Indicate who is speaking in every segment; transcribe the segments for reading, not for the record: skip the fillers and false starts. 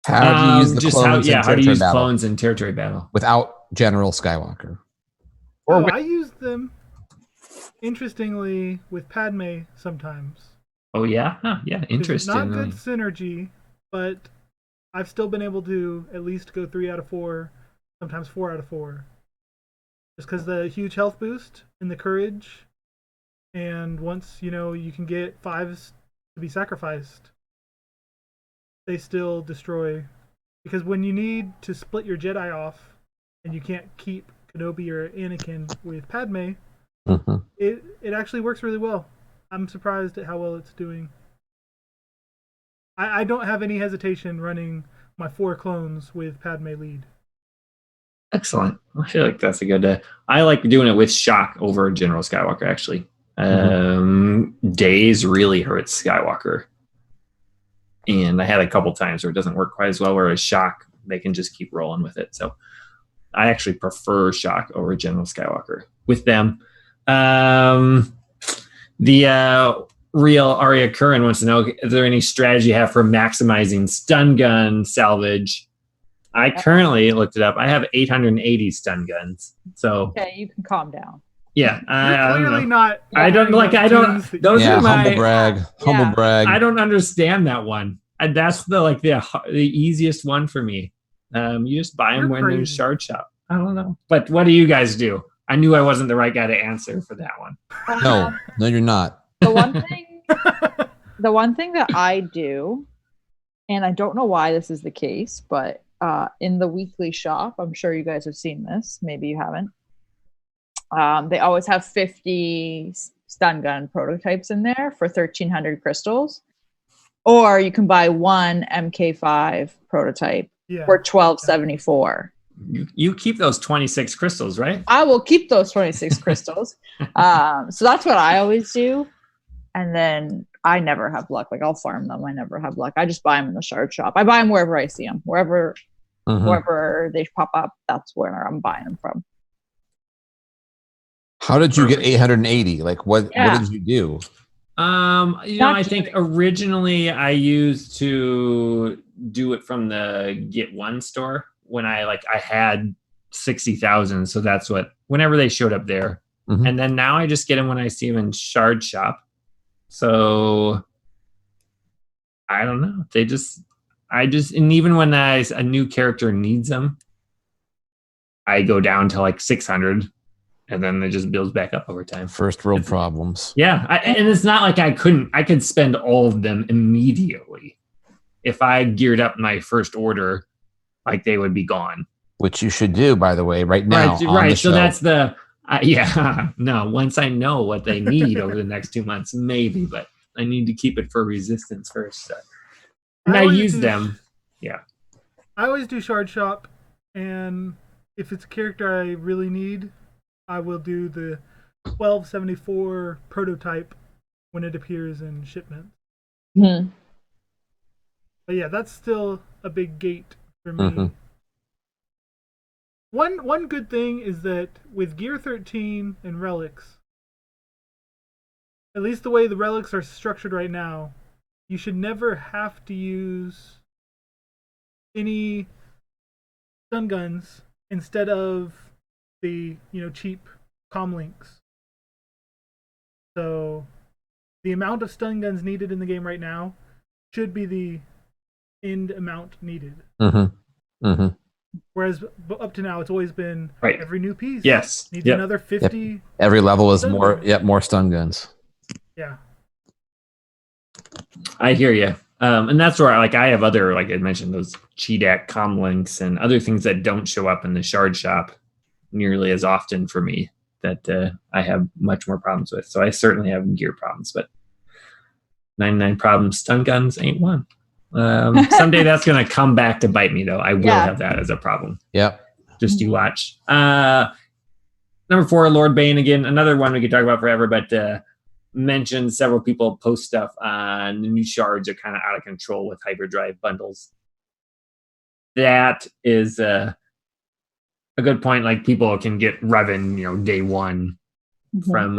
Speaker 1: How do you use the
Speaker 2: just
Speaker 1: clones in
Speaker 2: how to
Speaker 1: territory
Speaker 2: use
Speaker 1: battle
Speaker 2: clones in territory battle
Speaker 1: without General Skywalker?
Speaker 3: Oh, I use them, interestingly, with Padme sometimes.
Speaker 2: Oh yeah, yeah, interesting.
Speaker 3: Not good synergy, but I've still been able to at least go 3 out of 4, sometimes 4 out of 4. Just because the huge health boost and the courage, and once you can get 5s to be sacrificed, they still destroy. Because when you need to split your Jedi off, and you can't keep Kenobi or Anakin with Padme, it actually works really well. I'm surprised at how well it's doing. I don't have any hesitation running my 4 clones with Padme lead.
Speaker 2: Excellent. I feel like that's a good. I like doing it with shock over General Skywalker. Actually, Days really hurts Skywalker, and I had a couple times where it doesn't work quite as well. Whereas shock, they can just keep rolling with it. So I actually prefer shock over General Skywalker with them. The real Arya Curran wants to know: is there any strategy you have for maximizing stun gun salvage? I currently looked it up. I have 880 stun guns. So
Speaker 4: okay, you can calm down.
Speaker 2: Yeah,
Speaker 3: you're clearly not.
Speaker 2: I don't like. I don't. Those are my
Speaker 1: humble brag. Humble brag.
Speaker 2: I don't understand that one. And that's the easiest one for me. You just buy them when they're in shard shop. I don't know. But what do you guys do? I knew I wasn't the right guy to answer for that one.
Speaker 1: No, you're not.
Speaker 4: The one thing that I do, and I don't know why this is the case, but in the weekly shop, I'm sure you guys have seen this. Maybe you haven't. They always have 50 stun gun prototypes in there for 1,300 crystals. Or you can buy one MK5 prototype for 1,274.
Speaker 2: You keep those 26 crystals, right?
Speaker 4: I will keep those 26 crystals. So that's what I always do. And then I never have luck. Like, I'll farm them. I never have luck. I just buy them in the shard shop. I buy them wherever I see them. Wherever they pop up, that's where I'm buying them from.
Speaker 1: How did you get 880? Like, what did you do?
Speaker 2: I think originally I used to do it from the Get One store when I had 60,000. So that's whenever they showed up there. And then now I just get them when I see them in shard shop. So I don't know. And even when a new character needs them, I go down to like 600. And then it just builds back up over time.
Speaker 1: First world problems.
Speaker 2: Yeah. And it's not like I could spend all of them immediately. If I geared up my first order, like, they would be gone.
Speaker 1: Which you should do, by the way, right now.
Speaker 2: Right. So that's once I know what they need over the next 2 months, maybe, but I need to keep it for resistance first. And I use them. Yeah.
Speaker 3: I always do shard shop. And if it's a character I really need, I will do the 1274 prototype when it appears in shipment. But yeah, that's still a big gate for me. One good thing is that with Gear 13 and Relics, at least the way the Relics are structured right now, you should never have to use any stun guns instead of the cheap comm links. So the amount of stun guns needed in the game right now should be the end amount needed. Whereas up to now it's always been every new piece needs another 50.
Speaker 1: Every level is more stun guns.
Speaker 3: Yeah.
Speaker 2: I hear you. And that's where I have other, like I mentioned, those Cheedak comm links and other things that don't show up in the shard shop nearly as often for me that I have much more problems with. So I certainly have gear problems, but 99 problems, stun guns ain't one. Someday that's going to come back to bite me, though. I will have that as a problem.
Speaker 1: Yep.
Speaker 2: Just you watch. Number 4, Lord Bane. Again, another one we could talk about forever, but mentioned several people post stuff on the new shards are kind of out of control with Hyperdrive bundles. That is a good point. Like, people can get Revan, day one from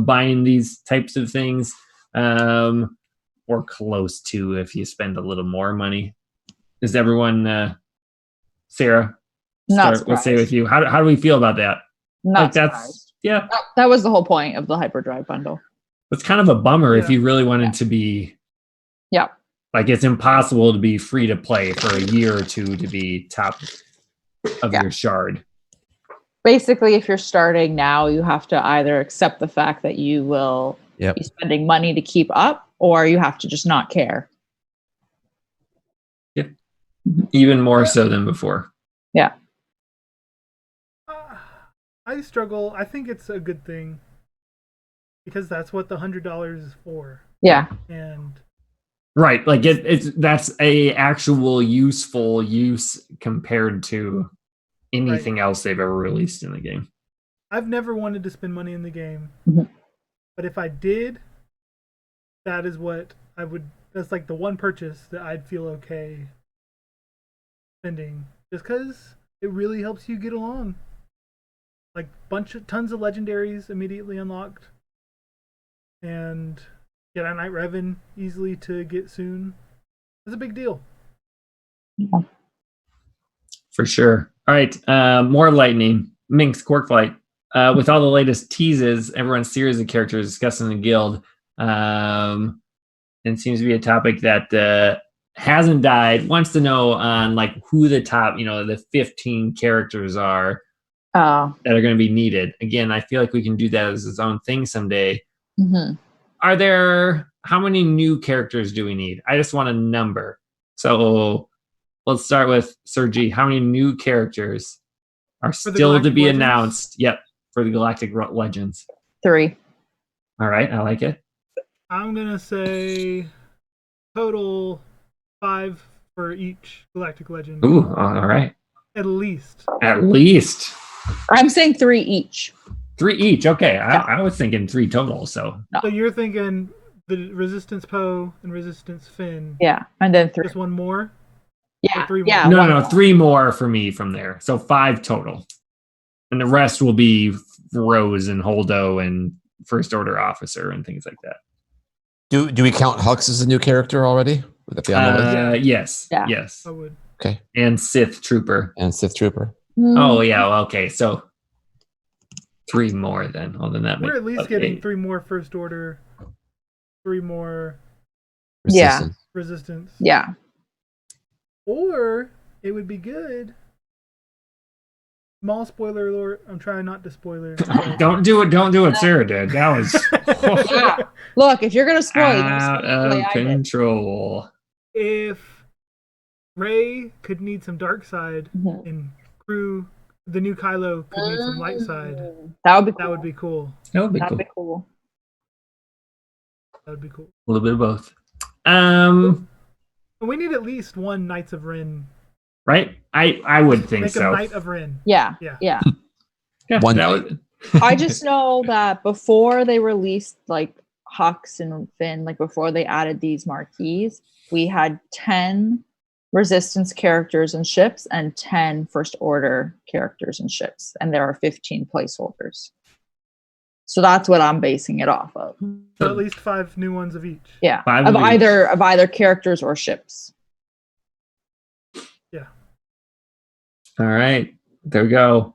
Speaker 2: buying these types of things, or close to if you spend a little more money. Is everyone, Sarah?
Speaker 4: Not
Speaker 2: Let's say
Speaker 4: surprised.
Speaker 2: with you. How do we feel about that?
Speaker 4: Not
Speaker 2: that's
Speaker 4: surprised.
Speaker 2: yeah.
Speaker 4: That was the whole point of the Hyperdrive bundle.
Speaker 2: It's kind of a bummer if
Speaker 3: Yeah.
Speaker 2: you really wanted to be.
Speaker 4: Yeah.
Speaker 2: Like it's impossible to be free to play for a year or two to be top of your shard.
Speaker 4: Basically, if you're starting now, you have to either accept the fact that you will be spending money to keep up, or you have to just not care.
Speaker 2: Yeah. Even more so than before.
Speaker 4: Yeah.
Speaker 3: I struggle. I think it's a good thing because that's what the $100 is for.
Speaker 4: Yeah.
Speaker 3: And
Speaker 2: right, like that's a actual useful use compared to anything else they've ever released in the game.
Speaker 3: I've never wanted to spend money in the game, but if I did, that is what I would. That's like the one purchase that I'd feel okay spending, just because it really helps you get along. Like tons of legendaries immediately unlocked, and get a Night Revan easily to get soon. It's a big deal.
Speaker 4: Yeah.
Speaker 2: For sure. All right, more lightning. Minx, Quarkflight. With all the latest teases, everyone's series of characters discussing the guild, and seems to be a topic that hasn't died. Wants to know on like who the top, the 15 characters are that are going to be needed. Again, I feel like we can do that as its own thing someday. Are there, how many new characters do we need? I just want a number. So let's start with Sir G. How many new characters are still to be announced? Yep, for the Galactic Legends.
Speaker 4: 3.
Speaker 2: All right, I like it.
Speaker 3: I'm gonna say total 5 for each Galactic Legend.
Speaker 2: Ooh, all right.
Speaker 3: At least.
Speaker 2: At least.
Speaker 4: I'm saying 3 each.
Speaker 2: 3 each. Okay, I was thinking 3 total. So
Speaker 3: you're thinking the Resistance Poe and Resistance Finn.
Speaker 4: Yeah, and then 3.
Speaker 3: Just one more.
Speaker 4: Yeah,
Speaker 3: 3 more?
Speaker 4: yeah.
Speaker 2: No, 3 more for me from there. So 5 total, and the rest will be Rose and Holdo and First Order Officer and things like that.
Speaker 1: Do we count Hux as a new character already? Would that be on the list?
Speaker 2: Yes.
Speaker 4: Yeah.
Speaker 2: Yes.
Speaker 3: I would.
Speaker 1: Okay.
Speaker 2: And Sith Trooper. Oh yeah. Well, okay. So 3 more then. Well, then that
Speaker 3: we're at least getting
Speaker 2: 8.
Speaker 3: 3 more First Order, 3 more Resistance.
Speaker 4: Yeah.
Speaker 3: Or it would be good. Small spoiler alert. I'm trying not to spoiler.
Speaker 2: Don't do it, Sarah did. That was
Speaker 4: Look, if you're gonna spoil,
Speaker 2: out of control.
Speaker 3: If Rey could need some dark side and crew, the new Kylo could need some light side.
Speaker 4: That would be cool.
Speaker 3: That would be cool.
Speaker 2: That'd
Speaker 4: be cool.
Speaker 3: That would be cool.
Speaker 2: A little bit of both.
Speaker 3: We need at least one Knights of Ren.
Speaker 2: Right? I would think
Speaker 3: Make
Speaker 2: so.
Speaker 3: a Knight of Ren.
Speaker 4: Yeah.
Speaker 1: One
Speaker 4: I just know that before they released like Hux and Finn, like before they added these marquees, we had 10 Resistance characters and ships and 10 First Order characters and ships, and there are 15 placeholders. So that's what I'm basing it off of.
Speaker 3: So at least 5 new ones of each.
Speaker 4: Yeah,
Speaker 2: 5
Speaker 4: of
Speaker 2: each.
Speaker 4: either characters or ships.
Speaker 3: Yeah.
Speaker 2: All right, there we go.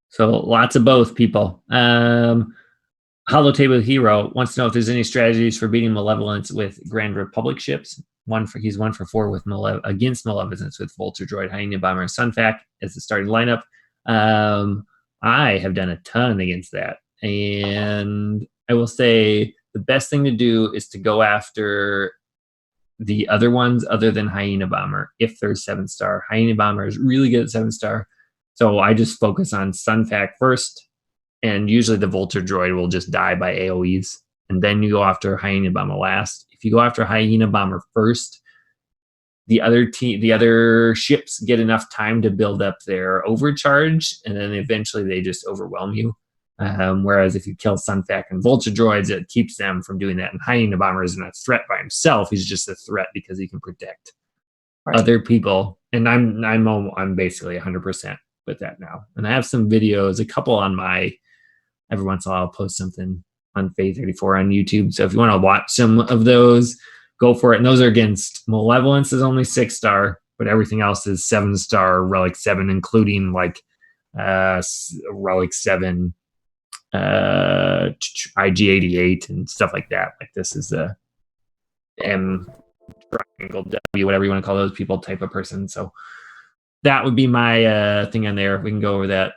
Speaker 2: So lots of both, people. Hollow Table Hero wants to know if there's any strategies for beating Malevolence with Grand Republic ships. He's 1 for 4 with against Malevolence with Vulture Droid, Hyena Bomber, and Sunfac as the starting lineup. I have done a ton against that, and I will say the best thing to do is to go after the other ones other than Hyena Bomber. If there's 7-star, Hyena Bomber is really good at 7-star, so I just focus on Sunfac first, and usually the Vulture Droid will just die by AoEs, and then you go after Hyena Bomber last. If you go after Hyena Bomber first, the other ships get enough time to build up their overcharge, and then eventually they just overwhelm you. Whereas if you kill Sunfac and Vulture Droids, it keeps them from doing that. And Hyena Bomber isn't a threat by himself; he's just a threat because he can protect other people. And I'm basically 100% with that now. And I have some videos, a couple on my. Every once in a while, I'll post something on Faye34 on YouTube. So if you want to watch some of those, go for it. And those are against Malevolence is only 6-star, but but everything else is 7-star Relic 7, including like Relic 7 IG88 and stuff like that. Like this is a M triangle W, whatever you want to call those people, type of person. So that would be my thing on there. We can go over that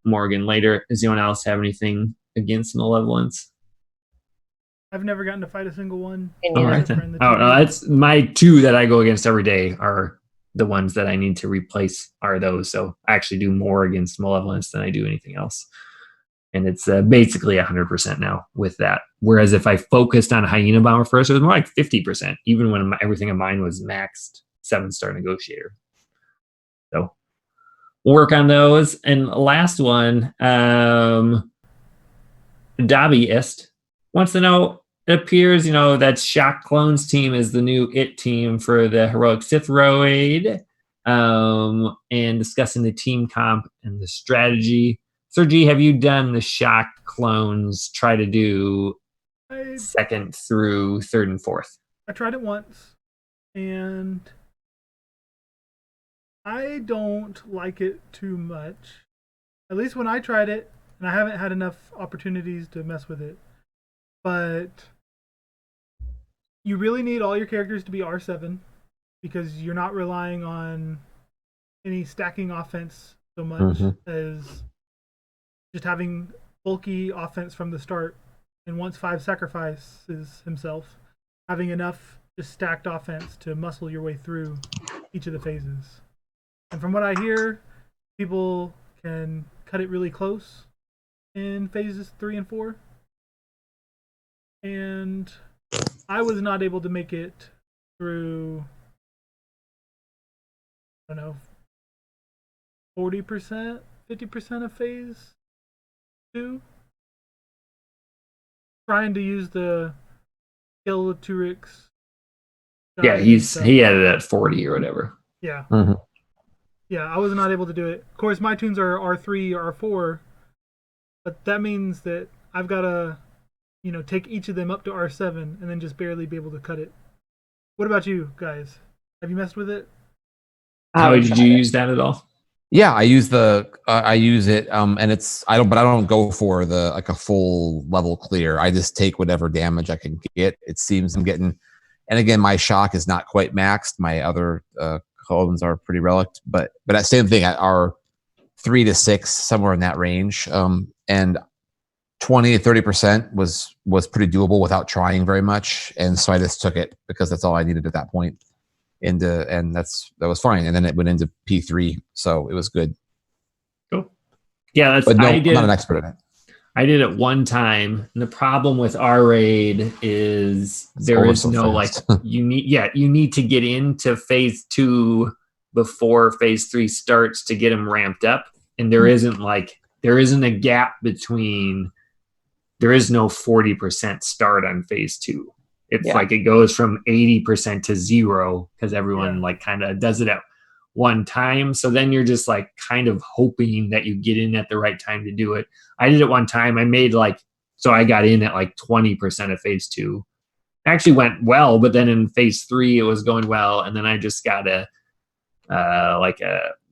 Speaker 2: more again later. Does anyone else have anything against malevolence?
Speaker 3: I've never gotten to fight a single one.
Speaker 2: All right, then. Oh, no, that's my 2 that I go against every day are the ones that I need to replace are those. So I actually do more against malevolence than I do anything else. And it's basically 100% now with that. Whereas if I focused on Hyena Bomber first, it was more like 50%, even when everything of mine was maxed 7-star negotiator. So we'll work on those. And last one, Dobbyist wants to know, it appears, that Shock Clones team is the new IT team for the Heroic Sith Raid, and discussing the team comp and the strategy. Sir G, have you done the Shock Clones try to do 2nd through 3rd and 4th?
Speaker 3: I tried it once, and I don't like it too much. At least when I tried it, and I haven't had enough opportunities to mess with it. But you really need all your characters to be R7 because you're not relying on any stacking offense so much as just having bulky offense from the start. And once 5 sacrifices himself, having enough just stacked offense to muscle your way through each of the phases. And from what I hear, people can cut it really close in phases 3 and 4. And I was not able to make it through, 40%, 50% of phase 2. Trying to use the Skeleturix.
Speaker 2: Yeah, he had it at 40 or whatever.
Speaker 3: Yeah. Yeah, I was not able to do it. Of course, my tunes are R3 or R4, but that means that I've got to take each of them up to R7 and then just barely be able to cut it. What about you guys? Have you messed with it?
Speaker 2: How did you use that at all?
Speaker 1: Yeah, I use it, and I don't go for a full level clear. I just take whatever damage I can get. It seems I'm getting, and again, my shock is not quite maxed. My other clones are pretty relict, but that same thing are 3 to 6, somewhere in that range, and 20 to 30% was pretty doable without trying very much, and so I just took it because that's all I needed at that point. And that was fine. And then it went into P3, so it was good.
Speaker 2: Cool. Yeah,
Speaker 1: but no, I'm not an expert in it.
Speaker 2: I did it one time. And the problem with our raid is there is no fast. you need to get into phase 2 before phase 3 starts to get them ramped up, and there isn't a gap between. There is no 40% start on phase 2. It's like it goes from 80% to 0 because everyone kind of does it at one time. So then you're just kind of hoping that you get in at the right time to do it. I did it one time. I made so I got in at 20% of phase 2. Actually went well, but then in phase 3 it was going well, and then I just got a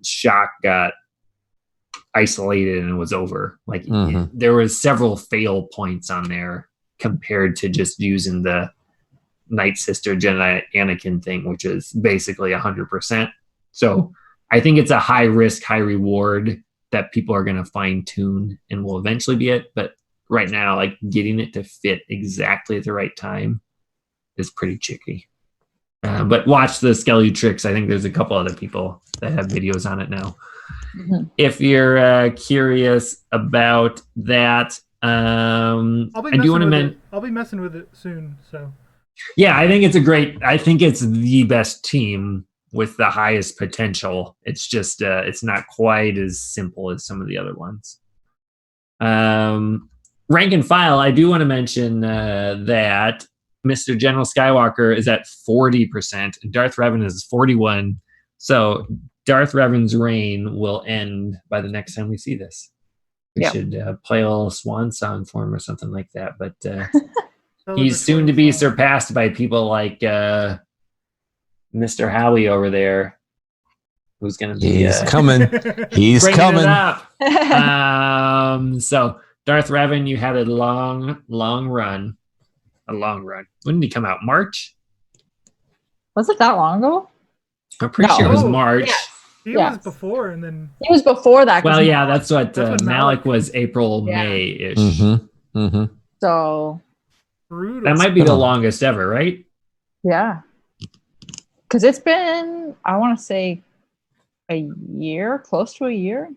Speaker 2: shock got isolated and it was over. There was several fail points on there compared to just using the Night Sister Jedi Anakin thing, which is basically 100%. So I think it's a high risk, high reward that people are going to fine tune and will eventually be it. But right now, getting it to fit exactly at the right time is pretty tricky. But watch the Skeleturix. I think there's a couple other people that have videos on it now. If you're curious about that, I do want to mention.
Speaker 3: I'll be messing with it soon. So.
Speaker 2: Yeah, I think it's the best team with the highest potential. It's just it's not quite as simple as some of the other ones. Rank and file, I do want to mention that Mr. General Skywalker is at 40%. Darth Revan is 41%. So Darth Revan's reign will end by the next time we see this. We should play a little swan song for him or something like that. But he's soon to be surpassed by people like Mr. Howie over there, who's going to be
Speaker 1: He's coming. He's
Speaker 2: bringing
Speaker 1: coming.
Speaker 2: it up. So Darth Revan, you had a long run. When did he come out? March?
Speaker 4: Was it that long ago?
Speaker 2: I'm pretty sure it was
Speaker 3: No.
Speaker 2: March.
Speaker 4: Yes.
Speaker 3: He
Speaker 4: Yes.
Speaker 3: was before, and then
Speaker 4: It was before that. 'cause
Speaker 2: Well, yeah, that's what
Speaker 3: That's what
Speaker 2: Malik
Speaker 3: Malik
Speaker 2: was April,
Speaker 4: Yeah.
Speaker 2: May-ish.
Speaker 1: Mm-hmm. Mm-hmm.
Speaker 4: So
Speaker 3: brutal.
Speaker 2: That might be the
Speaker 1: Oh.
Speaker 2: longest ever, right?
Speaker 4: yeah, because it's been, I want to say, a year, close to a year.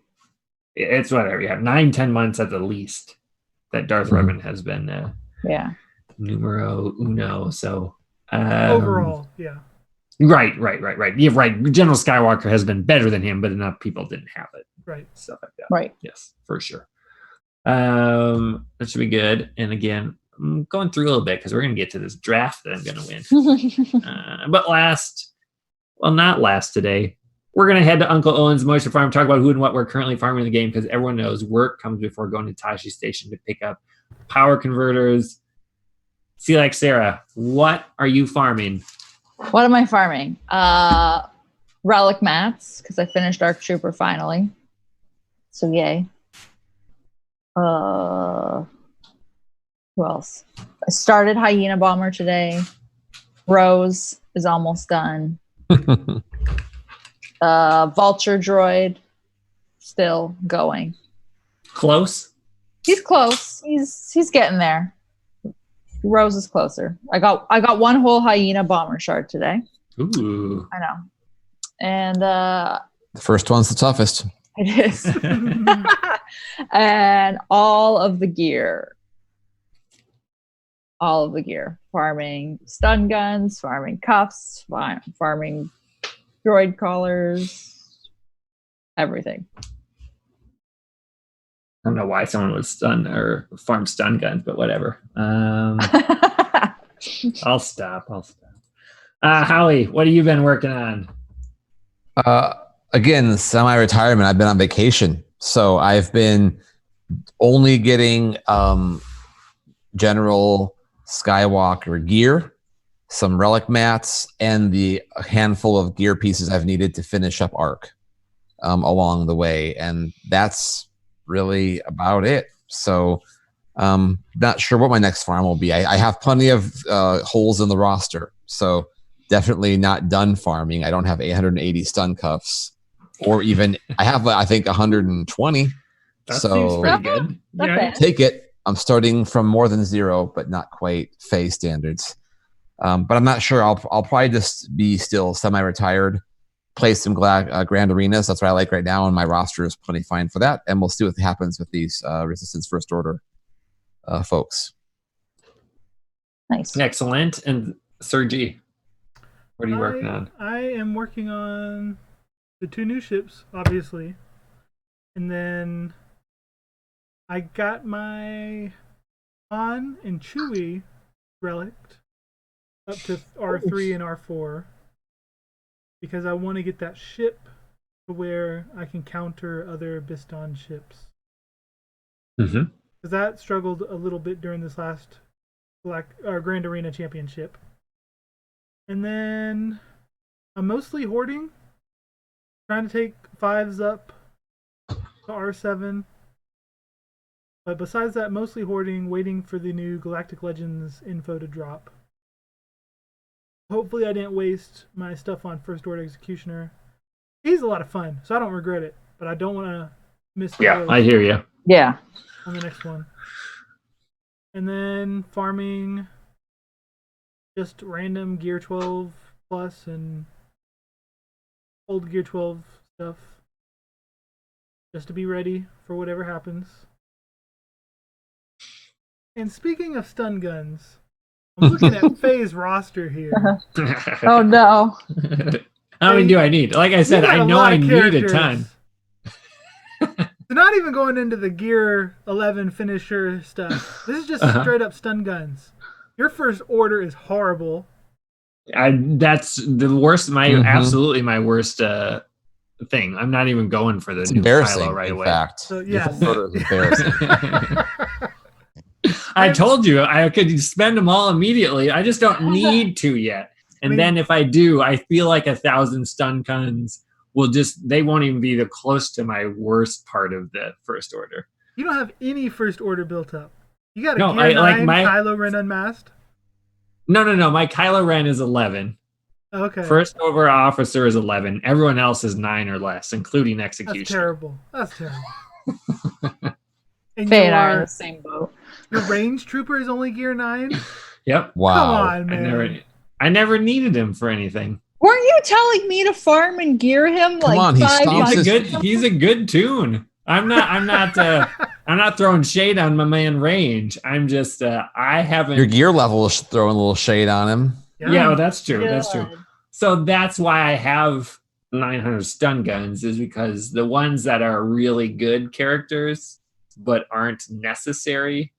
Speaker 2: It's whatever. Yeah, 9-10 months at the least that Darth
Speaker 1: Mhm.
Speaker 2: Revan has been
Speaker 4: Yeah.
Speaker 2: numero uno. So
Speaker 3: Overall, yeah.
Speaker 2: right. Yeah, right. General Skywalker has been better than him, but enough people didn't have it.
Speaker 3: Right.
Speaker 2: Stuff like that.
Speaker 4: Right.
Speaker 2: Yes, for sure. That should be good. And again, I'm going through a little bit because we're going to get to this draft that I'm going to win. But not last today. We're going to head to Uncle Owen's Moisture Farm, talk about who and what we're currently farming in the game, because everyone knows work comes before going to Tashi Station to pick up power converters. See, like Sarah, what are you farming?
Speaker 4: What am I farming? Relic mats, because I finished Arc Trooper finally. So yay. Who else? I started Hyena Bomber today. Rose is almost done. Vulture Droid still going.
Speaker 2: Close?
Speaker 4: He's close. He's getting there. Rose is closer. I got one whole Hyena Bomber shard today.
Speaker 2: Ooh.
Speaker 4: I know. And
Speaker 1: The first one's the toughest.
Speaker 4: it is. And all of the gear. Farming stun guns, farming cuffs, farming droid collars, everything.
Speaker 2: I don't know why someone would stun or farm stun guns, but whatever. I'll stop. Howie, what have you been working on?
Speaker 1: Again, semi-retirement. I've been on vacation, so I've been only getting general Skywalker gear, some relic mats, and the handful of gear pieces I've needed to finish up Arc along the way, and that's really about it. So not sure what my next farm will be. I have plenty of holes in the roster, so definitely not done farming. I don't have 880 stun cuffs, or even I have I think 120.
Speaker 2: That
Speaker 1: so
Speaker 2: seems pretty good.
Speaker 4: Not
Speaker 2: Yeah.
Speaker 4: bad.
Speaker 1: take it. I'm starting from more than 0, but not quite phase standards. But I'm not sure. I'll probably just be still semi-retired, play some Grand Arenas. That's what I like right now, and my roster is plenty fine for that. And we'll see what happens with these Resistance First Order folks.
Speaker 4: Nice.
Speaker 2: Excellent. And Sergi, what are you working on?
Speaker 3: I am working on the 2 new ships, obviously. And then I got my Han and Chewie relic up to R3 and R4 because I want to get that ship to where I can counter other Biston ships.
Speaker 2: Mm-hmm.
Speaker 3: Because that struggled a little bit during this last Grand Arena Championship. And then I'm mostly hoarding, trying to take 5s up to R7. But besides that, mostly hoarding, waiting for the new Galactic Legends info to drop. Hopefully I didn't waste my stuff on First Order Executioner. He's a lot of fun, so I don't regret it. But I don't want to miss the
Speaker 2: Yeah,
Speaker 3: boat
Speaker 2: I hear you.
Speaker 4: Yeah.
Speaker 3: on the next one. And then farming just random Gear 12 plus and old Gear 12 stuff. Just to be ready for whatever happens. And speaking of stun guns, I'm looking at Faye's roster here.
Speaker 4: Oh no.
Speaker 2: How many do I need? Like I said,
Speaker 3: You got
Speaker 2: I
Speaker 3: a
Speaker 2: know
Speaker 3: lot
Speaker 2: I
Speaker 3: of
Speaker 2: need
Speaker 3: characters.
Speaker 2: a ton.
Speaker 3: They're not even going into the Gear 11 finisher stuff. This is just straight up stun guns. Your first order is horrible.
Speaker 2: That's the worst.
Speaker 1: Mhm.
Speaker 2: Absolutely my worst thing. I'm not even going for the
Speaker 1: It's
Speaker 2: new
Speaker 1: embarrassing,
Speaker 2: Kylo right
Speaker 1: in
Speaker 2: away.
Speaker 1: fact.
Speaker 3: So,
Speaker 1: Your
Speaker 3: yes.
Speaker 1: photo is embarrassing.
Speaker 2: I told you I could spend them all immediately. I just don't need to yet. And
Speaker 3: I mean-
Speaker 2: then if I do, I feel like 1,000 stun guns they won't even be close to my worst part of the First Order.
Speaker 3: You don't have any First Order built up. You got a
Speaker 2: No,
Speaker 3: Gear 9
Speaker 2: my
Speaker 3: Kylo Ren unmasked?
Speaker 2: No. My Kylo Ren is 11.
Speaker 3: Okay.
Speaker 2: First Order officer is 11. Everyone else is 9 or less, including execution.
Speaker 3: That's terrible. And
Speaker 4: Faye and I are in the same boat.
Speaker 3: Your range trooper is only Gear 9?
Speaker 2: Yep.
Speaker 1: Wow.
Speaker 3: Come on, man.
Speaker 2: I never needed him for anything.
Speaker 4: Weren't you telling me to farm and gear him
Speaker 1: Come
Speaker 4: like
Speaker 1: on, he
Speaker 4: 5
Speaker 1: stomps
Speaker 4: months
Speaker 1: his-
Speaker 2: He's a good tune. I'm not throwing shade on my man Range. I'm just I haven't.
Speaker 1: Your gear level is throwing a little shade on him.
Speaker 2: Yeah, that's true.
Speaker 4: God.
Speaker 2: That's true. So that's why I have 900 stun guns, is because the ones that are really good characters but aren't necessary,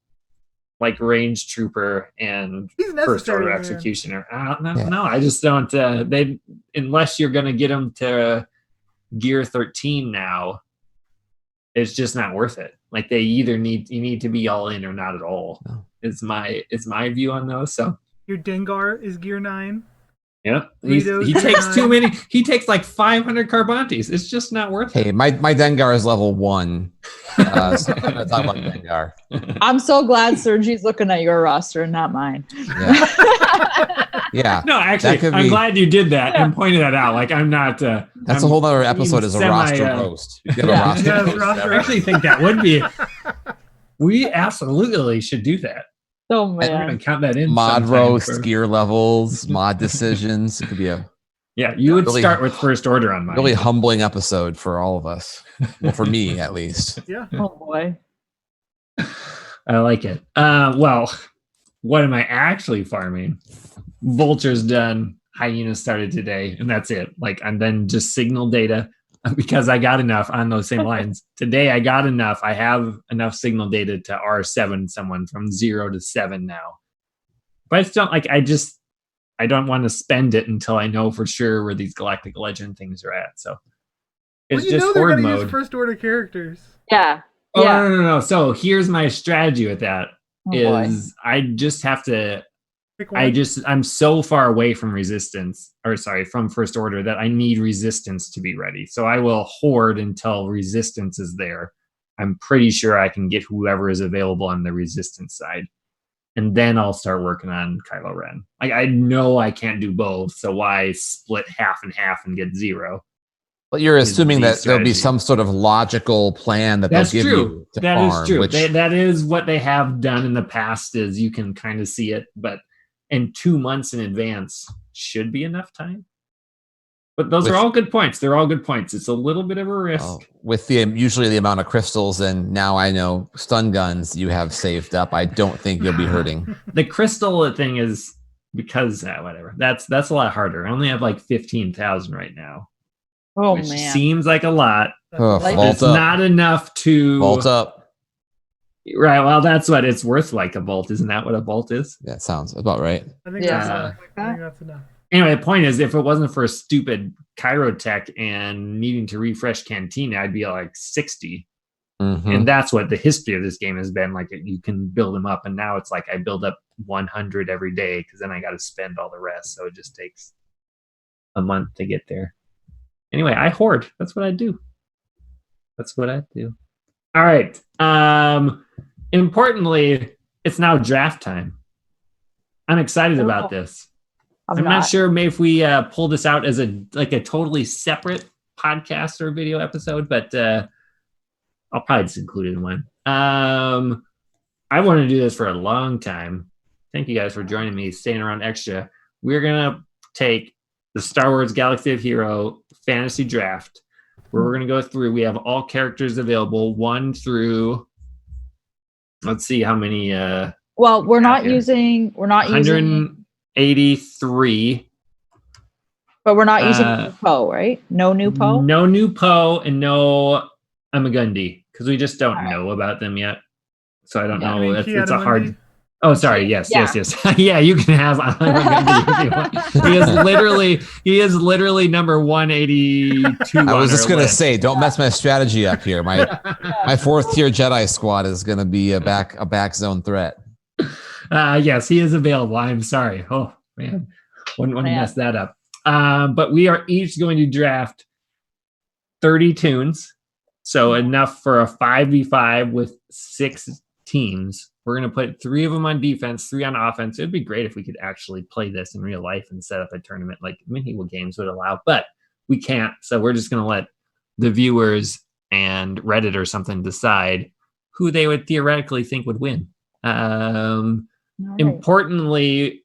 Speaker 2: like Range Trooper and First Order
Speaker 3: man.
Speaker 2: Executioner. No, I just don't. They unless you're gonna get them to Gear 13 now, it's just not worth it. Like you need to be all in or not at all.
Speaker 1: No.
Speaker 2: It's my view on those. So
Speaker 3: your Dengar is Gear 9.
Speaker 2: yeah, he takes too many. He takes like 500 Carbantes. It's just not worth it.
Speaker 1: Hey, my Dengar is level 1. So I'm gonna talk about Dengar.
Speaker 4: I'm so glad Sergi's looking at your roster and not mine.
Speaker 1: Yeah.
Speaker 2: No, actually, I'm glad you did that and pointed that out. Like I'm not.
Speaker 1: That's a whole other episode. Is a roster roast. You get a roster roast.
Speaker 2: I actually think that would be. We absolutely should do that.
Speaker 4: Oh
Speaker 2: I'm
Speaker 4: man,
Speaker 2: gonna count that in.
Speaker 1: Mod roast, gear levels, mod decisions. It could be a
Speaker 2: you would start with First Order on mine.
Speaker 1: really humbling episode for all of us. Well, for me at least.
Speaker 3: Yeah.
Speaker 4: oh boy.
Speaker 2: I like it. Well, what am I actually farming? Vulture's done. Hyena started today, and that's it. And then just signal data because I got enough on those same lines. Today I got enough. I have enough signal data to R7 someone from 0 to 7 now. But I still I don't want to spend it until I know for sure where these Galactic Legend things are at. So it's just horde mode.
Speaker 3: Use First Order characters.
Speaker 4: Yeah.
Speaker 2: Oh no. So here's my strategy with that. I just have to I'm so far away from from First Order that I need Resistance to be ready. So I will horde until Resistance is there. I'm pretty sure I can get whoever is available on the Resistance side. And then I'll start working on Kylo Ren. I know I can't do both, so why split half and half and get 0?
Speaker 1: But you're assuming that there'll be some sort of logical plan that they'll give you to farm.
Speaker 2: That is true. That is what they have done in the past, is you can kind of see it, but in 2 months in advance should be enough time. But those are all good points. They're all good points. It's a little bit of a risk.
Speaker 1: With usually the amount of crystals and now I know stun guns you have saved up, I don't think you'll be hurting.
Speaker 2: The crystal thing is because whatever. That's a lot harder. I only have 15,000 right now.
Speaker 4: Oh
Speaker 2: which
Speaker 4: man,
Speaker 2: seems like a lot.
Speaker 1: It's
Speaker 2: not enough to
Speaker 1: vault up.
Speaker 2: Right. Well, that's what it's worth. Like a bolt, isn't that what a bolt is?
Speaker 1: That sounds about right.
Speaker 3: I think that's enough.
Speaker 2: Anyway, the point is, if it wasn't for a stupid Chirotech and needing to refresh Cantina, I'd be 60.
Speaker 1: Mm-hmm.
Speaker 2: And that's what the history of this game has been. You can build them up, and now it's I build up 100 every day because then I got to spend all the rest. So it just takes a month to get there. Anyway, I hoard. That's what I do. All right. Importantly, it's now draft time. I'm excited about this. I'm not sure maybe if we pull this out as a totally separate podcast or video episode, but I'll probably just include it in one. I wanted to do this for a long time. Thank you guys for joining me, staying around extra. We're gonna take the Star Wars Galaxy of Hero Fantasy Draft, where we're going to go through. We have all characters available, 1 through. Let's see how many.
Speaker 4: Well, we're not using
Speaker 2: 183.
Speaker 4: But we're not using new Poe, right? No new Poe.
Speaker 2: No new Poe and no Amagundi because we just don't know about them yet. So I don't know. It's a hard. Oh, sorry. Yes. Yeah, you can have. He is literally number 182.
Speaker 1: I was just gonna say, don't mess my strategy up here. My 4th tier Jedi squad is gonna be a back zone threat.
Speaker 2: Yes, he is available. I'm sorry. Oh man, wouldn't want to mess that up. But we are each going to draft 30 tunes. So enough for a 5v5 with 6 teams. We're going to put 3 of them on defense, 3 on offense. It'd be great if we could actually play this in real life and set up a tournament like medieval games would allow, but we can't. So we're just going to let the viewers and Reddit or something decide who they would theoretically think would win. Importantly,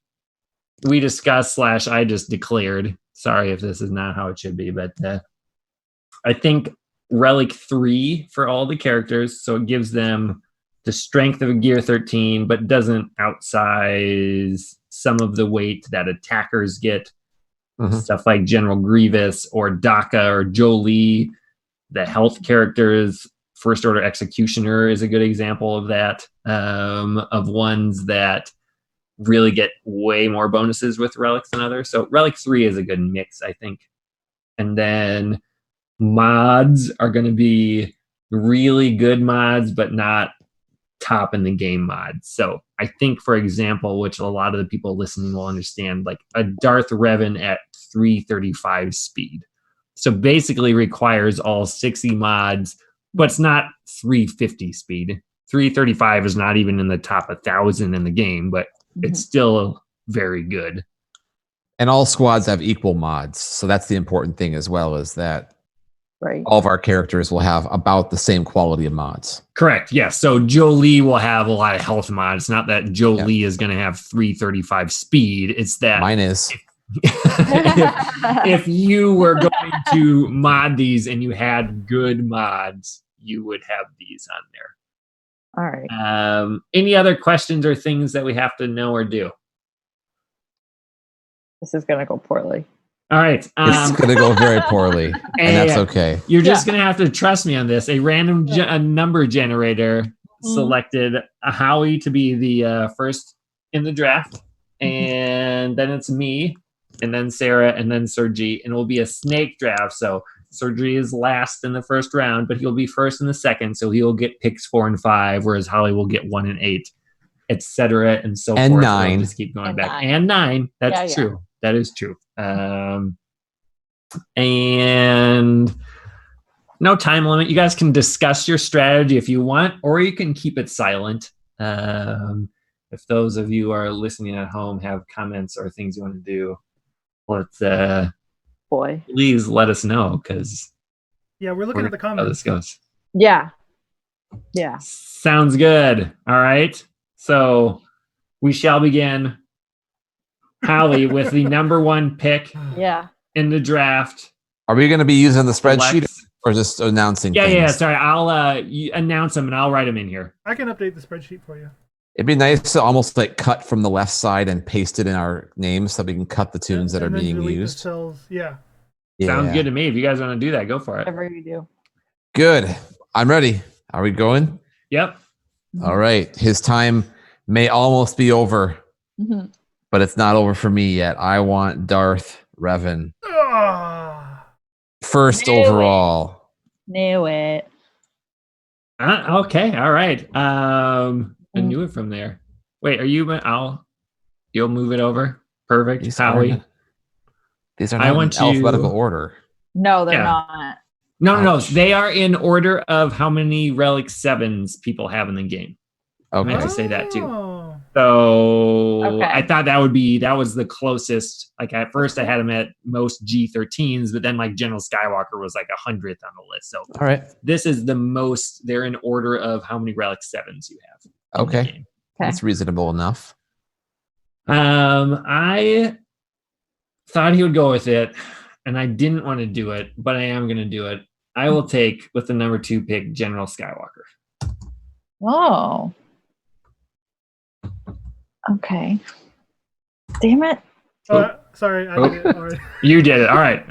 Speaker 2: we discussed / I just declared, sorry if this is not how it should be, but I think Relic 3 for all the characters, so it gives them the strength of a Gear 13, but doesn't outsize some of the weight that attackers get. Stuff like General Grievous or Daka or Jolie. The health characters, First Order Executioner is a good example of that, of ones that really get way more bonuses with relics than others. So Relic 3 is a good mix, I think. And then mods are going to be really good mods, but not top in the game mods. So I think, for example, which a lot of the people listening will understand, like a Darth Revan at 335 speed. So basically requires all 60 mods, but it's not 350 speed. 335 is not even in the top 1,000 in the game, but it's still very good.
Speaker 1: And all squads have equal mods. So that's the important thing as well, is that all of our characters will have about the same quality of mods.
Speaker 2: Correct. Yes. So Jolie will have a lot of health mods. Not that Jolie is going to have 335 speed. It's that
Speaker 1: mine is.
Speaker 2: If you were going to mod these and you had good mods, you would have these on there.
Speaker 4: All right.
Speaker 2: Any other questions or things that we have to know or do?
Speaker 4: This is going to go poorly.
Speaker 2: All right.
Speaker 1: It's going to go very poorly, and that's okay.
Speaker 2: You're just going to have to trust me on this. A random number generator selected Howie to be the first in the draft, and then it's me, and then Sarah, and then Sergi, and it will be a snake draft. So Sergi is last in the first round, but he'll be first in the second, so he'll get picks 4 and 5, whereas Howie will get 1 and 8, etc. and so
Speaker 1: and
Speaker 2: forth.
Speaker 1: 9.
Speaker 2: We'll just keep going back. And 9. That's true. That is true. And no time limit. You guys can discuss your strategy if you want, or you can keep it silent. If those of you who are listening at home have comments or things you want to do, let's please let us know, because
Speaker 3: we're looking at the comments.
Speaker 2: How this goes.
Speaker 4: Yeah.
Speaker 2: Sounds good. All right. So we shall begin. Howie with the number 1 pick. In the draft.
Speaker 1: Are we going to be using the spreadsheet or just announcing things?
Speaker 2: Yeah. Sorry, I'll announce them and I'll write them in here.
Speaker 3: I can update the spreadsheet for you.
Speaker 1: It'd be nice to almost like cut from the left side and paste it in our names so we can cut the tunes that are being used.
Speaker 3: Sounds
Speaker 2: good to me. If you guys want to do that, go for it.
Speaker 4: Whatever you do.
Speaker 1: Good. I'm ready. Are we going?
Speaker 2: Yep.
Speaker 1: All right. His time may almost be over, but it's not over for me yet. I want Darth Revan. First overall.
Speaker 4: Knew it.
Speaker 2: Okay. All right. I knew it from there. Wait, are you? You'll move it over. Perfect. Howie.
Speaker 1: These are not in alphabetical order.
Speaker 4: No, they're not.
Speaker 2: No. They are in order of how many Relic 7s people have in the game.
Speaker 1: Okay.
Speaker 2: I meant to say that too. So I thought that was the closest. Like at first I had them at most G13s, but then like General Skywalker was like 100th on the list. So
Speaker 1: all right,
Speaker 2: this is the most. They're in order of how many Relic 7s you have.
Speaker 1: Okay. That's reasonable enough.
Speaker 2: I thought he would go with it, and I didn't want to do it, but I am going to do it. I will take, with the number 2 pick, General Skywalker.
Speaker 4: Oh. Okay. Damn it.
Speaker 3: Sorry, I did it already.
Speaker 2: You did it. All right.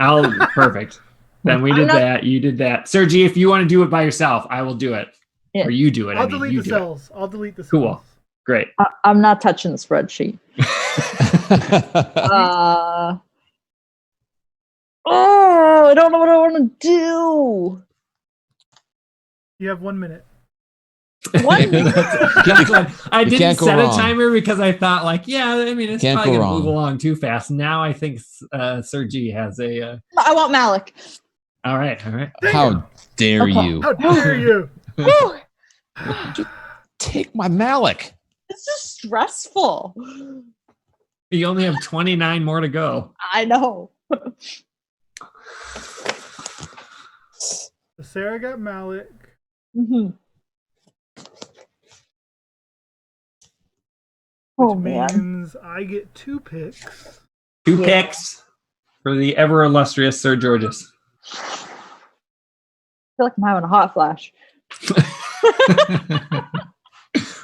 Speaker 2: Perfect. Then we did that. You did that. Sergi, if you want to do it by yourself, I will do it. Yeah. Or you do it.
Speaker 3: I'll delete the cells. I'll delete the cells.
Speaker 2: Cool. Great.
Speaker 4: I'm not touching the spreadsheet. I don't know what I want to do.
Speaker 3: You have 1 minute.
Speaker 2: I didn't set a timer because I thought, like, it's probably going to move along too fast. Now I think Sergi has a...
Speaker 4: I want Malik.
Speaker 2: All right.
Speaker 1: How dare
Speaker 4: Okay.
Speaker 1: you?
Speaker 3: How dare you?
Speaker 4: Whew.
Speaker 1: Take my Malik.
Speaker 4: This is stressful.
Speaker 2: You only have 29 more to go.
Speaker 4: I know.
Speaker 3: So Sarah got Malik.
Speaker 4: Mm-hmm.
Speaker 3: Which
Speaker 4: Oh, man.
Speaker 3: means I get 2 picks.
Speaker 2: 2 picks for the ever illustrious Sir Georges.
Speaker 4: I feel like I'm having a hot flash.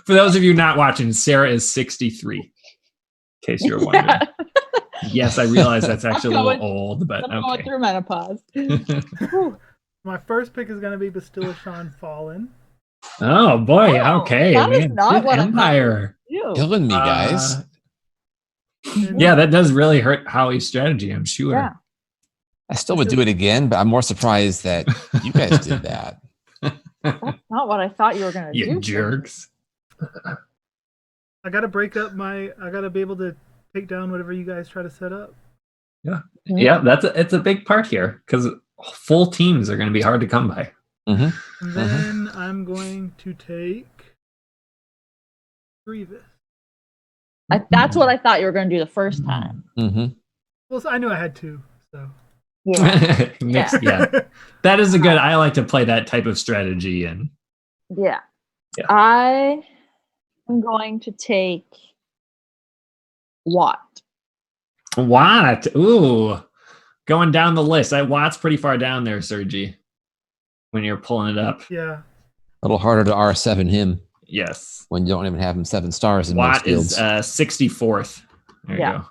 Speaker 2: For those of you not watching, Sarah is 63. In case you're wondering.
Speaker 4: Yeah.
Speaker 2: Yes, I realize that's actually a
Speaker 4: I'm
Speaker 2: little old, but
Speaker 4: I'm going
Speaker 2: okay.
Speaker 4: through menopause.
Speaker 3: My first pick is going to be Bastila Fallen.
Speaker 2: Oh boy,
Speaker 4: Oh,
Speaker 2: okay.
Speaker 4: that is
Speaker 2: man.
Speaker 4: not
Speaker 2: Good
Speaker 4: what I thought.
Speaker 2: Empire.
Speaker 4: Ew.
Speaker 1: Killing me, guys.
Speaker 2: Yeah, that does really hurt Howie's strategy, I'm sure.
Speaker 4: Yeah.
Speaker 1: I still would do it again, but I'm more surprised that you guys did that.
Speaker 4: That's not what I thought you were going to do.
Speaker 2: You jerks.
Speaker 3: I got to break up I got to be able to take down whatever you guys try to set up.
Speaker 4: Mm-hmm.
Speaker 2: Yeah, it's a big part here because full teams are going to be hard to come by.
Speaker 1: Mm-hmm.
Speaker 3: And then I'm going to take Grievous.
Speaker 4: That's what I thought you were going to do the first time.
Speaker 1: Mm-hmm.
Speaker 3: Well, so I knew I had 2, so.
Speaker 4: Yeah.
Speaker 2: Yeah. That is a good. I like to play that type of strategy, and
Speaker 4: Yeah.
Speaker 2: Yeah.
Speaker 4: I am going to take Watt.
Speaker 2: Watt. Ooh, going down the list. Watt's pretty far down there, Sergi. When you're pulling it up,
Speaker 3: Yeah.
Speaker 1: A little harder to R7 him
Speaker 2: yes.
Speaker 1: when you don't even have him 7 stars in
Speaker 2: Watt
Speaker 1: most
Speaker 2: is
Speaker 1: fields.
Speaker 2: 64th. There
Speaker 4: Yeah.
Speaker 2: you go.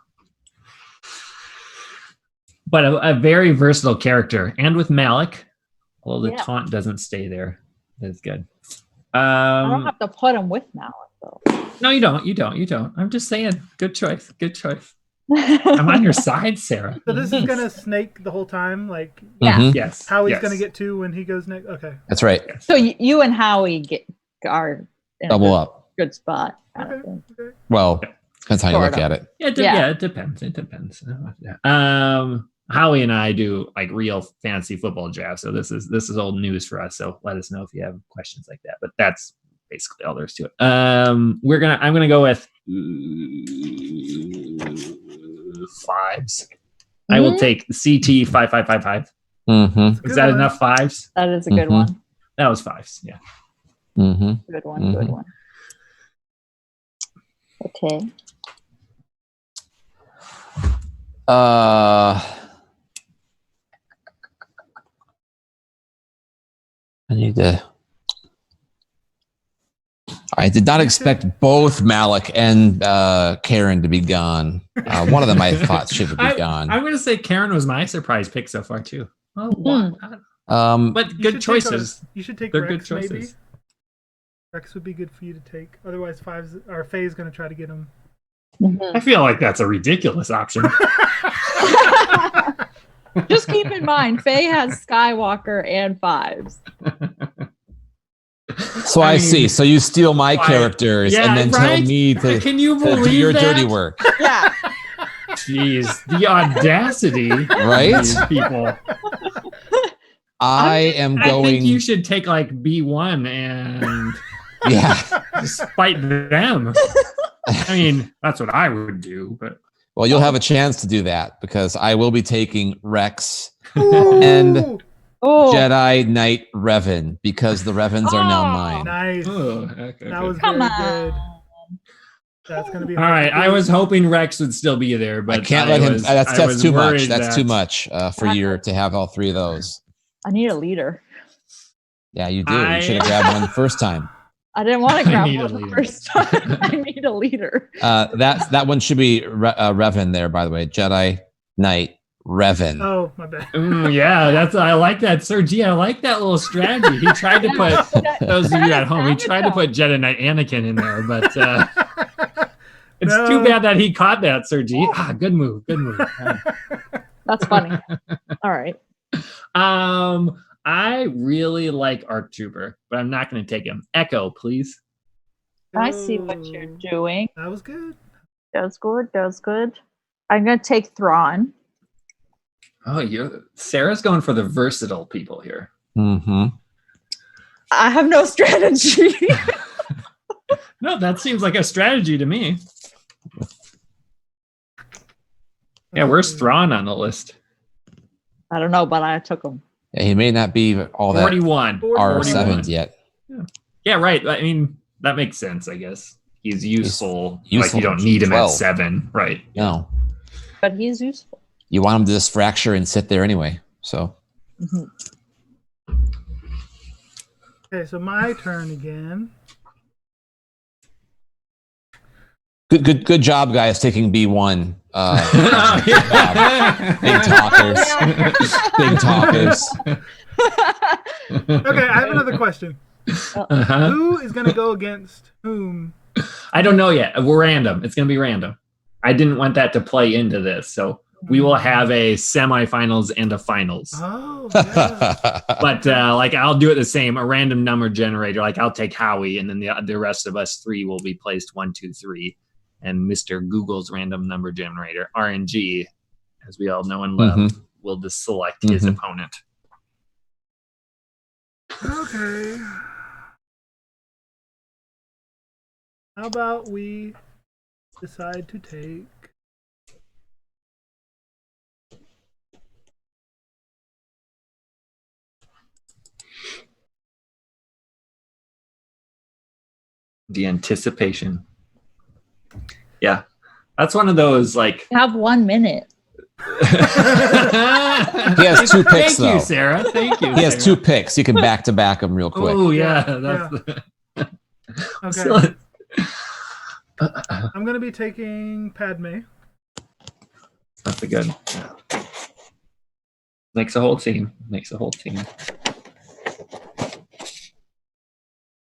Speaker 2: But a very versatile character, and with Malik, although the taunt doesn't stay there, that's good.
Speaker 4: I don't have to put him with Malik, though.
Speaker 2: No, you don't. You don't. I'm just saying, good choice. Good choice. I'm on your side, Sarah.
Speaker 3: So this is going to snake the whole time? Like,
Speaker 4: Yeah.
Speaker 1: Mhm.
Speaker 2: Yes.
Speaker 3: Howie's
Speaker 2: yes.
Speaker 3: going to get 2 when he goes next? Okay.
Speaker 1: That's right.
Speaker 4: So you and Howie are in
Speaker 1: Double
Speaker 4: a
Speaker 1: up.
Speaker 4: good spot. Kind of
Speaker 3: Okay.
Speaker 4: thing.
Speaker 3: Okay.
Speaker 1: Well, depends how you look
Speaker 4: Sort of.
Speaker 1: at it.
Speaker 2: Yeah, it depends. It depends. Howie and I do like real fantasy football drafts, so this is old news for us. So let us know if you have questions like that. But that's basically all there is to it. I'm gonna go with 5s. I will take CT 5555.
Speaker 1: Mm-hmm.
Speaker 2: Is that enough 5s?
Speaker 4: That is a good
Speaker 1: Mhm.
Speaker 4: one.
Speaker 2: That was 5s. Yeah.
Speaker 1: Mm-hmm.
Speaker 4: Good one. Good one. Okay.
Speaker 1: I did not expect both Malik and Karen to be gone. One of them I thought should be gone.
Speaker 2: I'm going to say Karen was my surprise pick so far too. Oh, but
Speaker 3: You
Speaker 2: good
Speaker 3: should
Speaker 2: choices.
Speaker 3: You should take
Speaker 2: They're
Speaker 3: Rex,
Speaker 2: good choices.
Speaker 3: maybe. Rex would be good for you to take. Otherwise, Faye's going to try to get him.
Speaker 2: I feel like that's a ridiculous option.
Speaker 4: Just keep in mind, Faye has Skywalker and 5s.
Speaker 1: So I see. So you steal my characters and then tell me to,
Speaker 2: Can you
Speaker 1: to
Speaker 2: believe
Speaker 1: do your
Speaker 2: that?
Speaker 1: dirty work,
Speaker 4: Yeah.
Speaker 2: Jeez, the audacity of
Speaker 1: right?
Speaker 2: these people.
Speaker 1: I
Speaker 2: think you should take like B1 and
Speaker 1: Yeah.
Speaker 2: just fight them. I mean, that's what I would do, but
Speaker 1: Well, you'll have a chance to do that because I will be taking Rex and Jedi Knight Revan because the Revans are now mine.
Speaker 3: Nice.
Speaker 2: okay.
Speaker 3: That was
Speaker 4: Come
Speaker 3: very
Speaker 4: on.
Speaker 3: good. That's going to be
Speaker 2: all right. I was hoping Rex would still be there, but
Speaker 1: I can't let him. That's too much. That's too much for you to have all 3 of those.
Speaker 4: I need a leader.
Speaker 1: Yeah, you do. You should have grabbed one the first time.
Speaker 4: I didn't want to grab
Speaker 2: need a
Speaker 4: one the
Speaker 2: leader.
Speaker 4: first time. I need a leader.
Speaker 1: That one should be Revan there, by the way. Jedi Knight Revan.
Speaker 3: Oh, my bad.
Speaker 2: Yeah, I like that, Sir G. I like that little strategy. He tried to put those of you at home. He tried to put Jedi Knight Anakin in there, but it's too bad that he caught that, Sir G. Good move. Good move.
Speaker 4: That's funny. All right.
Speaker 2: I really like Arc Trooper, but I'm not going to take him. Echo, please.
Speaker 4: I see what you're doing.
Speaker 3: That was good.
Speaker 4: That's good. That's good. I'm going to take Thrawn.
Speaker 2: Oh, Sarah's going for the versatile people here.
Speaker 1: Mm-hmm.
Speaker 4: I have no strategy.
Speaker 2: No, that seems like a strategy to me. Yeah, where's Thrawn on the list?
Speaker 4: I don't know, but I took him.
Speaker 1: Yeah, he may not be all that
Speaker 2: 41.
Speaker 1: R7s yet.
Speaker 2: Yeah, right. I mean, that makes sense, I guess. He's useful. Like,
Speaker 1: useful
Speaker 2: you don't need him
Speaker 1: 12.
Speaker 2: at 7, right?
Speaker 1: No.
Speaker 4: But he's useful.
Speaker 1: You want him to just fracture and sit there anyway. So.
Speaker 4: Mhm.
Speaker 3: Okay, so my turn again.
Speaker 1: Good job, guys, taking B1. Big talkers. Big talkers.
Speaker 3: Okay, I have another question.
Speaker 2: Uh-huh.
Speaker 3: Who is going to go against whom?
Speaker 2: I don't know yet. We're random. It's going to be random. I didn't want that to play into this. So we will have a semifinals and a finals.
Speaker 3: Oh, yeah.
Speaker 2: But like I'll do it the same, a random number generator. Like I'll take Howie, and then the rest of us 3 will be placed 1, 2, 3. And Mr. Google's random number generator, RNG, as we all know and love, will just select his opponent.
Speaker 3: Okay. How about we decide to take
Speaker 2: the anticipation. Yeah, that's one of those like.
Speaker 4: You have 1 minute.
Speaker 1: He has 2 picks, though.
Speaker 2: Thank you, Sarah. Thank you.
Speaker 1: He has 2 picks. You can back-to-back them real quick.
Speaker 2: Oh, yeah. That's
Speaker 3: Okay. I'm going to be taking Padme.
Speaker 2: That's a good. Makes a whole team.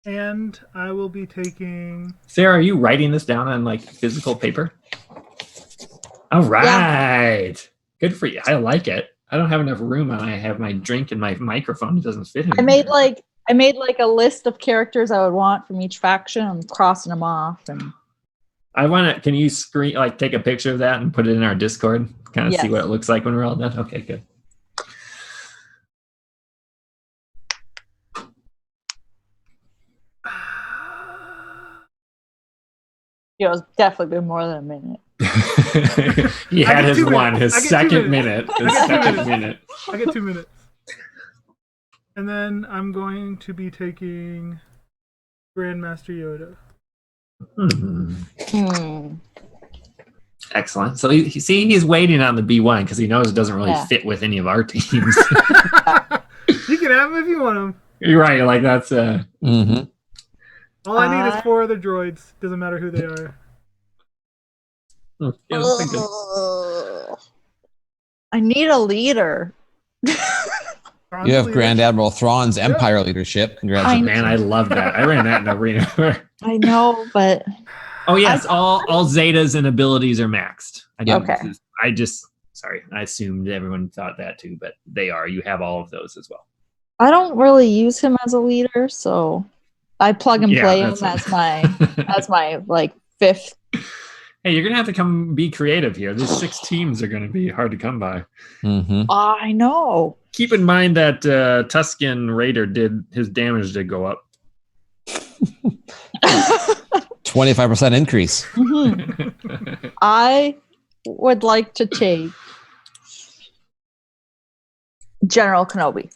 Speaker 3: And I will be taking...
Speaker 2: Sarah, are you writing this down on like physical paper? All right. Yeah. Good for you. I like it. I don't have enough room, and I have my drink and my microphone. It doesn't fit in.
Speaker 4: I made like a list of characters I would want from each faction. I'm crossing them off, and
Speaker 2: I want to. Can you take a picture of that and put it in our Discord? Kind of see what it looks like when we're all done. Okay, good.
Speaker 4: It's definitely been more than a minute.
Speaker 2: He had his one, his second
Speaker 3: minute. I get 2 minutes. And then I'm going to be taking Grandmaster Yoda.
Speaker 2: Excellent. So he's waiting on the B1 because he knows it doesn't really fit with any of our teams.
Speaker 3: You can have him if you want him.
Speaker 2: You're right. Like that's
Speaker 3: All I need is 4 other droids. Doesn't matter who they are.
Speaker 4: I need a leader.
Speaker 1: You have Grand Admiral Thrawn's Empire leadership. Congratulations.
Speaker 2: Man, I love that. I ran that in Arena.
Speaker 4: I know, but...
Speaker 2: Oh, yes. All Zetas and abilities are maxed. I assumed everyone thought that too, but they are. You have all of those as well.
Speaker 4: I don't really use him as a leader, so I plug and play him as my like 5th.
Speaker 2: Hey, you're gonna have to come be creative here. These 6 teams are gonna be hard to come by.
Speaker 4: I know.
Speaker 2: Keep in mind that Tusken Raider his damage did go up.
Speaker 1: 25% increase.
Speaker 4: I would like to take General Kenobi.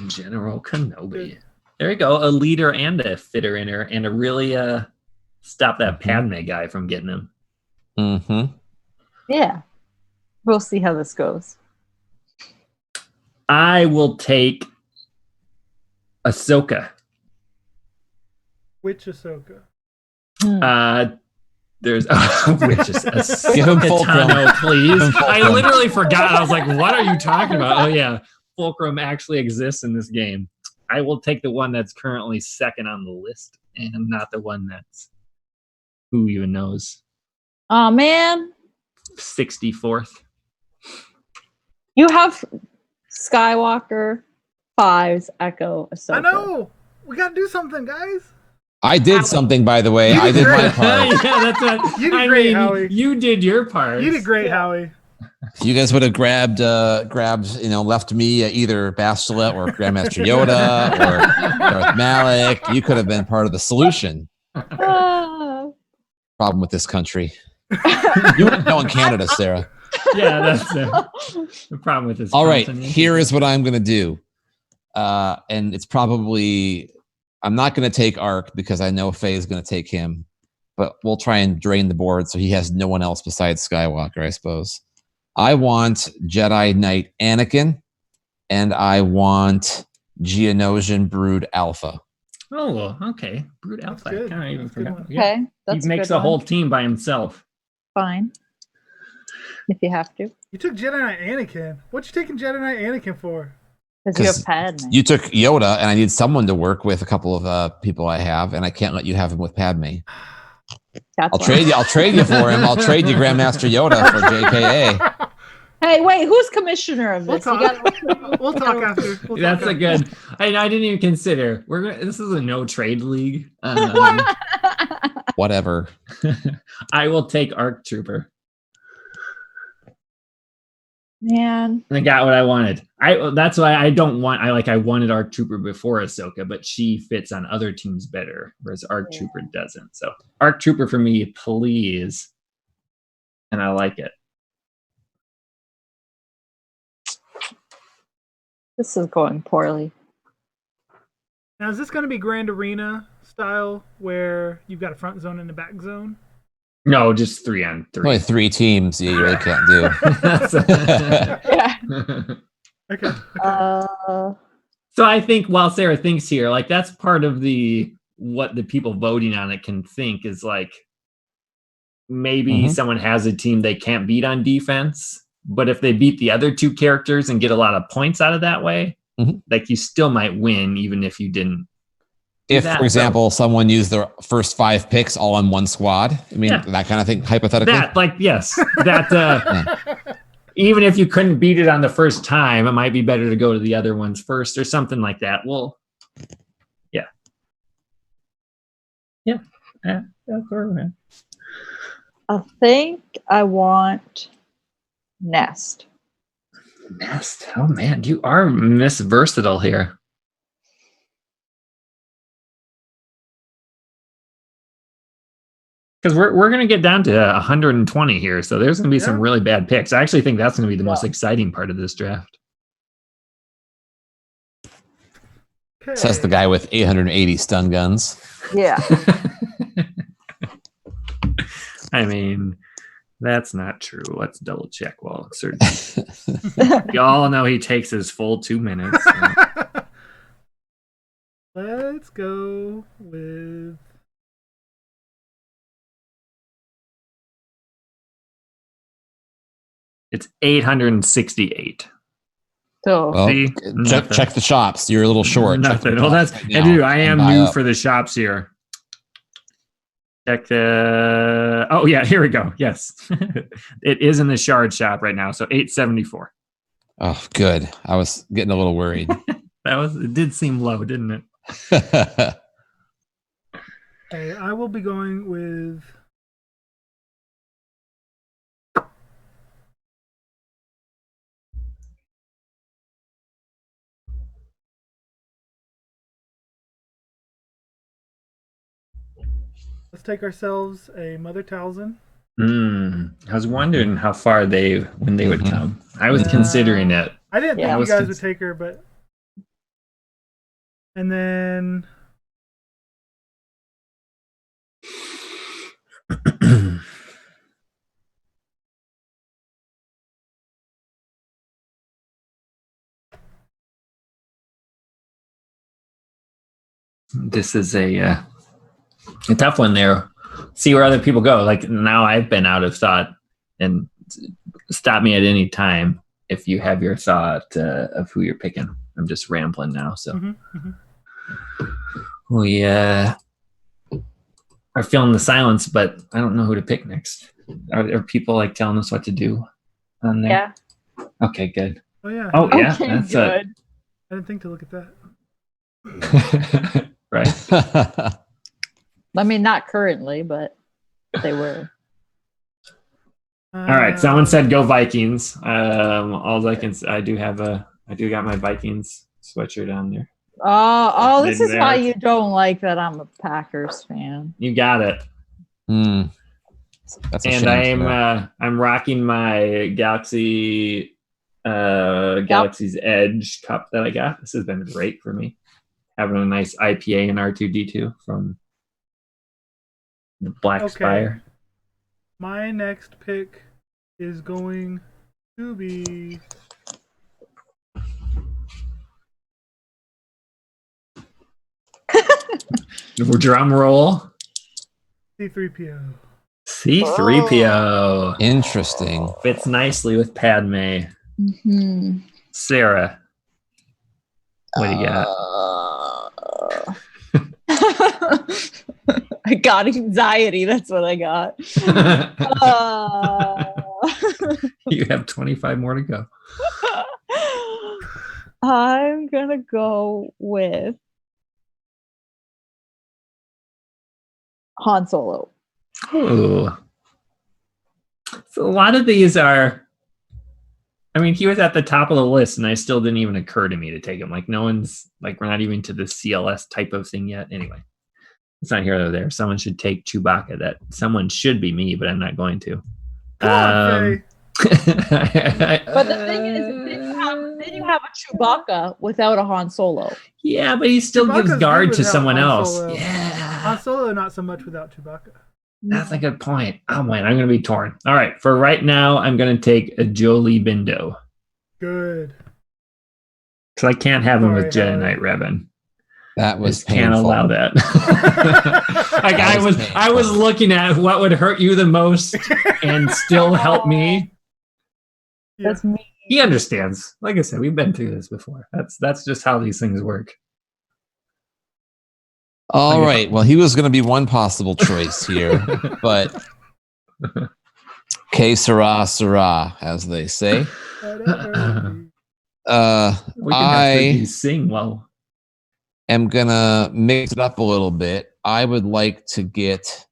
Speaker 2: General Kenobi. There you go. A leader and a fitter inner, and a really stop that Padme guy from getting him.
Speaker 4: Yeah. We'll see how this goes.
Speaker 2: I will take Ahsoka.
Speaker 3: Which Ahsoka?
Speaker 2: There's Ahsoka.
Speaker 1: Give him Fulcrum,
Speaker 2: please. I literally forgot. I was like, what are you talking about? Oh, yeah. Fulcrum actually exists in this game. I will take the one that's currently second on the list and not the one that's who even knows.
Speaker 4: Oh, man.
Speaker 2: 64th.
Speaker 4: You have Skywalker, 5's Echo, Ahsoka.
Speaker 3: I know. We got to do something, guys.
Speaker 1: I did something, by the way. I did my part.
Speaker 2: Yeah, that's what
Speaker 3: You did great, Howie.
Speaker 2: You did your part.
Speaker 3: You did great, Howie.
Speaker 1: If you guys would have grabbed, left me either Bastila or Grandmaster Yoda or Darth Malik, you could have been part of the solution. Problem with this country. You wouldn't know in Canada, Sarah.
Speaker 2: Yeah, that's the problem with this.
Speaker 1: All right, here is what I'm going to do. And it's probably, I'm not going to take Ark because I know Faye is going to take him, but we'll try and drain the board so he has no one else besides Skywalker, I suppose. I want Jedi Knight Anakin, and I want Geonosian Brood Alpha.
Speaker 2: Oh, okay. Brood Alpha. I can't even forget.
Speaker 4: Okay, that's
Speaker 2: he makes a whole team by himself.
Speaker 4: Fine. If you have to.
Speaker 3: You took Jedi Knight Anakin. What you taking Jedi Knight Anakin for?
Speaker 4: Because you have Padme.
Speaker 1: You took Yoda, and I need someone to work with a couple of people I have, and I can't let you have him with Padme. I'll trade you for him. I'll trade you Grandmaster Yoda for JKA.
Speaker 4: Hey, wait, who's commissioner of this?
Speaker 3: We'll talk after.
Speaker 2: That's a good. I didn't even consider. This is a no trade league.
Speaker 1: Whatever.
Speaker 2: I will take Arc Trooper.
Speaker 4: Man,
Speaker 2: I got what I wanted. That's why I don't want. I wanted Arc Trooper before Ahsoka, but she fits on other teams better, whereas Arc Trooper doesn't. So Arc Trooper for me, please, and I like it.
Speaker 4: This is going poorly.
Speaker 3: Now, is this going to be Grand Arena style where you've got a front zone and a back zone?
Speaker 2: No, just 3-on-3.
Speaker 1: Only 3 teams. You really can't do.
Speaker 3: Okay.
Speaker 2: So I think while Sarah thinks here, like that's part of what the people voting on it can think is like maybe someone has a team they can't beat on defense, but if they beat the other 2 characters and get a lot of points out of that way, like you still might win even if you didn't.
Speaker 1: If, for example, someone used their first 5 picks all on one squad, I mean, that kind of thing, hypothetically. Even if you couldn't beat it on the first time, it might be better to go to the other ones first or something like that. Well, that's where we're at.
Speaker 4: I think I want Nest.
Speaker 2: Nest. Oh man, you are Miss Versatile here. Because we're going to get down to 120 here, so there's going to be some really bad picks. I actually think that's going to be the most exciting part of this draft.
Speaker 3: Okay.
Speaker 1: Says the guy with 880 stun guns.
Speaker 4: Yeah.
Speaker 2: I mean, that's not true. Let's double check while searching. Y'all know he takes his full 2 minutes. So.
Speaker 3: Let's go with...
Speaker 2: It's 868.
Speaker 4: So
Speaker 1: see, check the shops. You're a little short.
Speaker 2: Nothing. Well, that's I am new for the shops here. Check the. Oh yeah, here we go. Yes, it is in the shard shop right now. So 874.
Speaker 1: Oh, good. I was getting a little worried.
Speaker 2: It did seem low, didn't it?
Speaker 3: Okay, I will be going with. Let's take ourselves a Mother Talzin.
Speaker 2: I was wondering how far when they would come. I was considering it.
Speaker 3: I didn't think you guys would take her, but... And then...
Speaker 2: This is a tough one there. See where other people go. Like now I've been out of thought, and stop me at any time if you have your thought of who you're picking. I'm just rambling now. So we are feeling the silence, but I don't know who to pick next. Are people like telling us what to do on there?
Speaker 4: Yeah.
Speaker 2: Okay, good.
Speaker 3: Oh yeah.
Speaker 2: Oh yeah,
Speaker 4: okay,
Speaker 2: that's
Speaker 4: good.
Speaker 3: I didn't think to look at that.
Speaker 2: Right.
Speaker 4: I mean, not currently, but they were.
Speaker 2: All right, someone said go Vikings. All I can say, I do got my Vikings sweatshirt on there.
Speaker 4: This is why you don't like that I'm a Packers fan.
Speaker 2: You got it.
Speaker 1: That's a
Speaker 2: and I'm rocking my Galaxy's Edge cup that I got. This has been great for me. Having a nice IPA and R2D2 from the Black Spire.
Speaker 3: My next pick is going to be
Speaker 2: drum roll.
Speaker 3: C-3PO.
Speaker 2: C-3PO.
Speaker 1: Interesting.
Speaker 2: Fits nicely with Padme. Sarah, what do you got?
Speaker 4: I got anxiety. That's what I got.
Speaker 2: You have 25 more to go.
Speaker 4: I'm gonna go with Han Solo.
Speaker 2: Ooh. So a lot of these are, I mean, he was at the top of the list and I still didn't even occur to me to take him. Like no one's, like we're not even to the CLS type of thing yet. Anyway, it's not here or there. Someone should take Chewbacca. That someone should be me, but I'm not going to.
Speaker 3: Come on, Faye.
Speaker 4: But the thing is, then you have a Chewbacca without a Han Solo.
Speaker 2: Yeah, but he still gives guard to someone else.
Speaker 3: Solo.
Speaker 2: Yeah.
Speaker 3: Han Solo, not so much without Chewbacca.
Speaker 2: That's a good point. Oh man, I'm going to be torn. All right, for right now, I'm going to take a Jolie Bindo.
Speaker 3: Good.
Speaker 2: Because I can't have him with Jedi Knight Revan.
Speaker 1: That was
Speaker 2: can't allow that. Like I was looking at what would hurt you the most and still help me.
Speaker 4: That's me.
Speaker 2: He understands. Like I said, we've been through this before. That's just how these things work.
Speaker 1: All right. Well, he was going to be one possible choice here, but que sera, sera, as they say. I
Speaker 2: sing well.
Speaker 1: Am gonna mix it up a little bit. I would like to get.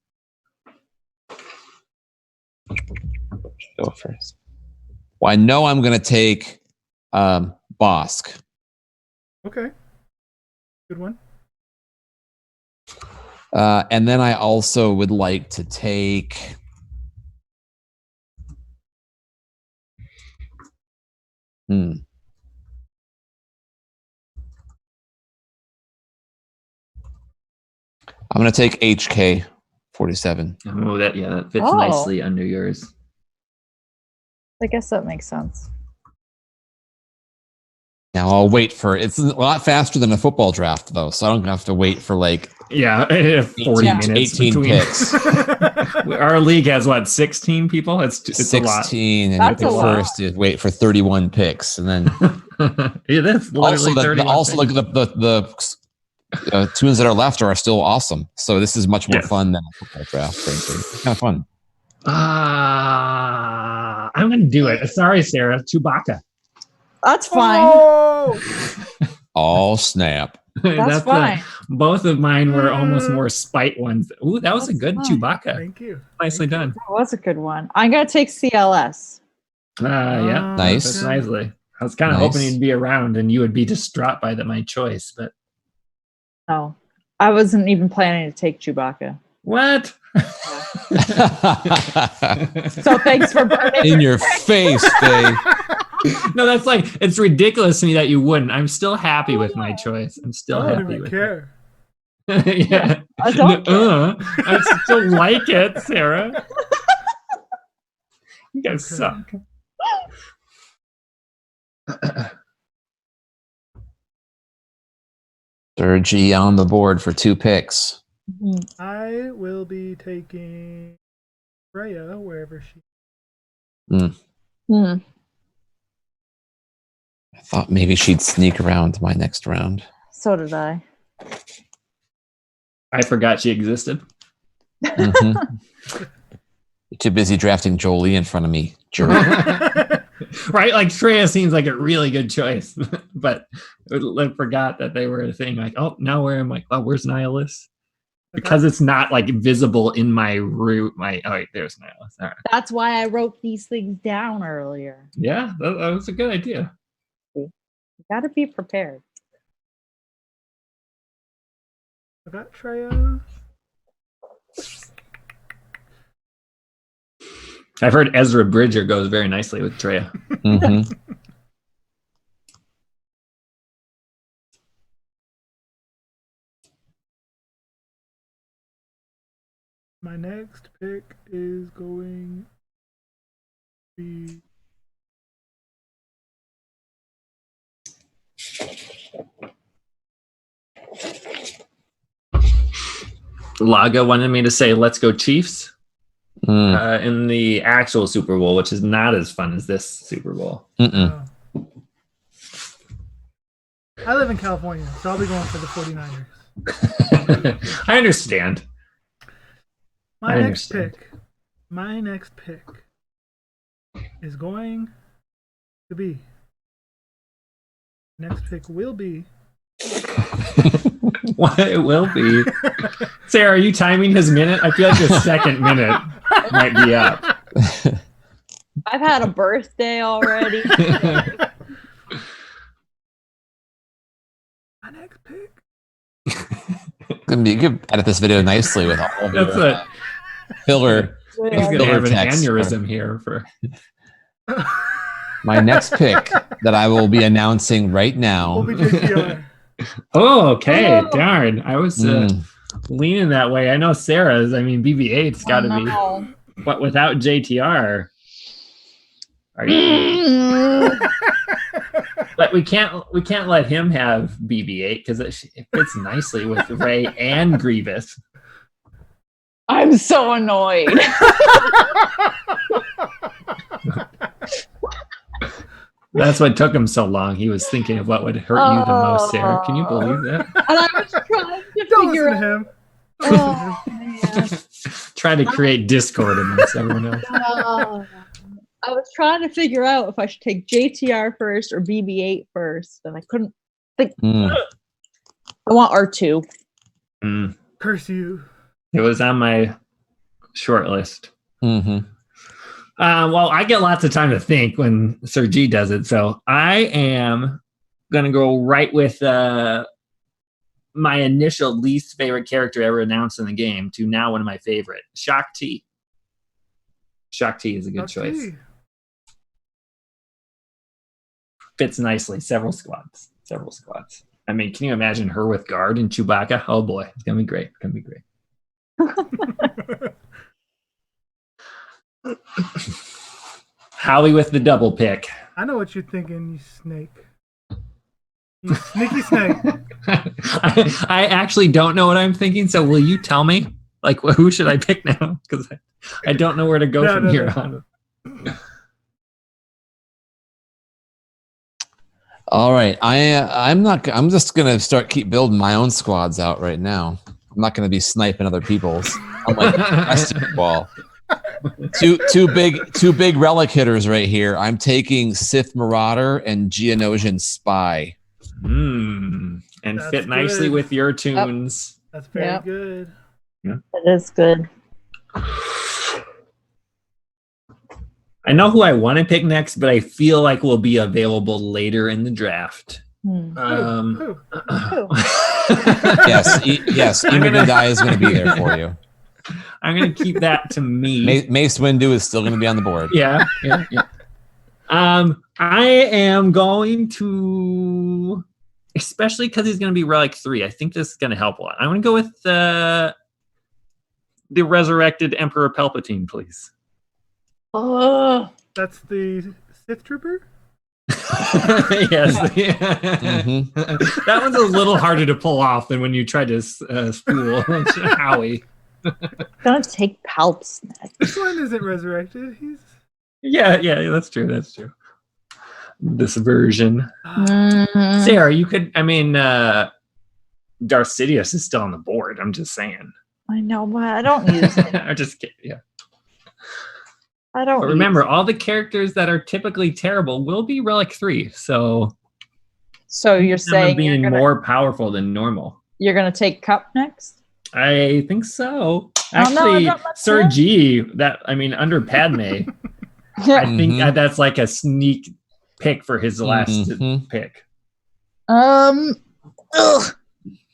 Speaker 1: Go first. Well, I know I'm gonna take Bosk.
Speaker 3: Okay. Good one.
Speaker 1: And then I also would like to take I'm going to take HK-47.
Speaker 2: Oh, that fits nicely under yours.
Speaker 4: I guess that makes sense.
Speaker 1: Now I'll wait for it's a lot faster than a football draft though, so I don't have to wait for like
Speaker 2: 40 minutes
Speaker 1: 18
Speaker 2: between
Speaker 1: picks.
Speaker 2: Our league has what, 16 people? It's
Speaker 1: 16
Speaker 2: a
Speaker 1: lot. And the first is wait for 31 picks and then
Speaker 2: that's
Speaker 1: also the tunes that are left are still awesome. So this is much more fun than a football draft, frankly. It's kind of fun.
Speaker 2: I'm going to do it. Sorry, Sarah. Chewbacca.
Speaker 4: That's fine.
Speaker 1: Oh, snap.
Speaker 4: That's fine.
Speaker 2: Both of mine were almost more spite ones. Ooh, that was a good
Speaker 4: fine.
Speaker 2: Chewbacca.
Speaker 3: Thank you.
Speaker 2: Nicely done.
Speaker 4: That was a good one. I'm going to take CLS.
Speaker 2: Yeah.
Speaker 1: Nice.
Speaker 2: That's nicely. I was kind of hoping you'd be around and you would be distraught by my choice, but.
Speaker 4: No, I wasn't even planning to take Chewbacca.
Speaker 2: What?
Speaker 4: So thanks for burning
Speaker 1: in your face, Faye.
Speaker 2: No, that's like, it's ridiculous to me that you wouldn't. I'm still happy with my choice. I'm still happy with
Speaker 3: care.
Speaker 2: it. Yeah.
Speaker 4: I don't care.
Speaker 2: I still like it, Sarah. You guys suck.
Speaker 1: Sir G on the board for 2 picks.
Speaker 3: I will be taking Freya wherever she.
Speaker 1: I thought maybe she'd sneak around my next round.
Speaker 4: So did I.
Speaker 2: I forgot she existed.
Speaker 1: Mm-hmm. You're too busy drafting Jolie in front of me, jerk.
Speaker 2: Right? Like Freya seems like a really good choice, but I forgot that they were a thing. Like, oh, now where am I? Oh, where's Nihilus? because it's not like visible in my root. There's Nihilus. All right.
Speaker 4: That's why I wrote these things down earlier.
Speaker 2: Yeah, that was a good idea.
Speaker 4: You got to be prepared.
Speaker 3: I got Treya.
Speaker 2: I've heard Ezra Bridger goes very nicely with Treya.
Speaker 1: Mm-hmm.
Speaker 3: My next pick is going to be
Speaker 2: Laga wanted me to say, let's go Chiefs
Speaker 1: Mm.
Speaker 2: in the actual Super Bowl, which is not as fun as this Super Bowl.
Speaker 3: I live in California, so I'll be going for the 49ers.
Speaker 2: I understand.
Speaker 3: My next pick is going to be. Next pick will be.
Speaker 2: What it will be. Sarah, are you timing his minute? I feel like the second minute might be up.
Speaker 4: I've had a birthday already.
Speaker 3: My next pick.
Speaker 1: You could edit this video nicely with all of
Speaker 2: That's
Speaker 1: your
Speaker 2: it.
Speaker 1: filler.
Speaker 2: He's gonna have an
Speaker 1: text.
Speaker 2: aneurysm here for.
Speaker 1: My next pick that I will be announcing right
Speaker 3: Will
Speaker 1: now.
Speaker 3: be JTR.
Speaker 2: Oh, okay.
Speaker 4: Oh.
Speaker 2: Darn. I was leaning that way. I know Sarah's. I mean, BB-8's got to be. But without JTR, are you? But we can't let him have BB-8 because it fits nicely with Ray and Grievous.
Speaker 4: I'm so annoyed.
Speaker 2: That's what took him so long. He was thinking of what would hurt you the most, Sarah. Can you believe that?
Speaker 4: And I was trying to
Speaker 3: Don't
Speaker 4: figure
Speaker 3: listen to
Speaker 4: out.
Speaker 3: him.
Speaker 4: Oh, man.
Speaker 2: Trying to create discord amongst everyone else.
Speaker 4: I was trying to figure out if I should take JTR first or BB-8 first, and I couldn't think.
Speaker 1: Mm.
Speaker 4: I want R2.
Speaker 3: Curse you.
Speaker 2: It was on my short list.
Speaker 1: Mm-hmm.
Speaker 2: Well, I get lots of time to think when Sir G does it, so I am going to go right with my initial least favorite character ever announced in the game to now one of my favorite, Shock T. Shock T is a good choice.
Speaker 3: T.
Speaker 2: Fits nicely. Several squads. I mean, can you imagine her with Guard and Chewbacca? Oh boy, it's gonna be great. Howie with the double pick.
Speaker 3: I know what you're thinking, you snake. You sneaky snake.
Speaker 2: I actually don't know what I'm thinking, so will you tell me? Like, who should I pick now? Because I don't know where to go from here on.
Speaker 1: All right, I'm just gonna keep building my own squads out right now. I'm not gonna be sniping other people's. I'm like basketball. Two big relic hitters right here. I'm taking Sith Marauder and Geonosian Spy.
Speaker 2: And
Speaker 3: That's
Speaker 2: fit nicely
Speaker 3: good.
Speaker 2: with your tunes.
Speaker 3: That's very good.
Speaker 4: It is good.
Speaker 2: I know who I want to pick next, but I feel like will be available later in the draft.
Speaker 3: Who?
Speaker 1: Yes, Imogen Die is going to be there for you.
Speaker 2: I'm going to keep that to me.
Speaker 1: Mace Windu is still going to be on the board.
Speaker 2: Yeah. I am going to, especially because he's going to be Relic 3. I think this is going to help a lot. I'm going to go with the resurrected Emperor Palpatine, please.
Speaker 4: Oh,
Speaker 3: That's the Sith Trooper?
Speaker 2: Yes.
Speaker 1: Mm-hmm.
Speaker 2: That one's a little harder to pull off than when you tried to fool Howie.
Speaker 4: gonna take Palps next.
Speaker 3: This one isn't resurrected. He's
Speaker 2: Yeah, that's true. This version.
Speaker 4: Mhm.
Speaker 2: Sarah, you could, Darth Sidious is still on the board. I'm just saying.
Speaker 4: I know, but I don't use it.
Speaker 2: I'm just kidding. Yeah.
Speaker 4: I don't.
Speaker 2: But remember, all the characters that are typically terrible will be Relic 3. So
Speaker 4: So you're
Speaker 2: them
Speaker 4: saying
Speaker 2: being more powerful than normal.
Speaker 4: you're gonna take Cup next?
Speaker 2: I think so.
Speaker 4: Oh, no, I
Speaker 2: Actually,
Speaker 4: dropped my
Speaker 2: Sir
Speaker 4: pen.
Speaker 2: G, under Padme, I think that's like a sneak pick for his last pick.
Speaker 4: Ugh.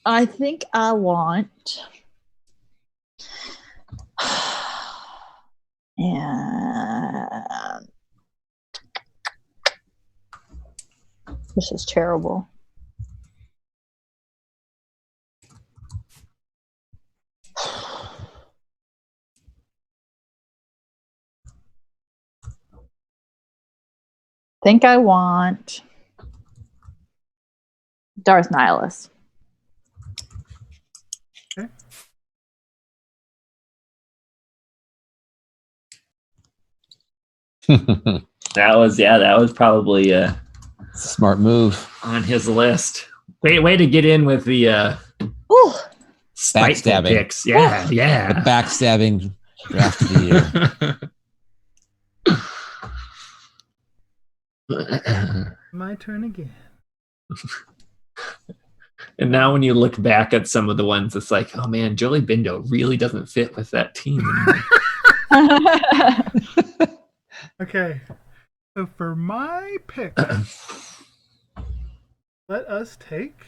Speaker 4: I think I want. And this is terrible. Think I want Darth Nihilus.
Speaker 3: Okay.
Speaker 2: That was probably
Speaker 1: Smart move.
Speaker 2: on his list. Way to get in with the
Speaker 4: Ooh.
Speaker 2: spiteful
Speaker 1: Backstabbing.
Speaker 2: picks. Yeah,
Speaker 1: The
Speaker 2: yeah.
Speaker 1: backstabbing draft of the year.
Speaker 3: My turn again.
Speaker 2: And now when you look back at some of the ones, it's like, oh man, Jolie Bindo really doesn't fit with that team anymore.
Speaker 3: Okay. So for my pick, let us take.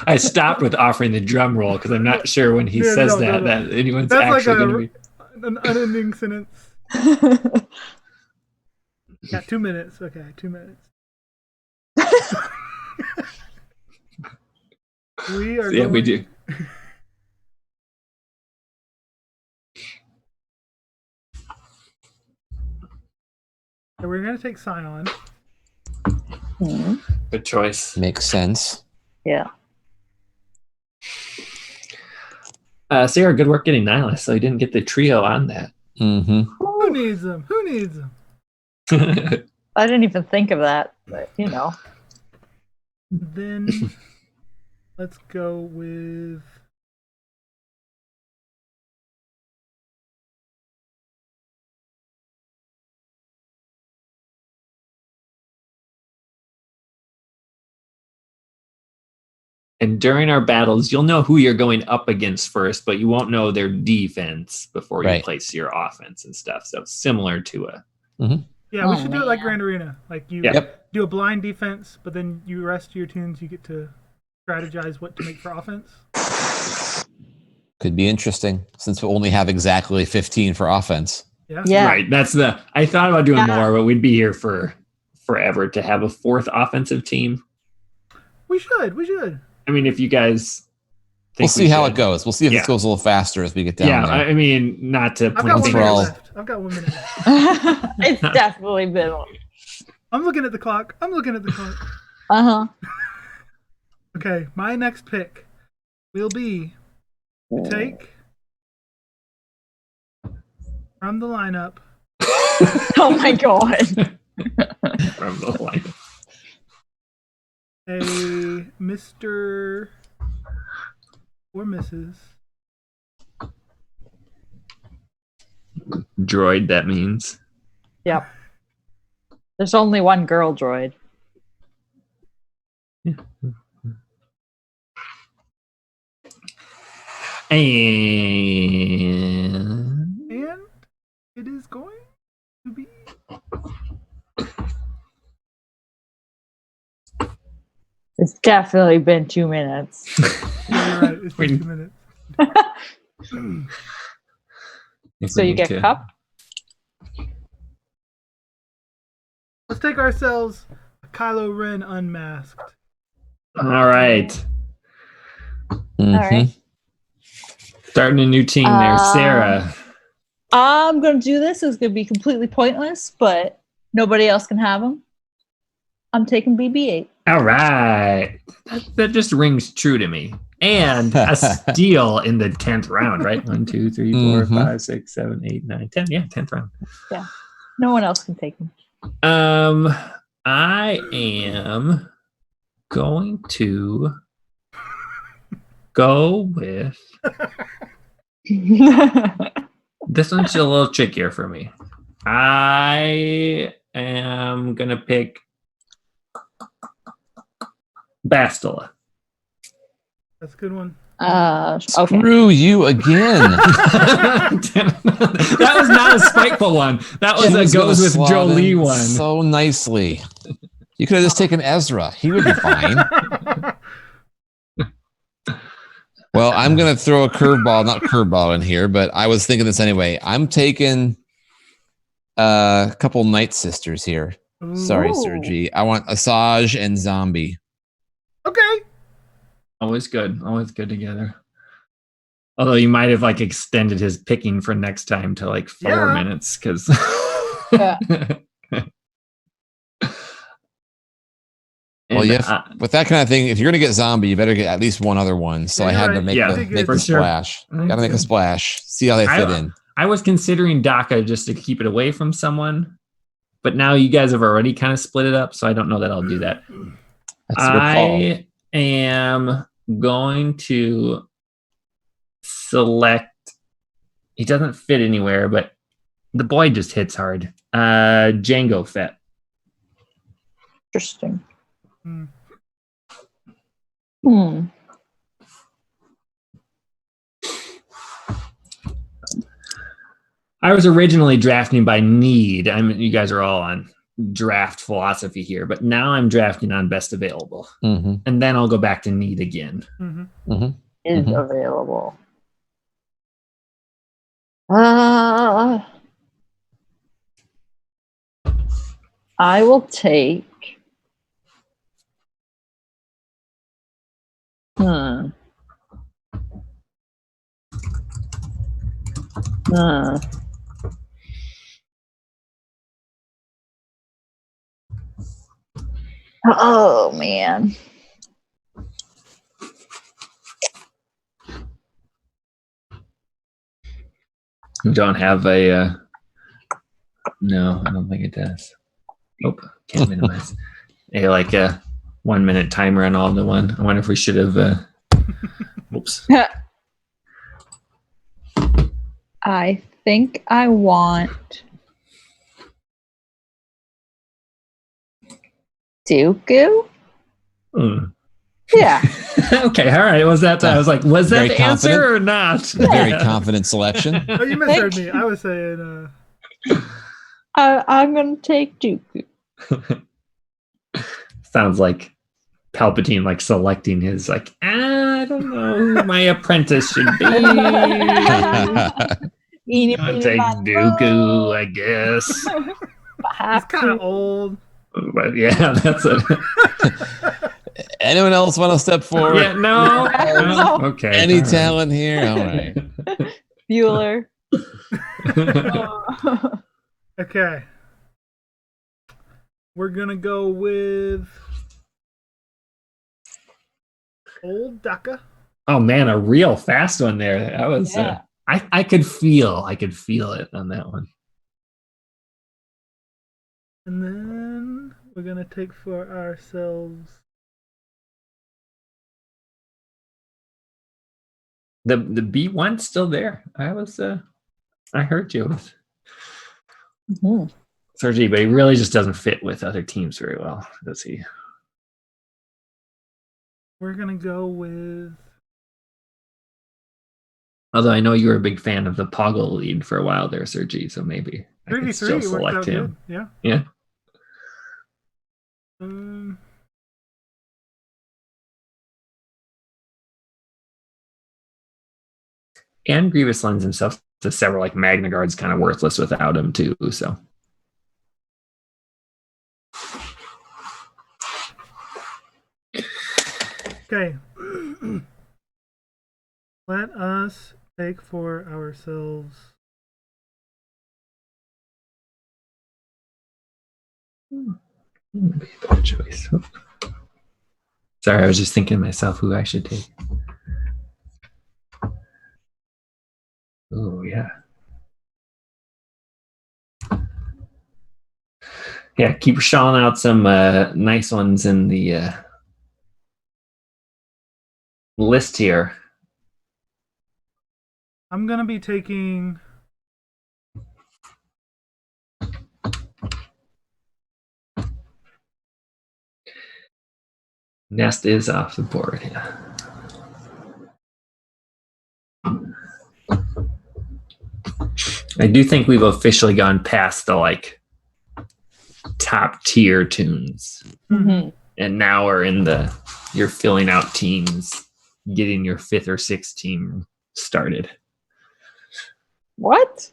Speaker 2: I stopped with offering the drum roll because I'm not sure when he says that anyone's
Speaker 3: That's
Speaker 2: actually
Speaker 3: like
Speaker 2: going to be.
Speaker 3: an unending sentence. Yeah, 2 minutes. Okay, 2 minutes. We are.
Speaker 2: Yeah, we do.
Speaker 3: So we're gonna take Scion.
Speaker 2: Good choice.
Speaker 1: Makes sense.
Speaker 4: Yeah.
Speaker 2: Sarah, good work getting Nihilus, so you didn't get the trio on that.
Speaker 1: Mm-hmm.
Speaker 3: Who needs them? Who needs them?
Speaker 4: I didn't even think of that, but you know.
Speaker 3: Then let's go with.
Speaker 2: And during our battles, you'll know who you're going up against first, but you won't know their defense before you place your offense and stuff. So similar to a.
Speaker 3: Yeah, we should do it like Grand Arena. Like you do a blind defense, but then you rest your tunes. You get to strategize what to make for offense.
Speaker 1: Could be interesting since we only have exactly 15 for offense.
Speaker 4: Yeah.
Speaker 2: Right. I thought about doing more, but we'd be here for forever to have a fourth offensive team.
Speaker 3: We should.
Speaker 2: I mean, if you guys think
Speaker 1: we'll see how it goes. We'll see if it goes a little faster as we get down there.
Speaker 2: I mean, not to
Speaker 3: I've got 1 minute left. I've got 1 minute left.
Speaker 4: It's definitely been.
Speaker 3: I'm looking at the clock.
Speaker 4: Uh-huh.
Speaker 3: Okay, my next pick will be to take from the lineup.
Speaker 4: Oh my god.
Speaker 2: From the lineup.
Speaker 3: A Mr. or Mrs.
Speaker 2: Droid, that means.
Speaker 4: Yep. There's only one girl droid.
Speaker 2: And
Speaker 3: it is going to be
Speaker 4: It's definitely been 2 minutes.
Speaker 3: Yeah, you're right. It's been 2 minutes.
Speaker 4: So you get Cup?
Speaker 3: Let's take ourselves a Kylo Ren unmasked.
Speaker 2: All right.
Speaker 1: Mm-hmm.
Speaker 4: All right.
Speaker 2: Starting a new team there, Sarah.
Speaker 4: I'm going to do this. It's going to be completely pointless, but nobody else can have them. I'm taking BB-8.
Speaker 2: All right. That just rings true to me. And a steal in the 10th round, right? 1, 2, 3, 4, 5, 6, 7, 8, 9, 10. Yeah, 10th round.
Speaker 4: Yeah. No one else can take them.
Speaker 2: I am going to go with this one's a little trickier for me. I am gonna pick Bastila.
Speaker 3: That's a good one.
Speaker 4: Okay.
Speaker 1: Screw you again.
Speaker 2: That was not a spiteful one. That was a goes with Jolie one.
Speaker 1: So nicely. You could have just taken Ezra. He would be fine. Well, I'm going to throw a not curveball in here, but I was thinking this anyway. I'm taking a couple Night Sisters here. Sorry, Sergi. I want Asajj and Zombie.
Speaker 3: Okay.
Speaker 2: Always good together. Although you might have like extended his picking for next time to like 4 minutes because.
Speaker 4: Yeah.
Speaker 1: Well, with that kind of thing, if you're going to get Zombie, you better get at least one other one. So I had to make the splash. Got to make a splash. See how they fit in.
Speaker 2: I was considering DACA just to keep it away from someone, but now you guys have already kind of split it up, so I don't know that I'll do that. I am going to select. He doesn't fit anywhere, but the boy just hits hard. Jango Fett.
Speaker 4: Interesting.
Speaker 2: I was originally drafting by need. I mean, you guys are all on draft philosophy here, but now I'm drafting on best available, and then I'll go back to need again.
Speaker 4: Is available. I will take. Oh man.
Speaker 2: You don't have a no, I don't think it does. Nope, can't minimize. Like a 1 minute timer on all the one. I wonder if we should have oops.
Speaker 4: I think I want Dooku. Yeah.
Speaker 2: Okay, all right. Was that? I was like, was that the answer or not?
Speaker 1: Very confident selection.
Speaker 3: Oh, you misheard me. I was saying.
Speaker 4: I'm gonna take Dooku.
Speaker 2: Sounds like Palpatine, like selecting his, like, I don't know who my apprentice should be. I'll take Dooku, I guess.
Speaker 3: He's kind of old.
Speaker 2: But yeah, that's it.
Speaker 1: Anyone else want to step forward?
Speaker 2: Yeah, no. Okay.
Speaker 1: Any talent here? All right.
Speaker 4: Bueller.
Speaker 3: Okay. We're going to go with old DACA.
Speaker 2: Oh man, a real fast one there. That was I could feel it on that one.
Speaker 3: And then we're going to take for ourselves
Speaker 2: the B1's still there. I heard you. Sergi, but he really just doesn't fit with other teams very well, does he?
Speaker 3: We're going to go with...
Speaker 2: Although I know you were a big fan of the Poggle lead for a while there, Sergi, so maybe I can still select him.
Speaker 3: Good.
Speaker 2: Yeah. And Grievous lends himself to several like Magna Guards kind of worthless without him too, so.
Speaker 3: Okay. Let us take for ourselves
Speaker 2: better choice. Sorry, I was just thinking to myself who I should take. Oh yeah. Yeah, keep shelling out some nice ones in the list here.
Speaker 3: I'm going to be taking
Speaker 2: Nest is off the board. Yeah. I do think we've officially gone past the like top tier tunes, and now we're in the you're filling out teams, getting your 5th or 6th team started.
Speaker 4: What?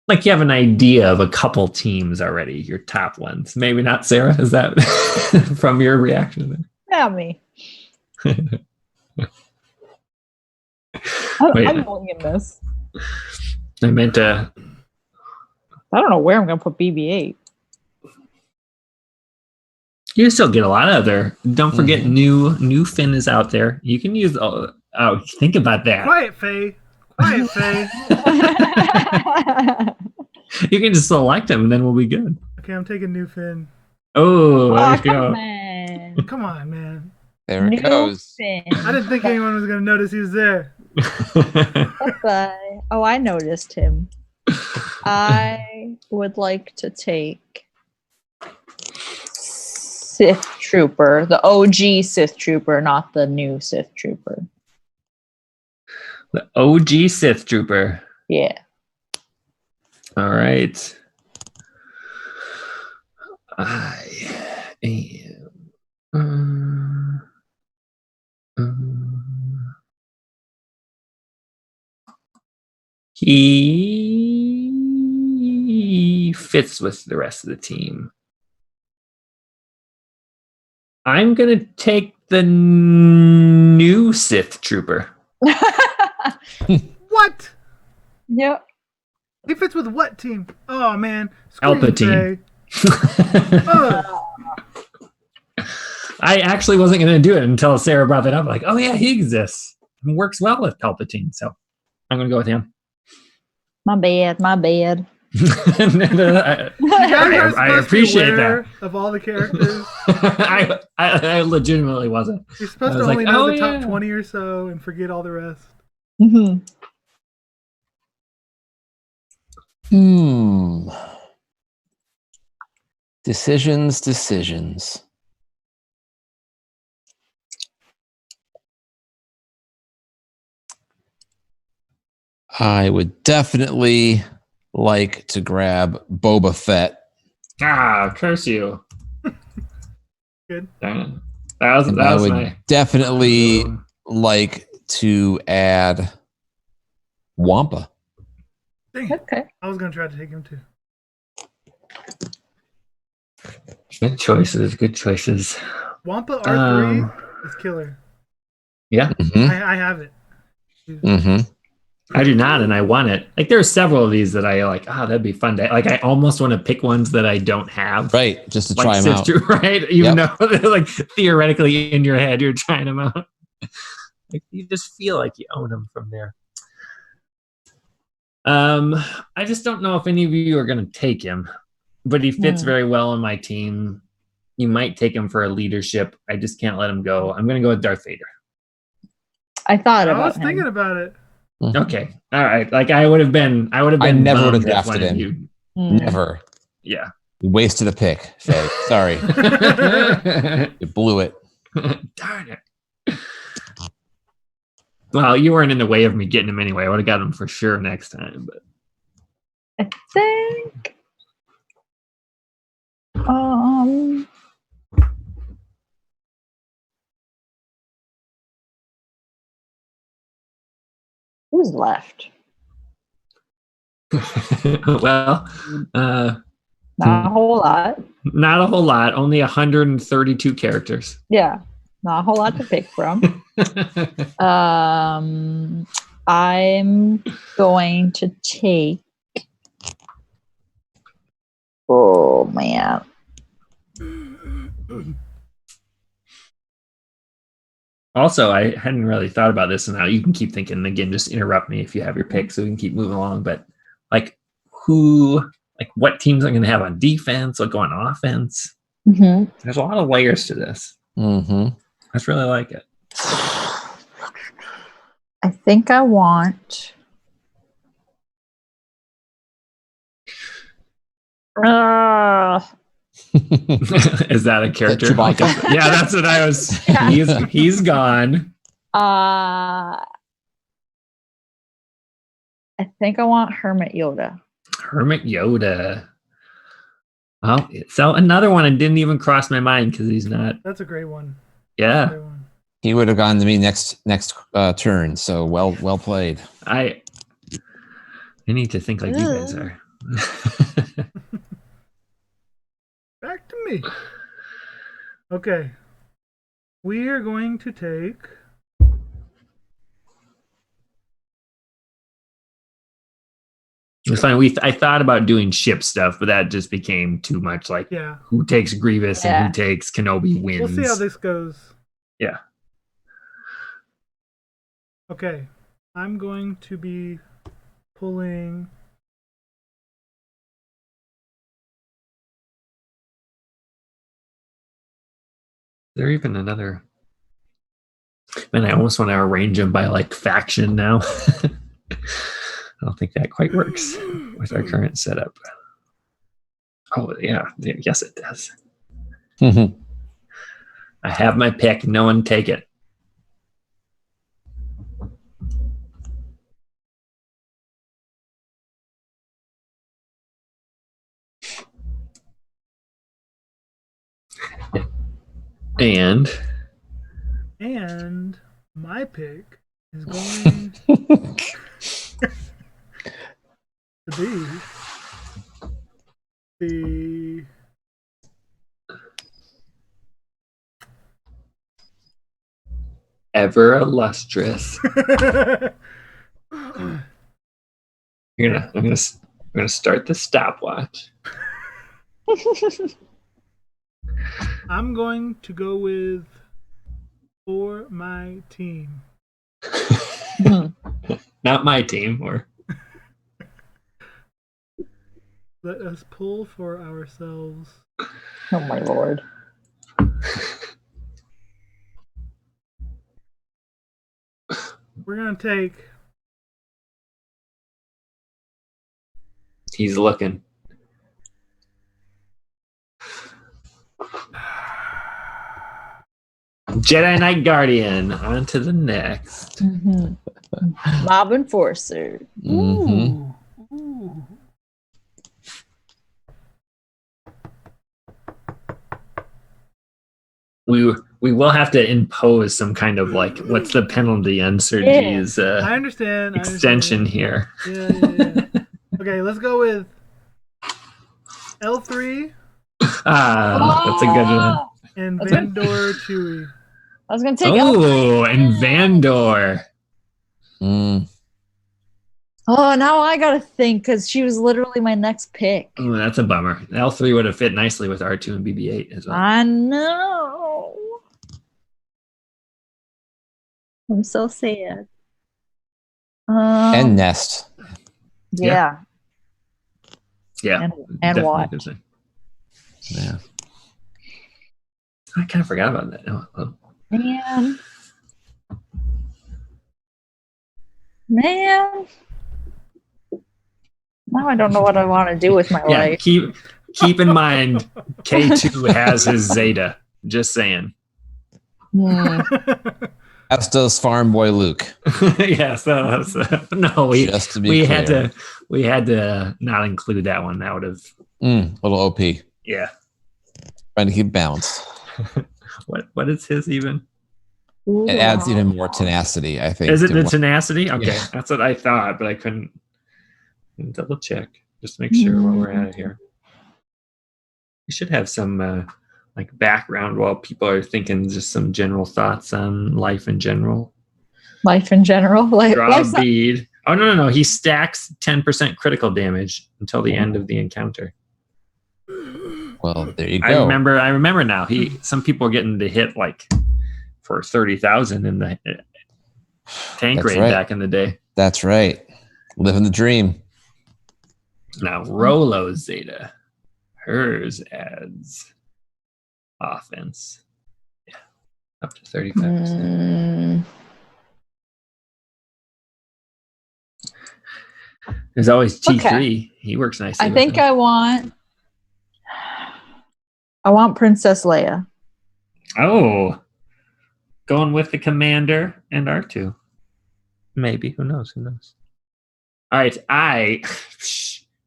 Speaker 2: Like you have an idea of a couple teams already, your top ones. Maybe not, Sarah. Is that from your reaction?
Speaker 4: Yeah, me. I'm going in this.
Speaker 2: I meant to.
Speaker 4: I don't know where I'm going to put BB-8.
Speaker 2: You still get a lot of other. Don't forget, new Finn is out there. You can use. Oh, think about that.
Speaker 3: Quiet, Faye. Quiet, Faye.
Speaker 2: You can just select them, and then we'll be good.
Speaker 3: Okay, I'm taking new Finn.
Speaker 2: Oh, there you go.
Speaker 3: Come on, man.
Speaker 1: There it goes.
Speaker 4: Finn.
Speaker 3: I didn't think anyone was going to notice he was there.
Speaker 4: Bye. Oh, I noticed him. I would like to take Sith Trooper, the OG Sith Trooper, not the new Sith Trooper.
Speaker 2: The OG Sith Trooper.
Speaker 4: Yeah.
Speaker 2: All right. I am. He fits with the rest of the team. I'm going to take the new Sith Trooper.
Speaker 3: What?
Speaker 4: Yep.
Speaker 3: He fits with what team? Oh, man.
Speaker 2: Palpatine.
Speaker 3: Oh.
Speaker 2: I actually wasn't going to do it until Sarah brought that up. Like, oh, yeah, he exists. He works well with Palpatine. So I'm going to go with him.
Speaker 4: My bad.
Speaker 2: I appreciate that.
Speaker 3: Of all the characters.
Speaker 2: I legitimately wasn't.
Speaker 3: You're supposed to only know the top 20 or so and forget all the rest.
Speaker 1: Decisions. I would definitely like to grab Boba Fett.
Speaker 2: Curse you.
Speaker 3: Good.
Speaker 2: That was
Speaker 1: I would definitely like to add Wampa.
Speaker 3: Dang.
Speaker 4: Okay.
Speaker 3: I was going to try to take him too.
Speaker 2: Good choices.
Speaker 3: Wampa R3 is killer.
Speaker 2: Yeah.
Speaker 3: I have it.
Speaker 2: I do not, and I want it. Like there are several of these that I like. That'd be fun to. Like I almost want to pick ones that I don't have.
Speaker 1: Right, just to
Speaker 2: like
Speaker 1: try them out.
Speaker 2: Right, even though they're like theoretically in your head, you're trying them out. Like you just feel like you own them from there. I just don't know if any of you are going to take him, but he fits very well on my team. You might take him for a leadership. I just can't let him go. I'm going to go with Darth Vader.
Speaker 4: I
Speaker 3: was thinking about it.
Speaker 2: Okay. All right. Like I would have been. I
Speaker 1: never would have drafted him. Never.
Speaker 2: Yeah.
Speaker 1: You wasted a pick, Faye. Sorry. You blew it.
Speaker 2: Darn it. Well, you weren't in the way of me getting him anyway. I would have got him for sure next time. But
Speaker 4: I think. Who's left?
Speaker 2: Well,
Speaker 4: not a whole lot.
Speaker 2: Not a whole lot. Only 132 characters.
Speaker 4: Yeah, not a whole lot to pick from. I'm going to take. Oh man.
Speaker 2: Also, I hadn't really thought about this, and now you can keep thinking. Again, just interrupt me if you have your pick, so we can keep moving along. But what teams are going to have on defense, what go on offense? There's a lot of layers to this. I just really like it.
Speaker 4: I think I want.
Speaker 2: Is that a character?
Speaker 1: Chewbacca?
Speaker 2: Yeah, that's what I was.
Speaker 4: Yeah.
Speaker 2: He's gone.
Speaker 4: I think I want Hermit Yoda.
Speaker 2: Hermit Yoda. Well, so another one that didn't even cross my mind because he's not.
Speaker 3: That's a great one.
Speaker 2: Yeah.
Speaker 3: Great one.
Speaker 1: He would have gone to me next turn. So well played.
Speaker 2: I need to think like you guys are.
Speaker 3: Back to me. Okay. We are going to take.
Speaker 2: It's funny. I thought about doing ship stuff, but that just became too much. Like, who takes Grievous and who takes Kenobi wins.
Speaker 3: We'll see how this goes.
Speaker 2: Yeah.
Speaker 3: Okay. I'm going to be pulling.
Speaker 2: Is there even another? Man, I almost want to arrange them by like faction now. I don't think that quite works with our current setup. Oh, yeah. Yes, it does. I have my pick. No one take it. And
Speaker 3: my pick is going to be the
Speaker 2: ever illustrious. I'm gonna start the stopwatch.
Speaker 3: I'm going to go with for my team.
Speaker 2: Not my team, or
Speaker 3: let us pull for ourselves.
Speaker 4: Oh my lord.
Speaker 3: We're gonna take.
Speaker 2: He's looking. Jedi Knight Guardian. On to the next.
Speaker 4: Mob Enforcer.
Speaker 3: Ooh. Ooh.
Speaker 2: We will have to impose some kind of like, what's the penalty on Sergi's
Speaker 3: I understand.
Speaker 2: extension here.
Speaker 3: Yeah. Okay, let's go with L3.
Speaker 2: That's a good one.
Speaker 3: And Vandor Chewie.
Speaker 4: I was gonna take.
Speaker 2: Oh, and Vandor.
Speaker 4: Oh, now I gotta think because she was literally my next pick.
Speaker 2: Oh, that's a bummer. L3 would have fit nicely with R2 and BB-8 as well.
Speaker 4: I know. I'm so sad.
Speaker 1: And Nest.
Speaker 4: Yeah.
Speaker 2: Yeah.
Speaker 4: And what?
Speaker 1: Yeah.
Speaker 2: I kind of forgot about that.
Speaker 4: Man. Now I don't know what I want to do with my life.
Speaker 2: Keep in mind, K2 has his Zeta. Just saying.
Speaker 1: As does Farm Boy Luke.
Speaker 2: Yeah, so no, we had to not include that one. That would have
Speaker 1: little OP.
Speaker 2: Yeah.
Speaker 1: Trying to keep balance.
Speaker 2: What is his even?
Speaker 1: It adds even more tenacity, I think.
Speaker 2: Is it the tenacity? Okay, yeah. That's what I thought, but I couldn't double check. Just make sure where we're at here. We should have some like background while people are thinking, just some general thoughts on life in general.
Speaker 4: Life in general?
Speaker 2: Draw a bead. Oh, no. He stacks 10% critical damage until the end of the encounter.
Speaker 1: Well, there you go.
Speaker 2: I remember now. Some people are getting to hit like for 30,000 in the tank raid back in the day.
Speaker 1: That's right. Living the dream.
Speaker 2: Now, Rolo's Zeta. Hers adds offense. Yeah. Up to 35%. There's always T3. Okay. He works nicely.
Speaker 4: I think I want I want Princess Leia.
Speaker 2: Oh, going with the commander and R2. Maybe. Who knows? Who knows? All right. I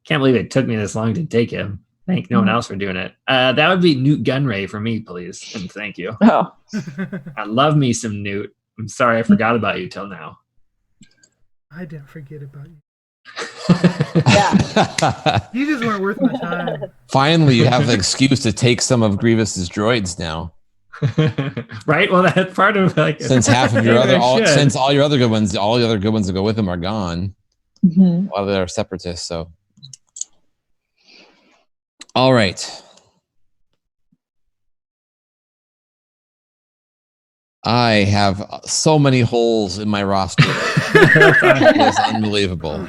Speaker 2: can't believe it took me this long to take him. Thank no one else for doing it. That would be Newt Gunray for me, please. And thank you.
Speaker 4: Oh,
Speaker 2: I love me some Newt. I'm sorry I forgot about you till now.
Speaker 3: I didn't forget about you.
Speaker 4: yeah.
Speaker 3: You just weren't worth my time.
Speaker 1: Finally, you have the excuse to take some of Grievous's droids now.
Speaker 2: Right? Well, that's part of like
Speaker 1: Since half of your
Speaker 2: maybe I should.
Speaker 1: since all your other good ones, all the other good ones that go with them are gone.
Speaker 4: Mhm.
Speaker 1: While they're separatists, so. All right. I have so many holes in my roster. It's unbelievable.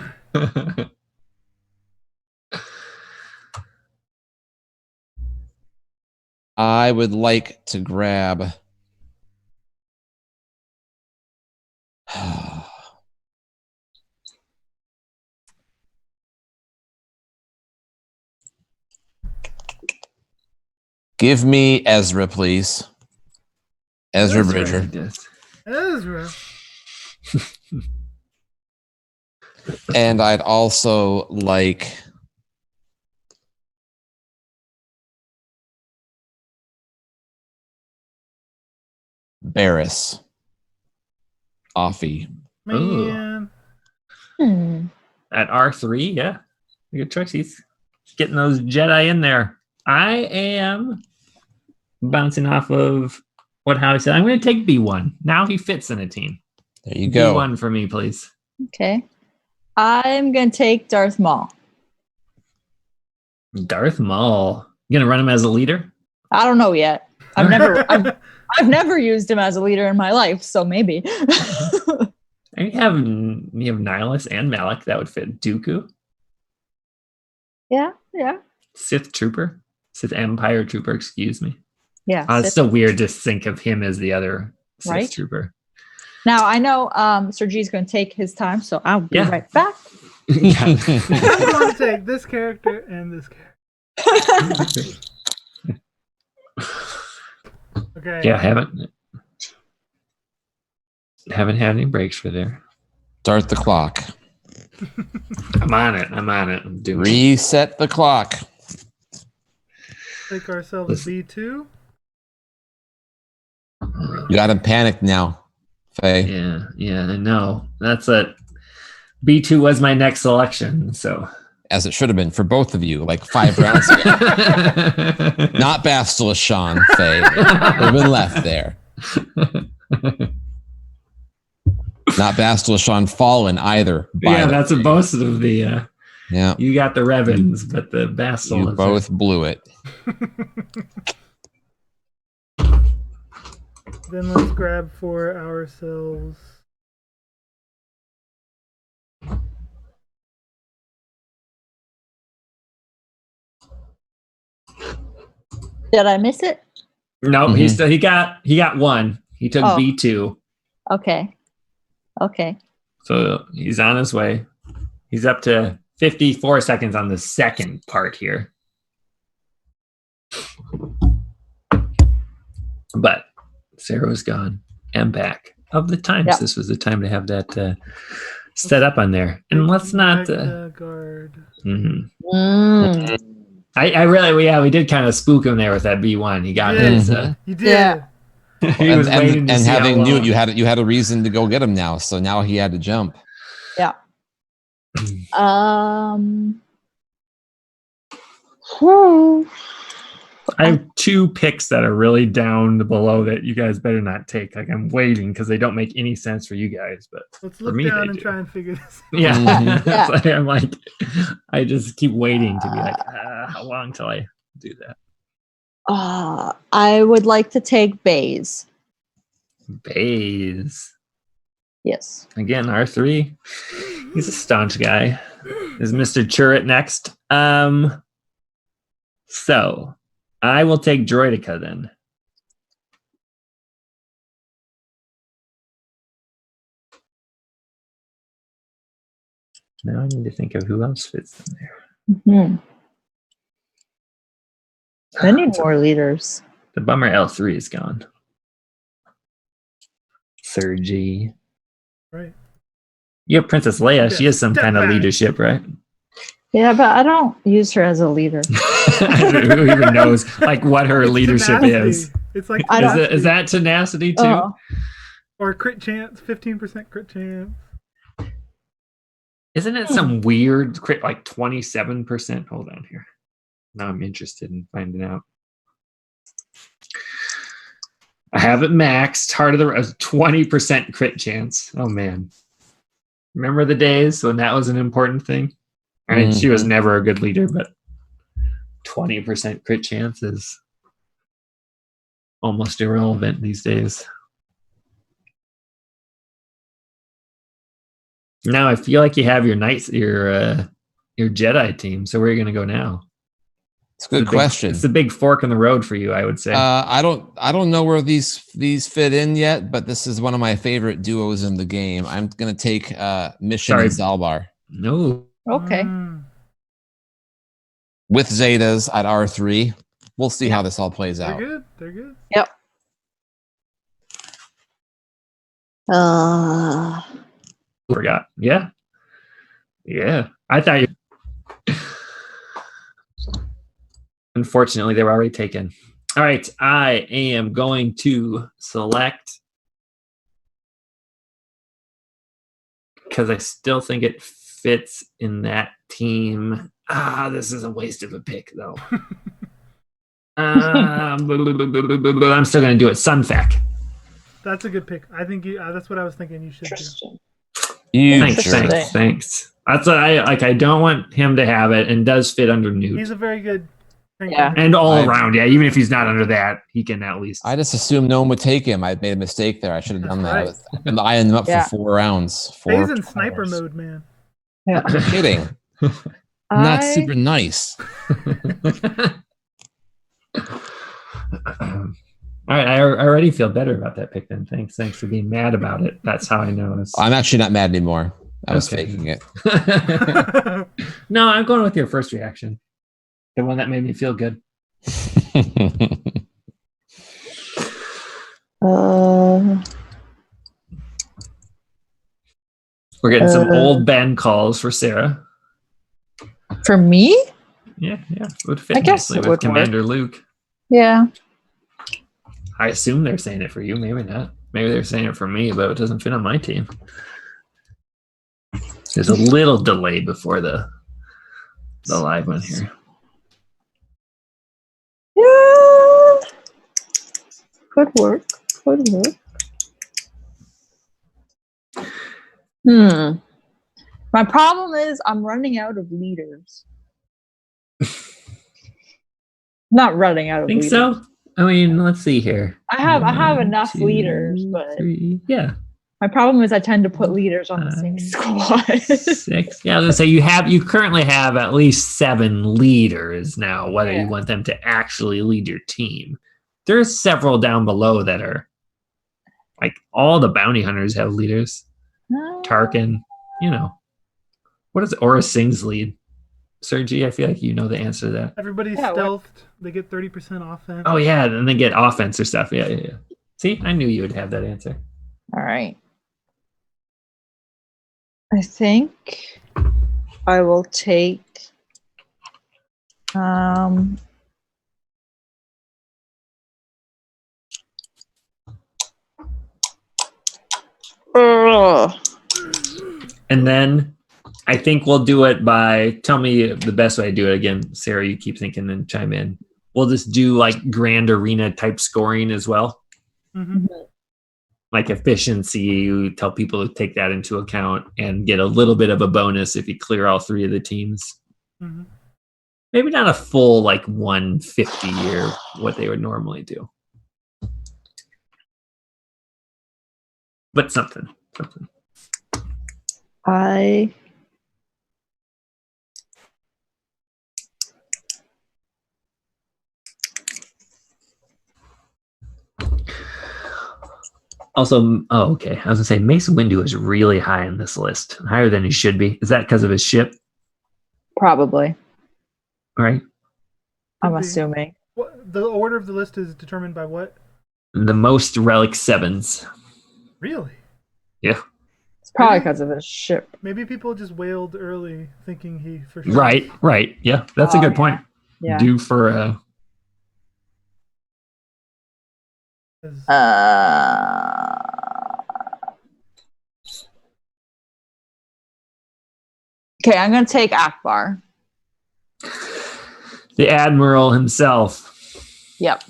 Speaker 1: I would like to grab. Give me Ezra, please. Ezra Bridger.
Speaker 3: Ezra.
Speaker 1: And I'd also like Barris. Offie.
Speaker 3: Man.
Speaker 2: At R3, yeah. Good choice. He's getting those Jedi in there. I am bouncing off of what Howie said. I'm going to take B1. Now he fits in a team.
Speaker 1: There you go.
Speaker 2: B1 for me, please.
Speaker 4: Okay. I'm going to take Darth Maul.
Speaker 2: Darth Maul. You going to run him as a leader?
Speaker 4: I don't know yet. I've never used him as a leader in my life, so maybe.
Speaker 2: You have Nihilus and Malik. That would fit. Dooku.
Speaker 4: Yeah.
Speaker 2: Sith Trooper. Sith Empire Trooper, excuse me.
Speaker 4: Yeah.
Speaker 2: It's so weird to think of him as the other Sith
Speaker 4: Right?
Speaker 2: Trooper.
Speaker 4: Now, I know Sir G's going to take his time, so I'll be right back.
Speaker 3: I'm going to take this character and this character. Okay.
Speaker 2: Yeah, haven't had any breaks for there.
Speaker 1: Start the clock.
Speaker 2: I'm on it. I'm doing it.
Speaker 1: Reset the clock.
Speaker 3: Take ourselves B2.
Speaker 1: You got him panicked now, Faye.
Speaker 2: Yeah, I know. That's it. B2 was my next selection, so.
Speaker 1: As it should have been for both of you, like 5 rounds ago. Not Bastila Sean, Faye. Would have been left there. Not Bastila Sean Fallen either.
Speaker 2: Yeah, that's a boast of the.
Speaker 1: Yeah.
Speaker 2: You got the Revens, but the Bastila.
Speaker 1: You both blew it.
Speaker 3: Then let's grab for ourselves.
Speaker 4: Did I miss it?
Speaker 2: No,
Speaker 1: Mm-hmm.
Speaker 2: he got one. He took B2.
Speaker 4: Okay.
Speaker 2: So he's on his way. He's up to 54 seconds on the second part here. But Sarah was gone and back. Of the times, this was the time to have that set up on there. And let's not.
Speaker 3: Guard.
Speaker 2: I really, we did kind of spook him there with that B1. He got his.
Speaker 3: You did. Yeah.
Speaker 2: He was waiting to
Speaker 1: and
Speaker 2: see
Speaker 1: having
Speaker 2: how well.
Speaker 1: Newt, you had a reason to go get him now. So now he had to jump.
Speaker 4: Yeah.
Speaker 2: I have 2 picks that are really down below that you guys better not take. Like I'm waiting because they don't make any sense for you guys, but
Speaker 3: Let's
Speaker 2: for
Speaker 3: look
Speaker 2: me,
Speaker 3: down
Speaker 2: they
Speaker 3: and
Speaker 2: do.
Speaker 3: try and figure this out.
Speaker 2: Yeah,
Speaker 4: Yeah.
Speaker 2: Like, I'm like, I just keep waiting to be like, how long till I do that?
Speaker 4: I would like to take Baze.
Speaker 2: Baze.
Speaker 4: Yes.
Speaker 2: Again, R3. He's a staunch guy. Is Mr. Churret next? So I will take Droidica then. Now I need to think of who else fits in there.
Speaker 4: I need more leaders.
Speaker 2: The bummer L3 is gone. Sergi.
Speaker 3: Right.
Speaker 2: You have Princess Leia.
Speaker 3: Yeah,
Speaker 2: She has some
Speaker 3: step
Speaker 2: kind of
Speaker 3: back.
Speaker 2: leadership, right?
Speaker 4: Yeah, but I don't use her as a leader.
Speaker 2: Who even knows like what her
Speaker 3: It's
Speaker 2: leadership
Speaker 3: tenacity.
Speaker 2: is?
Speaker 3: It's like
Speaker 4: I don't-
Speaker 3: tenacity.
Speaker 2: Is that tenacity too?
Speaker 4: Oh,
Speaker 3: Or crit chance, 15% crit chance.
Speaker 2: Isn't it some weird crit like 27%? Hold on here. Now I'm interested in finding out. I have it maxed. Heart of the 20% crit chance. Oh man. Remember the days when that was an important thing? I mean, she was never a good leader, but 20% crit chance is almost irrelevant these days. Now I feel like you have your knights, your Jedi team. So where are you going to go now?
Speaker 1: It's a good question.
Speaker 2: It's the big fork in the road for you, I would say.
Speaker 1: I don't know where these fit in yet, but this is one of my favorite duos in the game. I'm gonna take Mission and Zalbar
Speaker 2: No.
Speaker 4: okay.
Speaker 1: with Zetas at R3. We'll see how this all plays out.
Speaker 3: They're good.
Speaker 4: Yep.
Speaker 2: Forgot. Yeah. I thought you. Unfortunately, they were already taken. All right, I am going to select because I still think it fits in that team. This is a waste of a pick, though. I'm still going to do it. Sunfac.
Speaker 3: That's a good pick. I think that's what I was thinking you should do.
Speaker 4: Interesting.
Speaker 2: Thanks. That's what I like. I don't want him to have it, and does fit under Newt.
Speaker 3: He's a very good thinker.
Speaker 4: Yeah.
Speaker 2: And all around, yeah. Even if he's not under that, he can at least.
Speaker 1: I just assumed no one would take him. I made a mistake there. I should have done that.
Speaker 3: Right.
Speaker 1: I've been eyeing them up for 4 rounds.
Speaker 3: He's in sniper mode, man.
Speaker 4: Yeah.
Speaker 1: I'm kidding. Not super nice.
Speaker 2: All right, I already feel better about that pick then. Thanks for being mad about it. That's how I know.
Speaker 1: I'm actually not mad anymore. I was faking it.
Speaker 2: No, I'm going with your first reaction. The one that made me feel good. We're getting some old Ben calls for Sarah.
Speaker 4: For me?
Speaker 2: Yeah. Would fit
Speaker 4: I guess
Speaker 2: nicely
Speaker 4: it
Speaker 2: with
Speaker 4: would
Speaker 2: Commander Luke.
Speaker 4: Yeah.
Speaker 2: I assume they're saying it for you. Maybe not. Maybe they're saying it for me, but it doesn't fit on my team. There's a little delay before the live one here.
Speaker 4: Yeah. Could work. My problem is I'm running out of leaders. Not running out of
Speaker 2: Think
Speaker 4: leaders.
Speaker 2: so? I mean, let's see here.
Speaker 4: I have
Speaker 2: One,
Speaker 4: enough
Speaker 2: 2,
Speaker 4: leaders, but
Speaker 2: 3. Yeah.
Speaker 4: my problem is I tend to put leaders on the same squad.
Speaker 2: 6. Yeah, I was gonna say you currently have at least 7 leaders now, whether you want them to actually lead your team. There's several down below that are like all the bounty hunters have leaders. Tarkin, What does Aura Singh's lead? Sergi, I feel like you know the answer to that.
Speaker 3: Everybody's stealthed. They get 30% offense.
Speaker 2: Oh yeah, and they get offense or stuff. Yeah. See, I knew you would have that answer.
Speaker 4: All right. I think I will take
Speaker 2: and then I think we'll do it by, tell me the best way to do it. Again, Sarah, you keep thinking and chime in. We'll just do like grand arena type scoring as well.
Speaker 3: Mm-hmm.
Speaker 2: Like efficiency, you tell people to take that into account and get a little bit of a bonus if you clear all 3 of the teams.
Speaker 3: Mm-hmm.
Speaker 2: Maybe not a full like 150 or what they would normally do. But something. Also, okay. I was gonna say Mace Windu is really high on this list, higher than he should be. Is that because of his ship?
Speaker 4: Probably.
Speaker 2: Right.
Speaker 4: I'm assuming.
Speaker 3: the order of the list is determined by what?
Speaker 2: The most relic 7s.
Speaker 3: Really?
Speaker 2: Yeah.
Speaker 4: It's probably because of his ship.
Speaker 3: Maybe people just wailed early, thinking he for sure.
Speaker 2: Right. Yeah, that's a good point.
Speaker 4: Yeah.
Speaker 2: Due for
Speaker 4: Okay, I'm gonna take Akbar.
Speaker 2: the Admiral himself.
Speaker 4: Yep.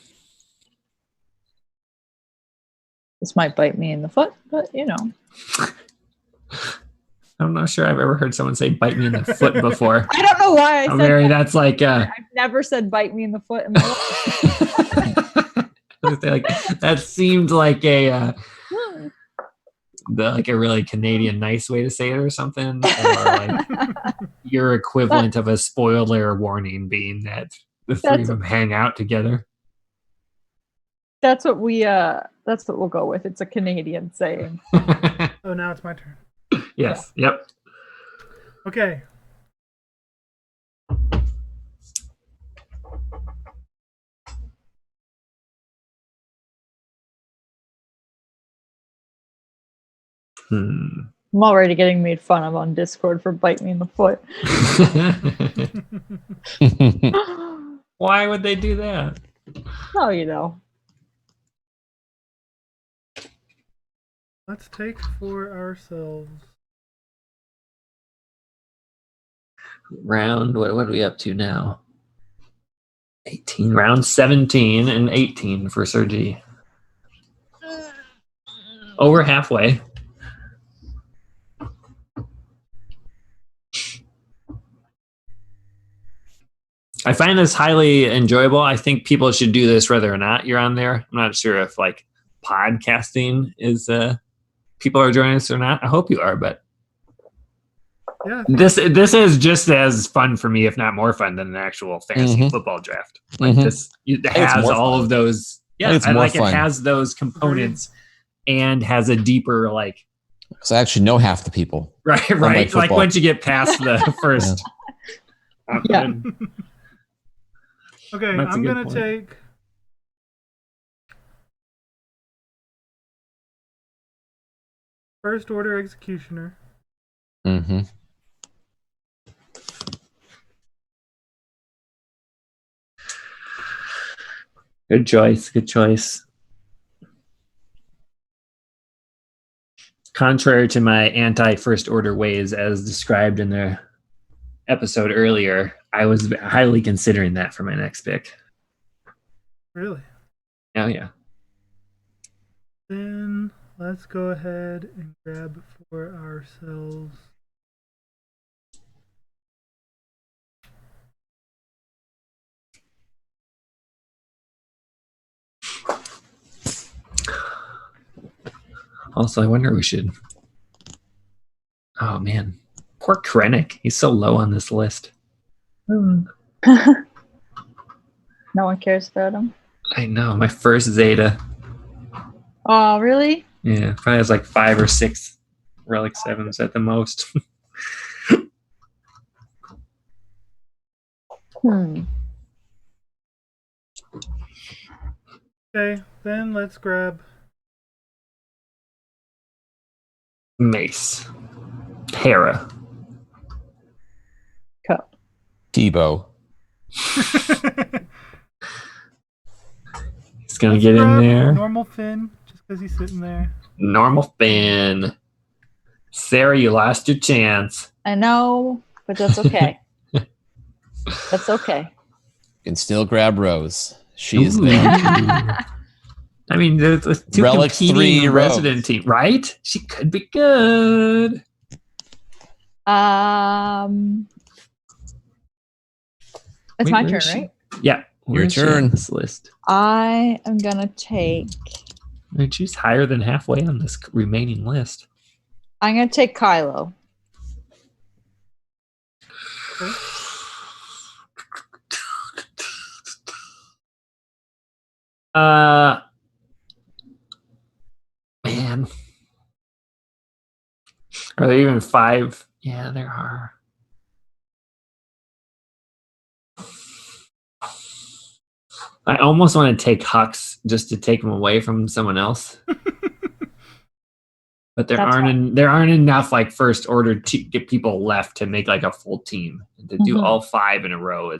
Speaker 4: This might bite me in the foot, but you know.
Speaker 2: I'm not sure I've ever heard someone say "bite me in the foot" before.
Speaker 4: I don't know why I said
Speaker 2: Mary,
Speaker 4: that.
Speaker 2: that's like
Speaker 4: I've never said "bite me in the foot" in my life.
Speaker 2: like that seemed like a really Canadian nice way to say it or something, or like your equivalent of a spoiler warning being that the three of them hang out together.
Speaker 4: That's what we'll go with. It's a Canadian saying.
Speaker 3: Oh, now it's my turn.
Speaker 2: Yes. Yeah. Yep.
Speaker 3: Okay.
Speaker 4: I'm already getting made fun of on Discord for bite me in the foot.
Speaker 2: Why would they do that?
Speaker 4: Oh, you know.
Speaker 3: Let's take for ourselves.
Speaker 2: Round, what are we up to now? 18. Round 17 and 18 for Sergi. Over halfway. I find this highly enjoyable. I think people should do this whether or not you're on there. I'm not sure if like podcasting is people are joining us or not. I hope you are, but
Speaker 3: yeah,
Speaker 2: this is just as fun for me, if not more fun than an actual fantasy football draft. Like this, it has all of those. Yeah, I like it has those components and has a deeper like.
Speaker 1: Because I actually know half the people.
Speaker 2: Right. Like once you get past the first.
Speaker 4: Yeah.
Speaker 3: Okay,
Speaker 2: That's
Speaker 3: I'm gonna take First Order Executioner.
Speaker 1: Mm-hmm.
Speaker 2: Good choice. Contrary to my anti-First Order ways, as described in the episode earlier, I was highly considering that for my next pick.
Speaker 3: Really?
Speaker 2: Oh, yeah.
Speaker 3: Then let's go ahead and grab for ourselves.
Speaker 2: Also, I wonder we should. Oh, man. Poor Krennic. He's so low on this list.
Speaker 4: No one cares about him.
Speaker 2: I know. My first Zeta.
Speaker 4: Oh, really?
Speaker 2: Yeah, probably has like 5 or 6 Relic 7s at the most.
Speaker 3: Okay, then let's grab
Speaker 2: Mace. Hera.
Speaker 4: Cup.
Speaker 1: Tebow.
Speaker 2: He's going to get in there.
Speaker 3: Normal Finn, just because he's sitting there.
Speaker 2: Normal Finn. Sarah, you lost your chance.
Speaker 4: I know, but that's okay. That's okay.
Speaker 1: You can still grab Rose. She's there.
Speaker 2: I mean, there's 2
Speaker 1: Relic
Speaker 2: competing
Speaker 1: 3
Speaker 2: resident team, right? She could be good.
Speaker 4: It's my turn, right?
Speaker 2: Yeah.
Speaker 1: Your turn.
Speaker 2: On this list.
Speaker 4: I am gonna take.
Speaker 2: I mean, she's higher than halfway on this remaining list.
Speaker 4: I'm gonna take Kylo.
Speaker 3: Okay.
Speaker 2: Man. Are there even 5? Yeah, there are. I almost want to take Hux just to take him away from someone else. But there aren't enough like first order to get people left to make like a full team. And to do all 5 in a row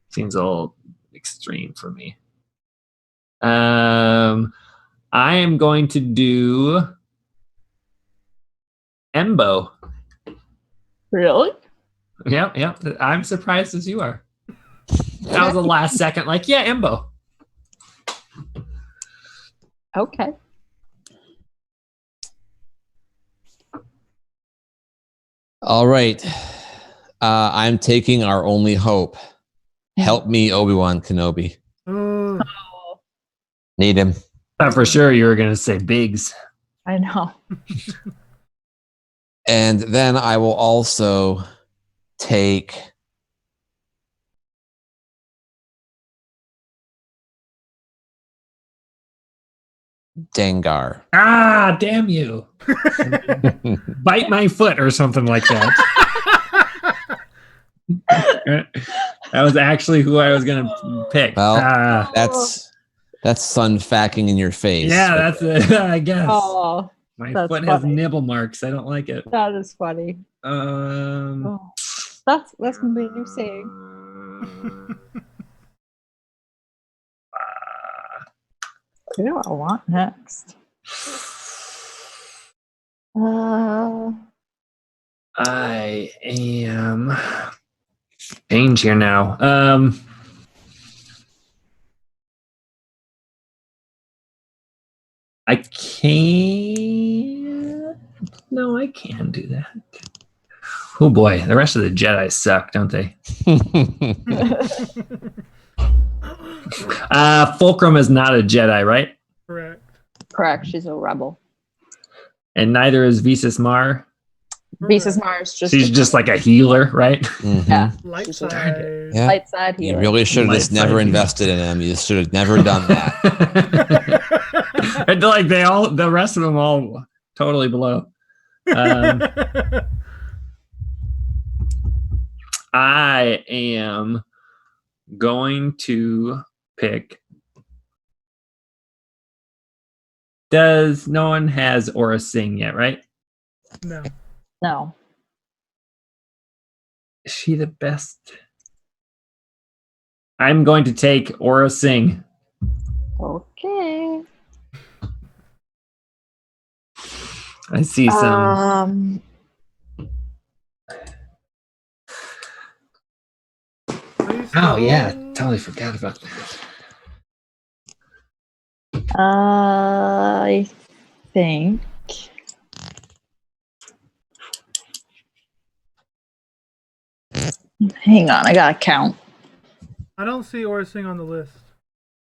Speaker 2: seems a little extreme for me. I am going to do Embo.
Speaker 4: Really?
Speaker 2: Yep. I'm surprised as you are. That was the last second. Like, yeah, Embo.
Speaker 4: Okay.
Speaker 1: All right. I'm taking our only hope. Help me, Obi-Wan Kenobi.
Speaker 3: Oh,
Speaker 1: Need him.
Speaker 2: Thought for sure you were going to say Biggs.
Speaker 4: I know.
Speaker 1: And then I will also take Dengar.
Speaker 2: Ah, damn you. Bite my foot or something like that. That was actually who I was going to pick.
Speaker 1: Well, that's sun facking in your face.
Speaker 2: Yeah, that's it, I guess.
Speaker 4: Oh,
Speaker 2: my
Speaker 4: that's
Speaker 2: foot has
Speaker 4: funny.
Speaker 2: nibble marks. I don't like it.
Speaker 4: That is funny. That's gonna be a new saying. Who do I want next?
Speaker 2: I am change here now. I can't. No, I can do that. Oh boy, the rest of the Jedi suck, don't they? Fulcrum is not a Jedi, right?
Speaker 3: correct.
Speaker 4: She's a rebel.
Speaker 2: And neither is Visas Mar.
Speaker 4: Visas Mars
Speaker 2: She's just like a healer, right?
Speaker 1: Mm-hmm.
Speaker 4: Yeah.
Speaker 3: Light
Speaker 4: She's
Speaker 3: side.
Speaker 1: Yeah.
Speaker 4: light side
Speaker 1: You
Speaker 4: healer.
Speaker 1: really should have just
Speaker 2: Light
Speaker 1: never
Speaker 2: side
Speaker 1: invested in him. You should have never done that.
Speaker 2: And like the rest of them all totally below. I am going to pick. No one has Aura Singh yet, right?
Speaker 3: No.
Speaker 4: No.
Speaker 2: Is she the best? I'm going to take Aura Singh.
Speaker 4: Okay.
Speaker 2: I see some. Oh yeah, totally forgot about that.
Speaker 4: I think. Hang on, I gotta count.
Speaker 3: I don't see Aura Singh on the list.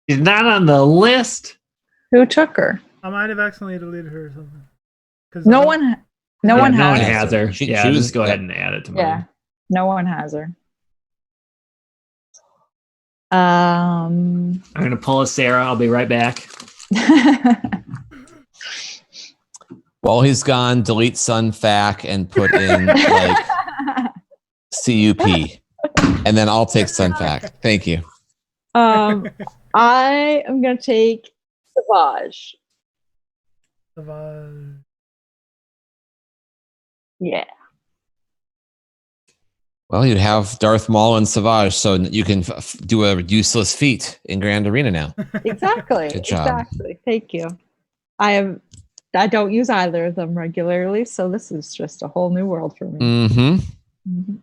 Speaker 2: She's not on the list.
Speaker 4: Who took her?
Speaker 3: I might have accidentally deleted her or something.
Speaker 4: No one has her.
Speaker 2: has her.
Speaker 1: She
Speaker 2: Yeah,
Speaker 1: was-
Speaker 2: just go ahead and add it to
Speaker 4: Yeah,
Speaker 2: mine.
Speaker 4: no one has her.
Speaker 2: I'm gonna pull a Sarah. I'll be right back.
Speaker 1: While he's gone, delete Sun Fac and put in like CUP. And then I'll take Sun Fac. Thank you.
Speaker 4: I am gonna take Savage.
Speaker 3: Savage.
Speaker 4: Yeah.
Speaker 1: Well, you have Darth Maul and Savage, so you can do a useless feat in Grand Arena now.
Speaker 4: Exactly.
Speaker 1: Good job.
Speaker 4: Exactly. Thank you. I don't use either of them regularly, so this is just a whole new world for me.
Speaker 1: Mm-hmm.
Speaker 4: Mhm.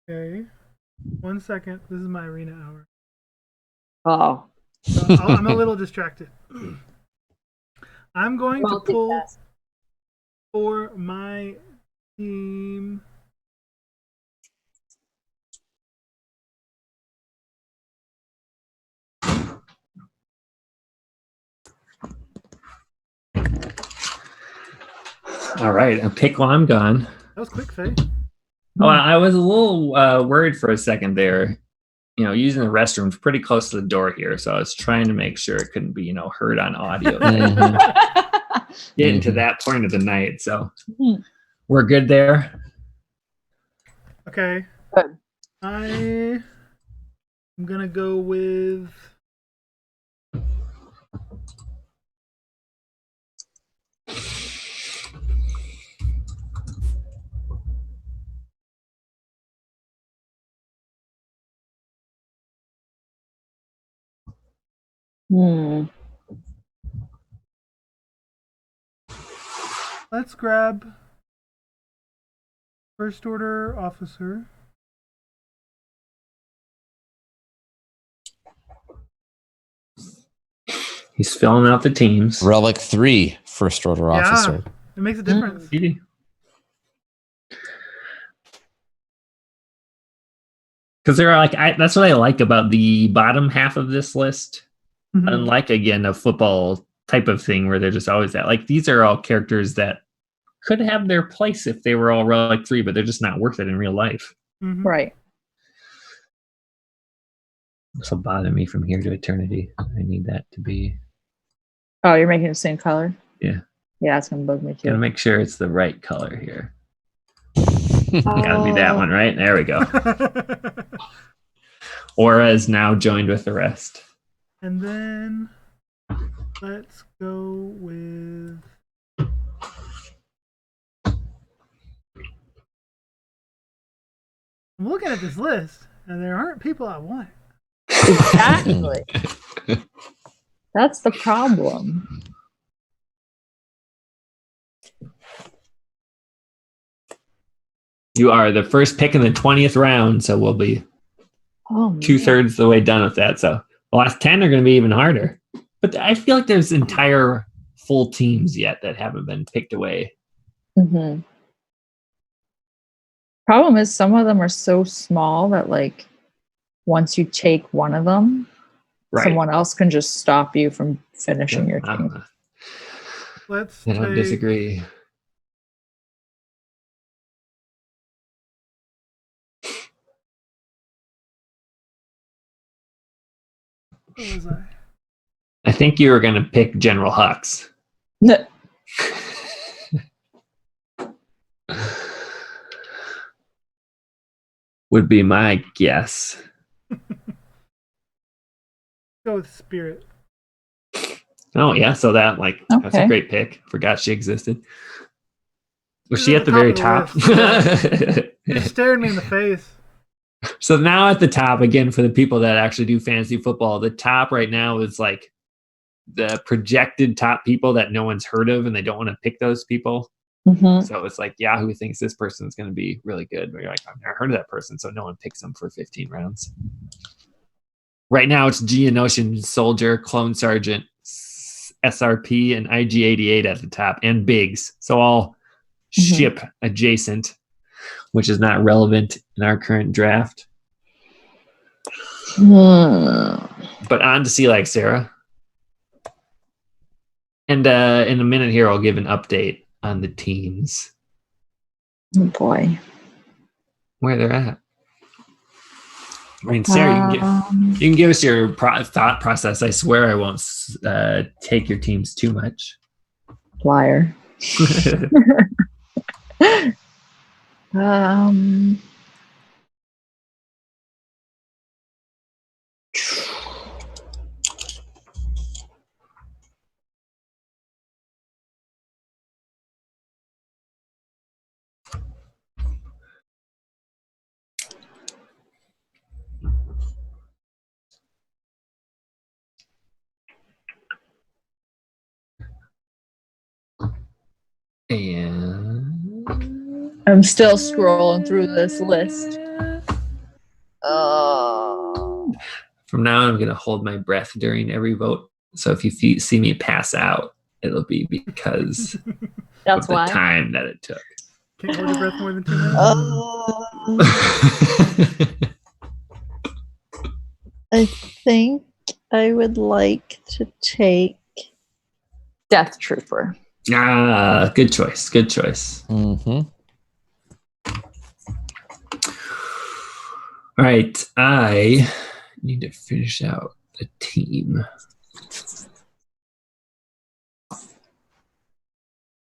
Speaker 3: Okay. 1 second. This is my arena hour.
Speaker 4: Oh.
Speaker 3: So I'm a little distracted. I'm going to pull
Speaker 4: Multitask.
Speaker 3: for my team.
Speaker 2: All right, I'll pick while I'm gone.
Speaker 3: That was quick, Faye.
Speaker 2: Oh, I was a little worried for a second there. You know, using the restrooms pretty close to the door here, so I was trying to make sure it couldn't be, heard on audio. Getting to that point of the night, so we're good there.
Speaker 3: Okay.
Speaker 4: Good.
Speaker 3: I I'm gonna go with let's grab First Order Officer.
Speaker 2: He's filling out the teams.
Speaker 1: Relic 3, First Order Officer.
Speaker 3: It makes a difference.
Speaker 2: Because they're like, that's what I like about the bottom half of this list.
Speaker 3: Mhm.
Speaker 2: Unlike, again, a football type of thing where they're just always that. Like, these are all characters that could have their place if they were all Relic 3, but they're just not worth it in real life.
Speaker 3: Mhm.
Speaker 4: Right.
Speaker 2: This will bother me from here to eternity. I need that to be...
Speaker 4: Oh, you're making the same color?
Speaker 2: Yeah.
Speaker 4: Yeah, it's going to bug me too.
Speaker 2: Gotta make sure it's the right color here. Gotta be that one, right? There we go. Aura is now joined with the rest.
Speaker 3: And then let's go with I'm looking at this list and there aren't people I want.
Speaker 4: Exactly. That's the problem.
Speaker 2: You are the first pick in the 20th round, so we'll be 2/3 of the way done with that. So the last 10 are going to be even harder. But I feel like there's entire full teams yet that haven't been picked away.
Speaker 4: Mm-hmm. Problem is, some of them are so small that, like, once you take one of them, someone else can just stop you from finishing your team.
Speaker 3: I
Speaker 2: don't disagree.
Speaker 3: What was I?
Speaker 2: I think you were going to pick General Hux. Would be my guess.
Speaker 3: Go with Spirit.
Speaker 2: Oh, yeah. So that's a great pick. Forgot she existed. Was she at the very top?
Speaker 3: You stared me in the face.
Speaker 2: So now at the top, again, for the people that actually do fantasy football, the top right now is like the projected top people that no one's heard of, and they don't want to pick those people.
Speaker 4: Mm-hmm.
Speaker 2: So it's like Yahoo thinks this person's going to be really good, but you're like, I've never heard of that person, so no one picks them for 15 rounds. Right now, it's Geonosian Soldier, Clone Sergeant, SRP, and IG-88 at the top, and Biggs. So all ship adjacent, which is not relevant in our current draft. But on to Sea Like Sarah. And in a minute here, I'll give an update on the teams.
Speaker 4: Oh boy.
Speaker 2: Where they're at. I mean, Sarah, you can give us your thought process. I swear I won't take your teams too much.
Speaker 4: Liar.
Speaker 2: And
Speaker 4: I'm still scrolling through this list.
Speaker 2: From now on, I'm going to hold my breath during every vote. So if you see me pass out, it'll be because
Speaker 4: That's
Speaker 2: of the
Speaker 4: why.
Speaker 2: time that it took.
Speaker 3: Can't hold your breath more than 2 minutes.
Speaker 5: I think I would like to take
Speaker 4: Death Trooper.
Speaker 2: Good choice. Good choice.
Speaker 1: Mm-hmm.
Speaker 2: All right. I need to finish out the team.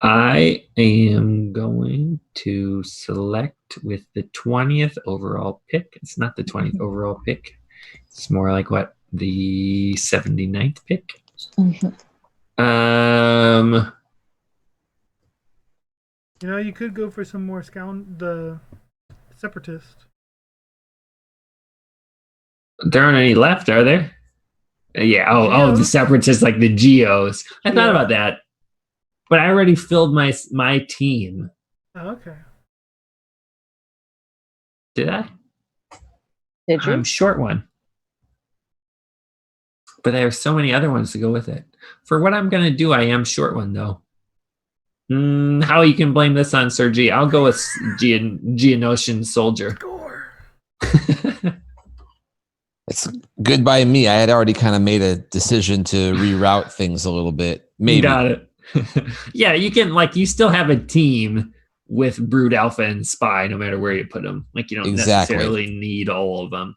Speaker 2: I am going to select with the 20th overall pick. It's not the 20th overall pick. It's more like what, the 79th pick?
Speaker 4: Mhm.
Speaker 3: You know, you could go for some more the separatist.
Speaker 2: There aren't any left, are there? Yeah. Oh, the
Speaker 3: Geos?
Speaker 2: separatists, like the Geos. I thought
Speaker 3: Yeah.
Speaker 2: about that, but I already filled my team.
Speaker 3: Oh, okay.
Speaker 2: Did I?
Speaker 4: Did you?
Speaker 2: I'm short one, but there are so many other ones to go with it. For what I'm gonna do, I am short one though. How you can blame this on Sir G? I'll go with Geonosian Soldier.
Speaker 3: Score.
Speaker 1: It's good by me. I had already kind of made a decision to reroute things a little bit. Maybe.
Speaker 2: Got it. Yeah, you can, like, you still have a team with Brood Alpha and Spy no matter where you put them. Like, you don't necessarily need all of them.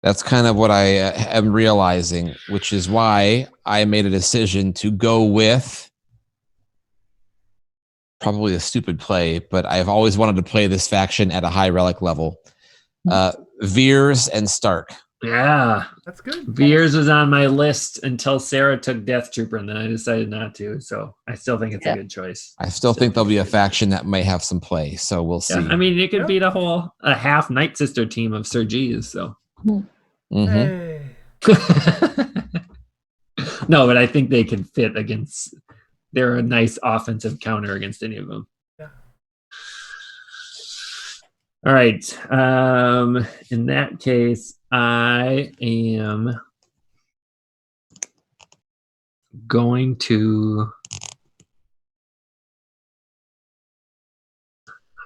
Speaker 1: That's kind of what I am realizing, which is why I made a decision to go with probably a stupid play, but I've always wanted to play this faction at a high relic level. Veers and Stark.
Speaker 2: Yeah.
Speaker 3: That's good.
Speaker 2: Veers was on my list until Sarah took Death Trooper, and then I decided not to. So I still think it's a good choice.
Speaker 1: I still think there'll be a faction that may have some play, so we'll see.
Speaker 2: I mean, it could beat a half Night Sister team of Sir G's. So.
Speaker 3: Hey.
Speaker 2: No, but I think they can fit against. They're a nice offensive counter against any of them.
Speaker 3: Yeah.
Speaker 2: All right. In that case, I am going to.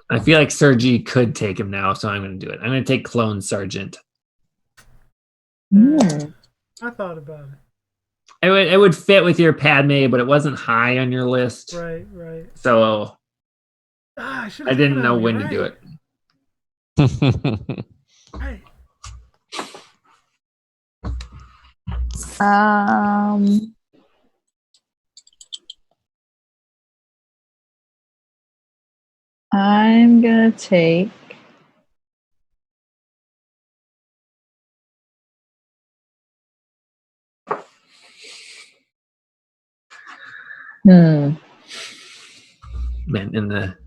Speaker 2: I feel like Sir G could take him now, so I'm going to do it. I'm going to take Clone Sergeant.
Speaker 3: I thought about it.
Speaker 2: It would fit with your Padme, but it wasn't high on your list.
Speaker 3: Right.
Speaker 2: So
Speaker 3: I
Speaker 2: didn't know when to do it.
Speaker 3: Hey.
Speaker 4: I'm gonna take
Speaker 2: Man, in the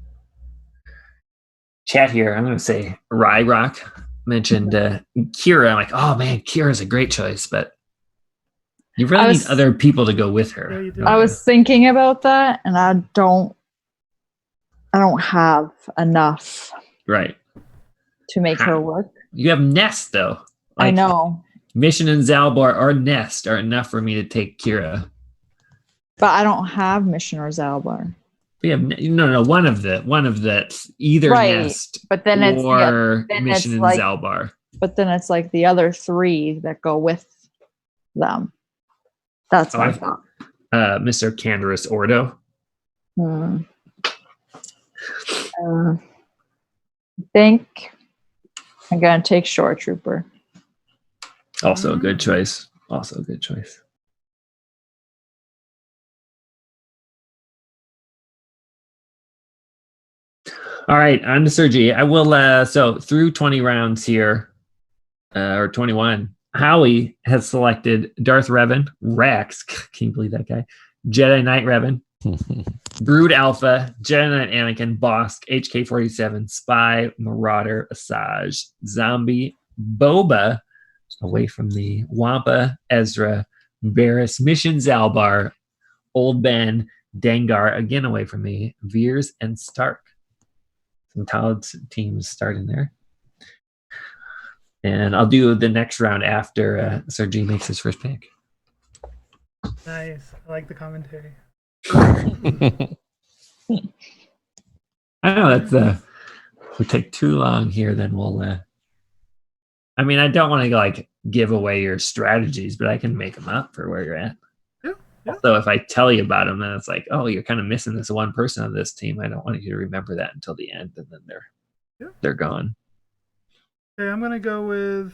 Speaker 2: chat here, I'm going to say Ryrock mentioned Kira. I'm like, oh man, Kira's a great choice, but you really need other people to go with her.
Speaker 3: Yeah,
Speaker 4: I was thinking about that, and I don't have enough to make her work.
Speaker 2: You have Nest though.
Speaker 4: I know.
Speaker 2: Mission and Zalbar or Nest are enough for me to take Kira.
Speaker 4: But I don't have Mission or Zalbar.
Speaker 2: We have one of the either Nest
Speaker 4: but then
Speaker 2: or Mission and
Speaker 4: like,
Speaker 2: Zalbar.
Speaker 4: But then it's like the other three that go with them. That's my thought.
Speaker 2: Mr. Canderous Ordo.
Speaker 4: I think I'm gonna take Shore Trooper.
Speaker 2: Also a good choice. All right, on to Sir G. I will, so through 20 rounds here, or 21, Howie has selected Darth Revan, Rex, can you believe that guy? Jedi Knight Revan, Brood Alpha, Jedi Knight Anakin, Bosk, HK-47, Spy, Marauder, Asajj, Zombie, Boba, away from the Wampa, Ezra, Barriss, Mission Zalbar, Old Ben, Dengar, again away from me, Veers, and Stark. Some talented teams starting there. And I'll do the next round after Sir G makes his first pick.
Speaker 3: Nice. I like the commentary.
Speaker 2: I know that's we take too long here, then we'll I mean, I don't want to give away your strategies, but I can make them up for where you're at.
Speaker 3: Yeah.
Speaker 2: So if I tell you about them, then it's like, oh, you're kind of missing this one person on this team. I don't want you to remember that until the end, and then they're gone.
Speaker 3: Okay, I'm gonna go with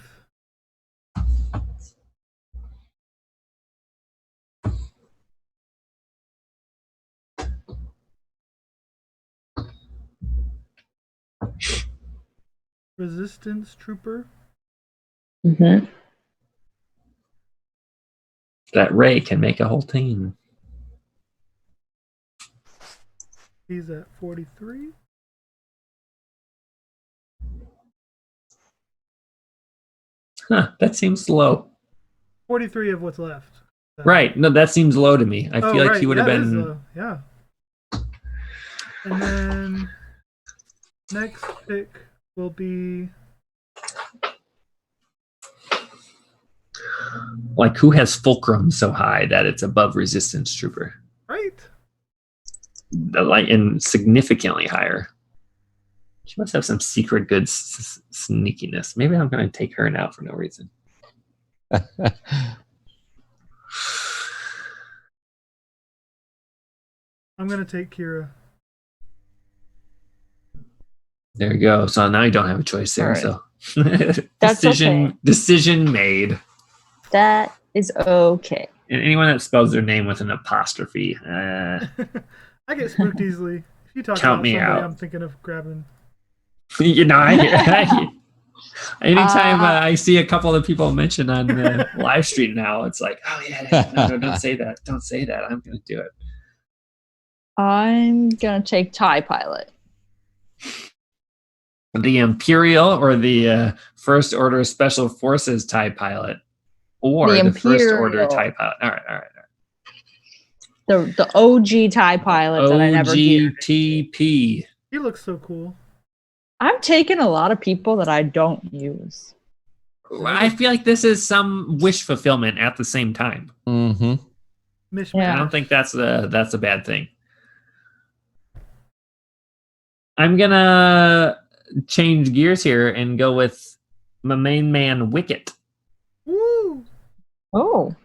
Speaker 3: Resistance Trooper.
Speaker 5: Mm-hmm.
Speaker 2: That Ray can make a whole team.
Speaker 3: He's at 43.
Speaker 2: Huh, that seems low.
Speaker 3: 43 of what's left.
Speaker 2: Right. No, that seems low to me. I feel like he would have
Speaker 3: it is
Speaker 2: been.
Speaker 3: low. Yeah. And then next pick will be
Speaker 2: Like, who has fulcrum so high that it's above resistance trooper?
Speaker 3: right.
Speaker 2: And significantly higher. She must have some secret good sneakiness. Maybe I'm going to take her now for no reason.
Speaker 3: I'm gonna take Kira.
Speaker 2: There you go. So now you don't have a choice there.
Speaker 4: All
Speaker 2: So
Speaker 4: That's okay.
Speaker 2: Decision made.
Speaker 4: That is okay.
Speaker 2: And anyone that spells their name with an apostrophe,
Speaker 3: I get spooked easily. If you talk
Speaker 2: Count
Speaker 3: about
Speaker 2: me
Speaker 3: somebody,
Speaker 2: out.
Speaker 3: I'm thinking of grabbing.
Speaker 2: you know, anytime I see a couple of people mentioned on the live stream now, it's like, oh yeah, no, don't say that. Don't say that. I'm going to do it.
Speaker 4: I'm gonna take TIE Pilot.
Speaker 2: The Imperial or the First Order Special Forces TIE Pilot, or the First Order TIE Pilot. All right.
Speaker 4: The OG TIE Pilot that I never geared.
Speaker 2: OGTP.
Speaker 3: He looks so cool.
Speaker 4: I'm taking a lot of people that I don't use.
Speaker 2: I feel like this is some wish fulfillment at the same time.
Speaker 1: Mm-hmm.
Speaker 4: Yeah.
Speaker 2: I don't think that's a bad thing. I'm gonna change gears here and go with my main man, Wicket.
Speaker 3: Woo!
Speaker 4: Oh.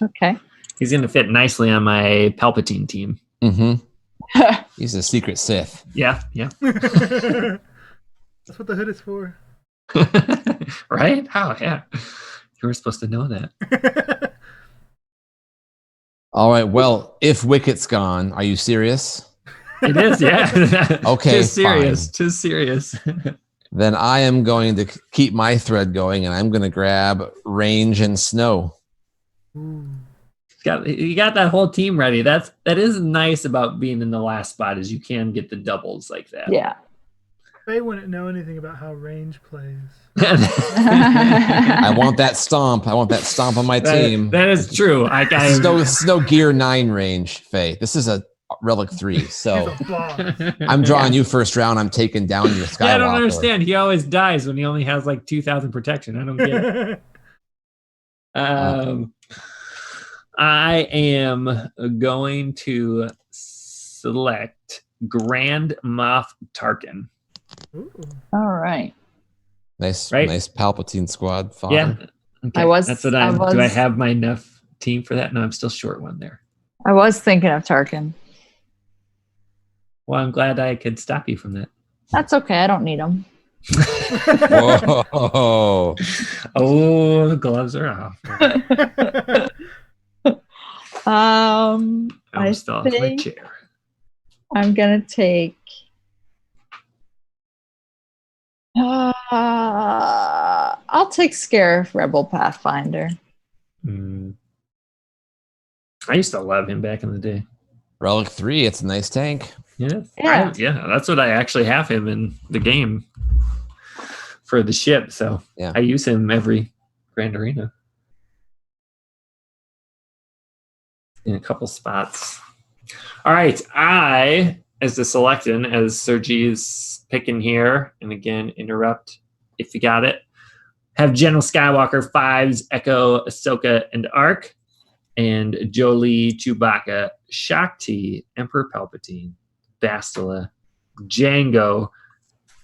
Speaker 4: Okay.
Speaker 2: He's gonna fit nicely on my Palpatine team.
Speaker 1: Mm-hmm. He's a secret Sith.
Speaker 2: Yeah.
Speaker 3: That's what the hood is for.
Speaker 2: Right? Oh, yeah. You were supposed to know that.
Speaker 1: All right. Well, if Wicket's gone, are you serious?
Speaker 2: It is, yeah.
Speaker 1: Okay,
Speaker 2: Tis serious.
Speaker 1: fine.
Speaker 2: Tis serious.
Speaker 1: Then I am going to keep my thread going, and I'm going to grab range and snow.
Speaker 3: Ooh.
Speaker 2: You got that whole team ready. That is nice about being in the last spot, is you can get the doubles like that.
Speaker 4: Yeah.
Speaker 3: Faye wouldn't know anything about how range plays.
Speaker 1: I want that stomp. I want that stomp on my team.
Speaker 2: That is true.
Speaker 1: Snow Gear 9 range, Faye. This is a Relic 3, so
Speaker 3: He's a boss.
Speaker 1: I'm drawing you first round. I'm taking down your Skywalker.
Speaker 2: Yeah, I don't understand. He always dies when he only has like 2,000 protection. I don't get it. I am going to select Grand Moff Tarkin.
Speaker 3: Ooh.
Speaker 4: All right.
Speaker 1: Nice Palpatine squad. Father.
Speaker 2: Yeah. Okay. That's what do I have my enough team for that? No, I'm still short one there.
Speaker 4: I was thinking of Tarkin.
Speaker 2: Well, I'm glad I could stop you from that.
Speaker 4: That's okay. I don't need them.
Speaker 1: Whoa.
Speaker 2: Oh, the gloves are off.
Speaker 4: I
Speaker 2: still off my chair.
Speaker 4: I'm gonna take. I'll take Scarif Rebel Pathfinder.
Speaker 2: I used to love him back in the day.
Speaker 1: Relic 3, it's a nice tank.
Speaker 2: Yeah, that's what I actually have him in the game for the ship. So
Speaker 1: yeah.
Speaker 2: I use him every Grand Arena in a couple spots. All right, I, as the selection, as Sergi is picking here, and again, interrupt if you got it, have General Skywalker, 5s, Echo, Ahsoka, and Arc, and Jolie, Chewbacca, Shakti, Emperor Palpatine, Bastila, Django,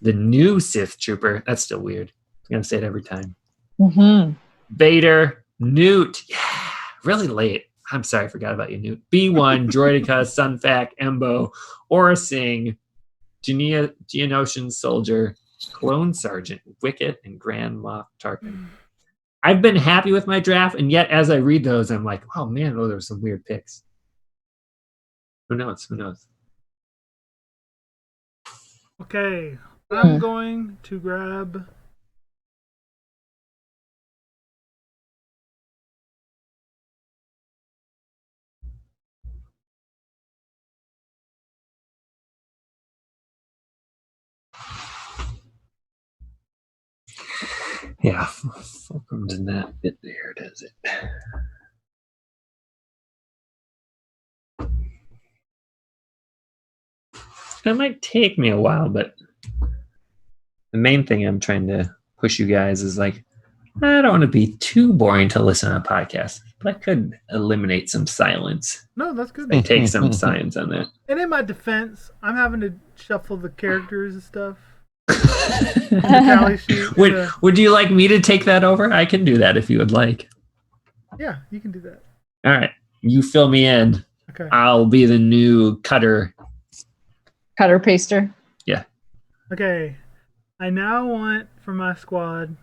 Speaker 2: the new Sith Trooper. That's still weird. I'm going to say it every time.
Speaker 4: Mm-hmm.
Speaker 2: Vader, Newt. Yeah, really late. I'm sorry, I forgot about you, Newt. B1, Droideka, Sunfac, Embo, Aura Singh, Geonosian Soldier, Clone Sergeant, Wicket, and Grand Moff Tarkin. I've been happy with my draft, and yet as I read those, I'm like, oh man, those are some weird picks. Who knows?
Speaker 3: Okay, I'm going to grab
Speaker 2: Yeah, Fulcrum's in that bit there, does it? It might take me a while, but the main thing I'm trying to push you guys is like, I don't want to be too boring to listen on a podcast, but I could eliminate some silence.
Speaker 3: No, that's good.
Speaker 2: I take some signs on that.
Speaker 3: And in my defense, I'm having to shuffle the characters and stuff. The tally sheet.
Speaker 2: Would you like me to take that over? I can do that if you would like.
Speaker 3: Yeah, you can do that.
Speaker 2: All right. You fill me in.
Speaker 3: Okay.
Speaker 2: I'll be the new cutter.
Speaker 4: Cutter paster.
Speaker 2: Yeah.
Speaker 3: Okay. I now want for my squad.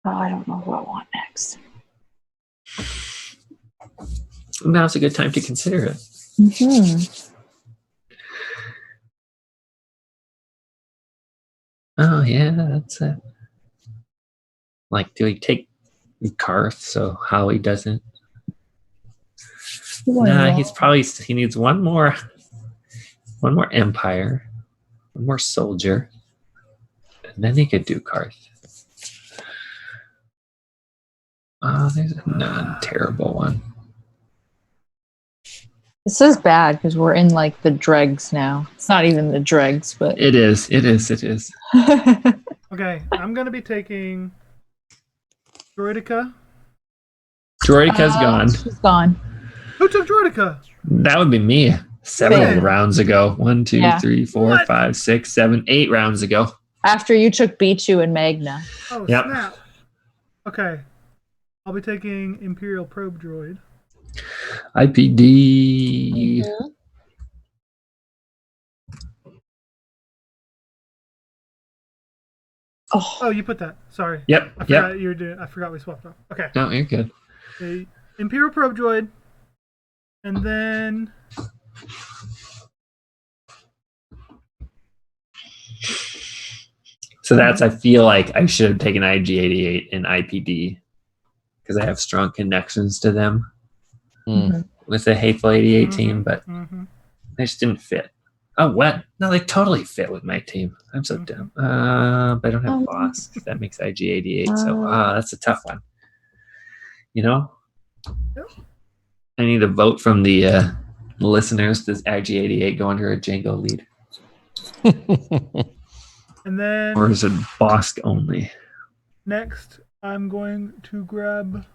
Speaker 4: Oh, I don't know who I want next.
Speaker 2: Now's a good time to consider it.
Speaker 4: Mm-hmm.
Speaker 2: Oh, yeah, that's it. Like, do we take Karth so Howie doesn't? Nah, he needs one more Empire, one more soldier, and then he could do Karth. Oh, there's a non-terrible one.
Speaker 4: This is bad because we're in like the dregs now. It's not even the dregs, but
Speaker 2: It is.
Speaker 3: Okay, I'm gonna be taking Droidica.
Speaker 2: Droidica's gone.
Speaker 4: She's gone.
Speaker 3: Who took Droidica?
Speaker 2: That would be me. Several
Speaker 3: Okay.
Speaker 2: rounds ago. 1, 2,
Speaker 4: Yeah.
Speaker 2: 3, 4,
Speaker 3: What?
Speaker 2: 5, 6, 7, 8 rounds ago.
Speaker 4: After you took Bichu and Magna.
Speaker 3: Oh,
Speaker 2: Yep.
Speaker 3: snap. Okay. I'll be taking Imperial Probe Droid.
Speaker 2: IPD.
Speaker 3: Oh, you put that. Sorry.
Speaker 2: Yep.
Speaker 3: I forgot you were doing. I forgot we swapped off. Okay.
Speaker 2: No, you're good.
Speaker 3: The Imperial Probe Droid. And then
Speaker 2: So that's, I feel like I should have taken IG-88 and IPD because I have strong connections to them with the Hateful 88 team, but they just didn't fit. Oh, what? No, they totally fit with my team. I'm so dumb. But I don't have boss. That makes IG-88. So that's a tough one. You know?
Speaker 3: Yep.
Speaker 2: I need a vote from the listeners. Does IG-88 go under a Django lead?
Speaker 3: And then
Speaker 2: Or is it Bosk only?
Speaker 3: next, I'm going to grab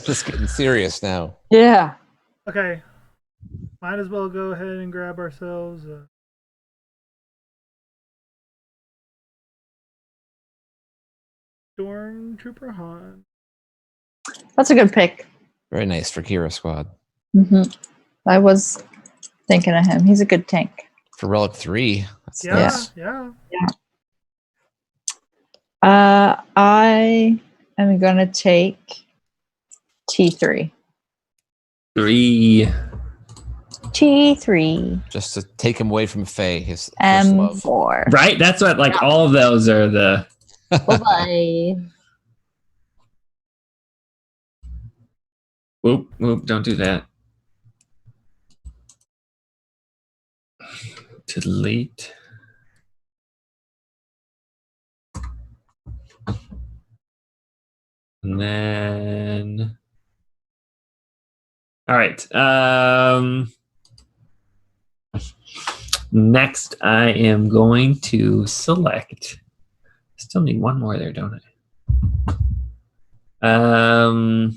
Speaker 1: Just getting serious now.
Speaker 4: Yeah.
Speaker 3: Okay. Might as well go ahead and grab ourselves a Stormtrooper Han.
Speaker 4: That's a good pick.
Speaker 1: Very nice for Kira squad.
Speaker 4: I was thinking of him. He's a good tank.
Speaker 1: For Relic 3. That's
Speaker 3: Yeah,
Speaker 1: nice.
Speaker 3: yeah.
Speaker 4: I am gonna take T3.
Speaker 2: 3.
Speaker 4: T3.
Speaker 1: Just to take him away from Faye, his first love.
Speaker 4: M4.
Speaker 2: Right? That's what, like, all of those are the...
Speaker 4: Bye-bye.
Speaker 2: Whoop, whoop, don't do that. Delete. And then... All right. Next, I am going to select... Still need one more there, don't I? Yeah,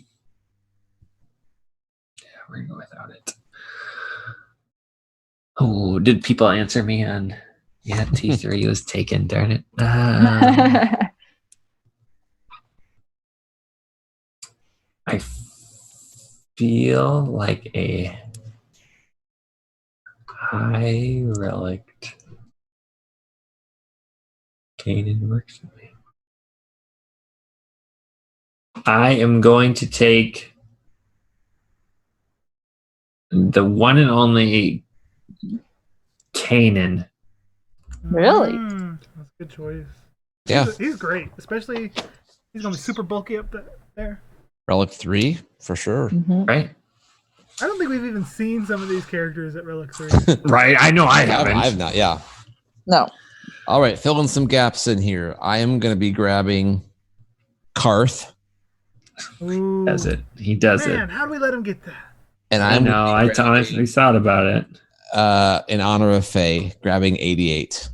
Speaker 2: we're gonna go without it. Oh, did people answer me on? Yeah, T3 was taken. Darn it. I feel like a high relic Kanan works for me. I am going to take The one and only Kanan.
Speaker 4: Really?
Speaker 3: That's a good choice.
Speaker 1: Yeah.
Speaker 3: He's great. Especially, he's going to be super bulky up there.
Speaker 1: Relic 3, for sure.
Speaker 4: Mhm.
Speaker 2: Right?
Speaker 3: I don't think we've even seen some of these characters at Relic 3.
Speaker 2: Right. I know I haven't.
Speaker 1: I've not, yeah.
Speaker 4: No.
Speaker 1: All right, fill in some gaps in here. I am going to be grabbing Karth.
Speaker 3: Ooh.
Speaker 2: Does it? He does
Speaker 3: Man,
Speaker 2: it.
Speaker 3: how do we let him get that?
Speaker 1: And
Speaker 2: I
Speaker 1: I'm
Speaker 2: know. I honestly thought about it.
Speaker 1: in honor of Faye, grabbing 88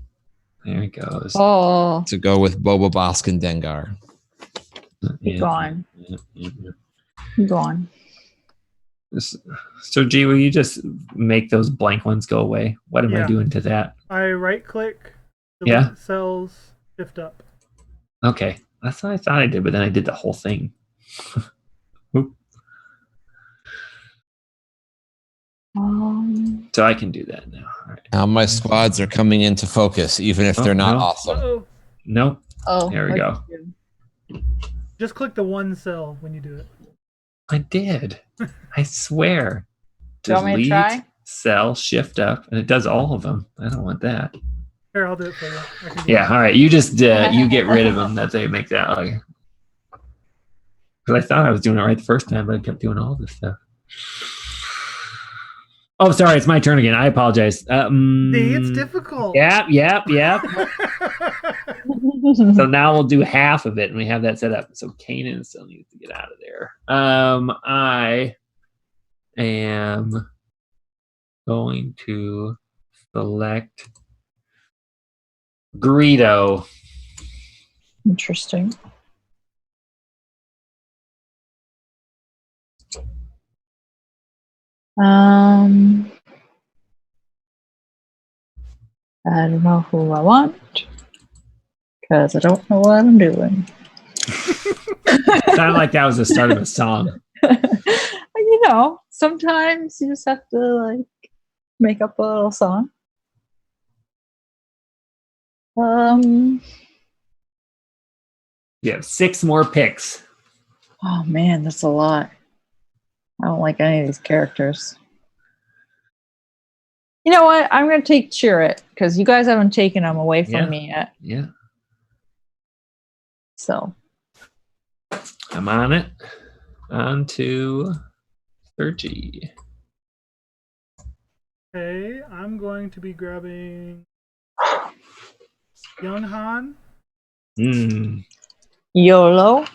Speaker 2: There it goes.
Speaker 4: Oh,
Speaker 1: to go with Boba Bosk and Dengar.
Speaker 4: he's gone.
Speaker 2: Yeah.
Speaker 4: He's gone.
Speaker 2: So, G, will you just make those blank ones go away? What am I
Speaker 3: Yeah.
Speaker 2: doing to that?
Speaker 3: I right click,
Speaker 2: Yeah.
Speaker 3: delete cells, shift up.
Speaker 2: Okay. That's what I thought I did, but then I did the whole thing. Oop. So I can do that now. All right.
Speaker 1: Now my squads are coming into focus, even if they're not
Speaker 2: no.
Speaker 1: awesome.
Speaker 3: Uh-oh.
Speaker 2: Nope.
Speaker 4: Oh,
Speaker 2: There we go.
Speaker 3: Just click the one cell when you do it.
Speaker 2: I did. I swear.
Speaker 4: Do you want me to
Speaker 2: Delete,
Speaker 4: try?
Speaker 2: cell, shift up, and it does all of them. I don't want that.
Speaker 3: Here, I'll do it for you. I can do
Speaker 2: Yeah,
Speaker 3: it.
Speaker 2: all right. You just you get rid of them. That they make that. Like, because I thought I was doing it right the first time, but I kept doing all this stuff. Oh, sorry. It's my turn again. I apologize.
Speaker 3: See, it's difficult.
Speaker 2: Yep. So now we'll do half of it, and we have that set up. So Kanan still needs to get out of there. I am going to select Greedo.
Speaker 4: Interesting. I don't know who I want because I don't know what I'm doing.
Speaker 2: Sounded like that was the start of a song.
Speaker 4: You know, sometimes you just have to like make up a little song.
Speaker 2: You have 6 more picks.
Speaker 4: Oh man, that's a lot. I don't like any of these characters. You know what? I'm gonna take Chirrut because you guys haven't taken them away from me yet.
Speaker 2: Yeah,
Speaker 4: So
Speaker 2: I'm on it. On to Sergi.
Speaker 3: Okay, I'm going to be grabbing Young Han.
Speaker 4: YOLO.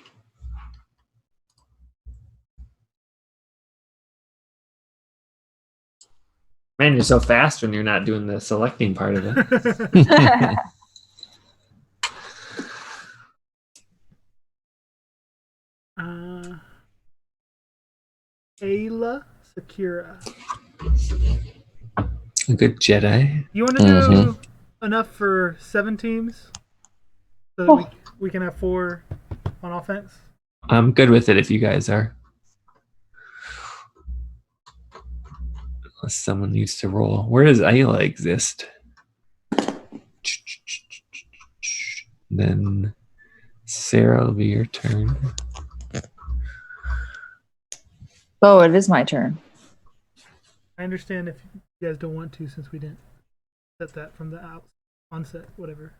Speaker 2: Man, you're so fast when you're not doing the selecting part of it.
Speaker 3: Ayla Sakura.
Speaker 2: A good Jedi.
Speaker 3: You want to do enough for 7 teams? So that we can have 4 on offense?
Speaker 2: I'm good with it if you guys are. Unless someone used to roll. Where does Ayla exist? Then Sarah will be your turn.
Speaker 4: Oh, it is my turn.
Speaker 3: I understand if you guys don't want to since we didn't set that from the onset, whatever.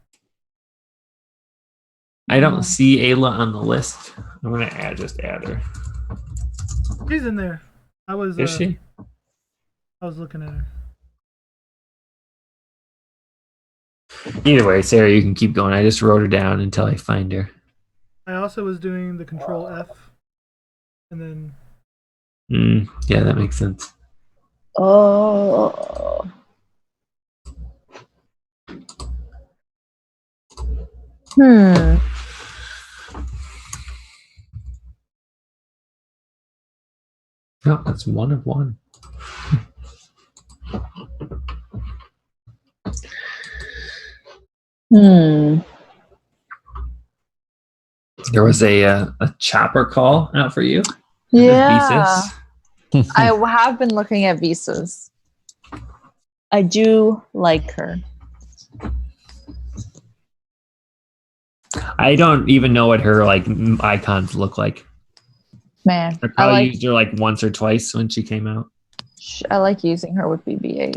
Speaker 2: I don't see Ayla on the list. I'm gonna just add her.
Speaker 3: She's in there.
Speaker 2: Is she?
Speaker 3: I was looking at her.
Speaker 2: Either way, Sarah, you can keep going. I just wrote her down until I find her.
Speaker 3: I also was doing the Control F, and then
Speaker 2: Yeah, that makes sense.
Speaker 4: Oh.
Speaker 2: No, that's 1 of 1. There was a chopper call out for you.
Speaker 4: Yeah. I have been looking at visas. I do like her.
Speaker 2: I don't even know what her like icons look like.
Speaker 4: Man,
Speaker 2: I probably used her like once or twice when she came out.
Speaker 4: I like using her with BB-8.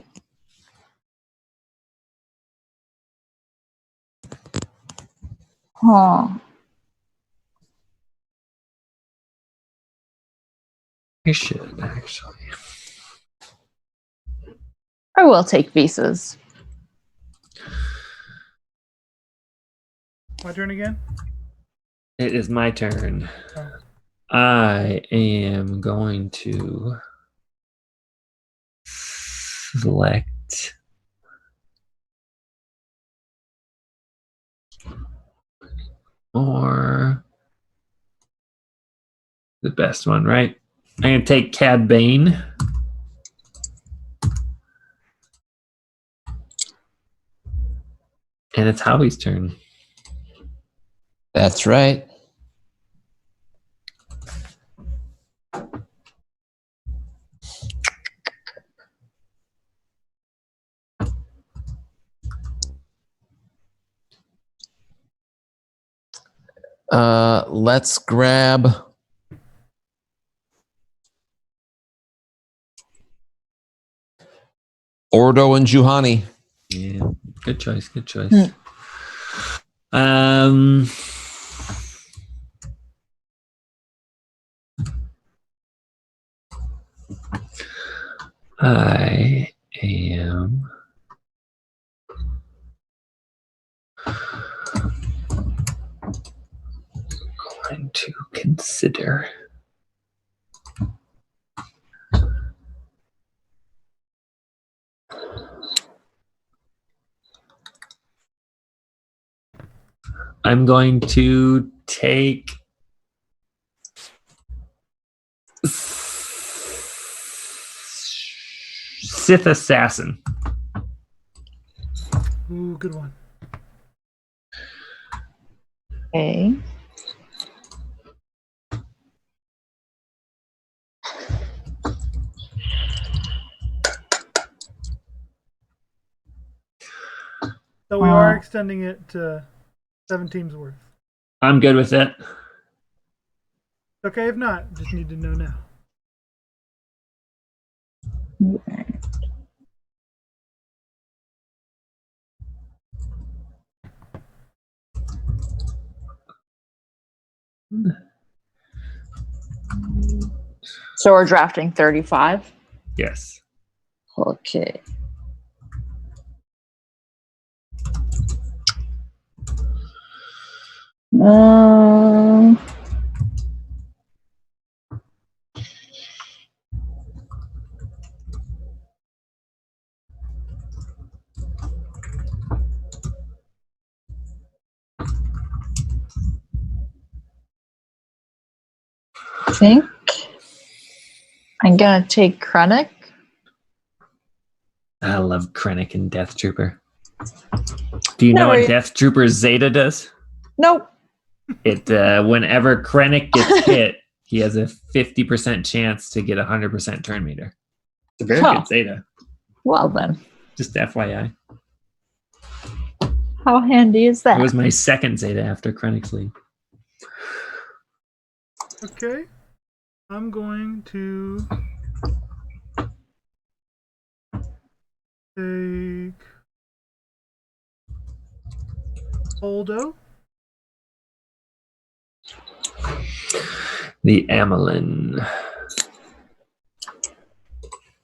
Speaker 4: Huh.
Speaker 2: I should actually.
Speaker 4: I will take visas.
Speaker 3: My turn again?
Speaker 2: It is my turn.
Speaker 3: Oh.
Speaker 2: I am going to select or the best one, right? I'm going to take Cad Bane. And it's Howie's turn.
Speaker 1: That's right. Let's grab Ordo and Juhani.
Speaker 2: Yeah, good choice. Good choice. I am going to consider I'm going to take Sith Assassin.
Speaker 3: Ooh, good one.
Speaker 4: Okay.
Speaker 3: So we are extending it to 7 teams worth.
Speaker 2: I'm good with it.
Speaker 3: Okay, if not, just need to know now.
Speaker 4: So we're drafting 35?
Speaker 2: Yes.
Speaker 4: Okay. I think I'm gonna take Krennic.
Speaker 2: I love Krennic and Death Trooper. Do you know what Death Trooper Zeta does?
Speaker 4: Nope.
Speaker 2: It whenever Krennic gets hit, he has a 50% chance to get a 100% turn meter. It's a very good Zeta.
Speaker 4: Well then.
Speaker 2: Just FYI.
Speaker 4: How handy is that?
Speaker 2: It was my second Zeta after Krennic's lead.
Speaker 3: Okay. I'm going to take Holdo.
Speaker 2: The Amelin.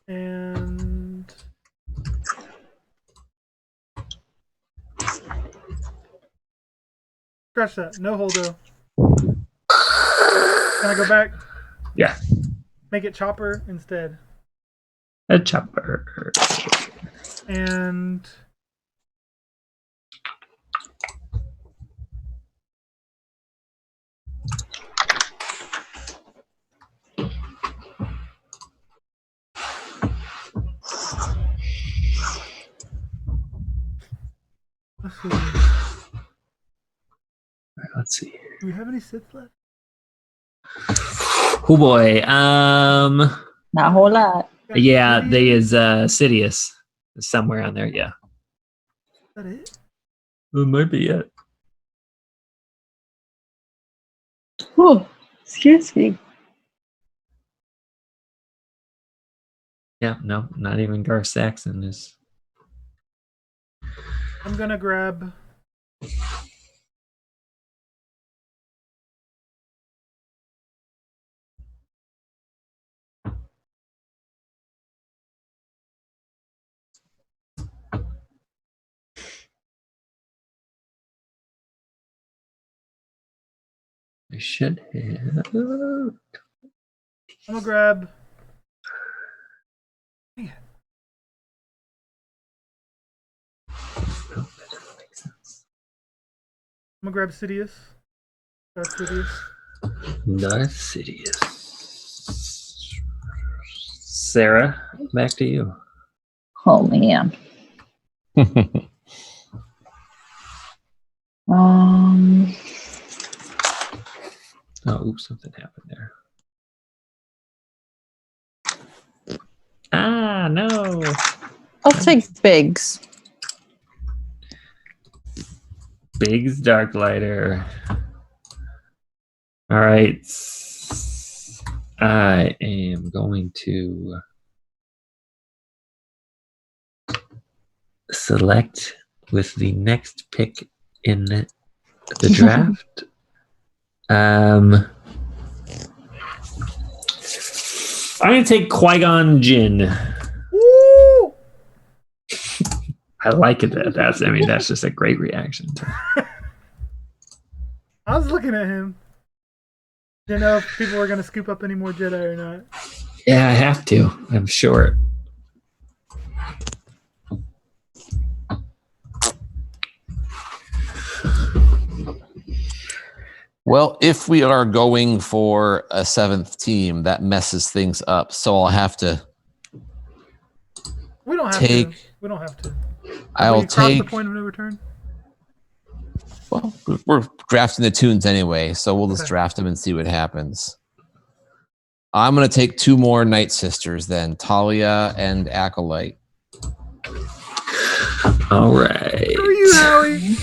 Speaker 3: And scratch that. No Holdo. Can I go back?
Speaker 2: Yeah.
Speaker 3: Make it Chopper instead.
Speaker 2: A Chopper.
Speaker 3: And
Speaker 2: let's see.
Speaker 3: Do we have any Sith left?
Speaker 2: Oh boy.
Speaker 4: Not a whole lot.
Speaker 2: Yeah, there is Sidious somewhere on there. Yeah.
Speaker 3: Is that it?
Speaker 2: It might be it.
Speaker 4: Oh, excuse me.
Speaker 2: Yeah, no, not even Garth Saxon is.
Speaker 3: I'm gonna grab.
Speaker 2: I should have.
Speaker 3: I'm gonna grab. Dang it.
Speaker 2: No, that doesn't make sense.
Speaker 3: I'm gonna grab Sidious. Darth Sidious.
Speaker 2: Darth Sidious. Sarah, back to you.
Speaker 4: Oh man. Um.
Speaker 2: Oh, oops, something happened there. Ah, no.
Speaker 4: I'll take Biggs.
Speaker 2: Biggs Darklighter. All right. I am going to select with the next pick in the draft. I'm going to take Qui-Gon Jinn.
Speaker 3: Woo!
Speaker 2: I like it. That's just a great reaction.
Speaker 3: I was looking at him. Didn't know if people were gonna scoop up any more Jedi or not.
Speaker 2: Yeah, I have to. I'm short.
Speaker 1: Well, if we are going for a 7th team, that messes things up. So I'll have to.
Speaker 3: We don't have
Speaker 1: take.
Speaker 3: to. We don't have to.
Speaker 1: I'll
Speaker 3: We cross the
Speaker 1: take.
Speaker 3: point of no return.
Speaker 1: Well, we're drafting the tunes anyway, so we'll just
Speaker 3: Okay.
Speaker 1: draft them and see what happens. I'm going to take 2 more Night Sisters then, Talia and Acolyte.
Speaker 2: All right.
Speaker 3: Screw you, Howie.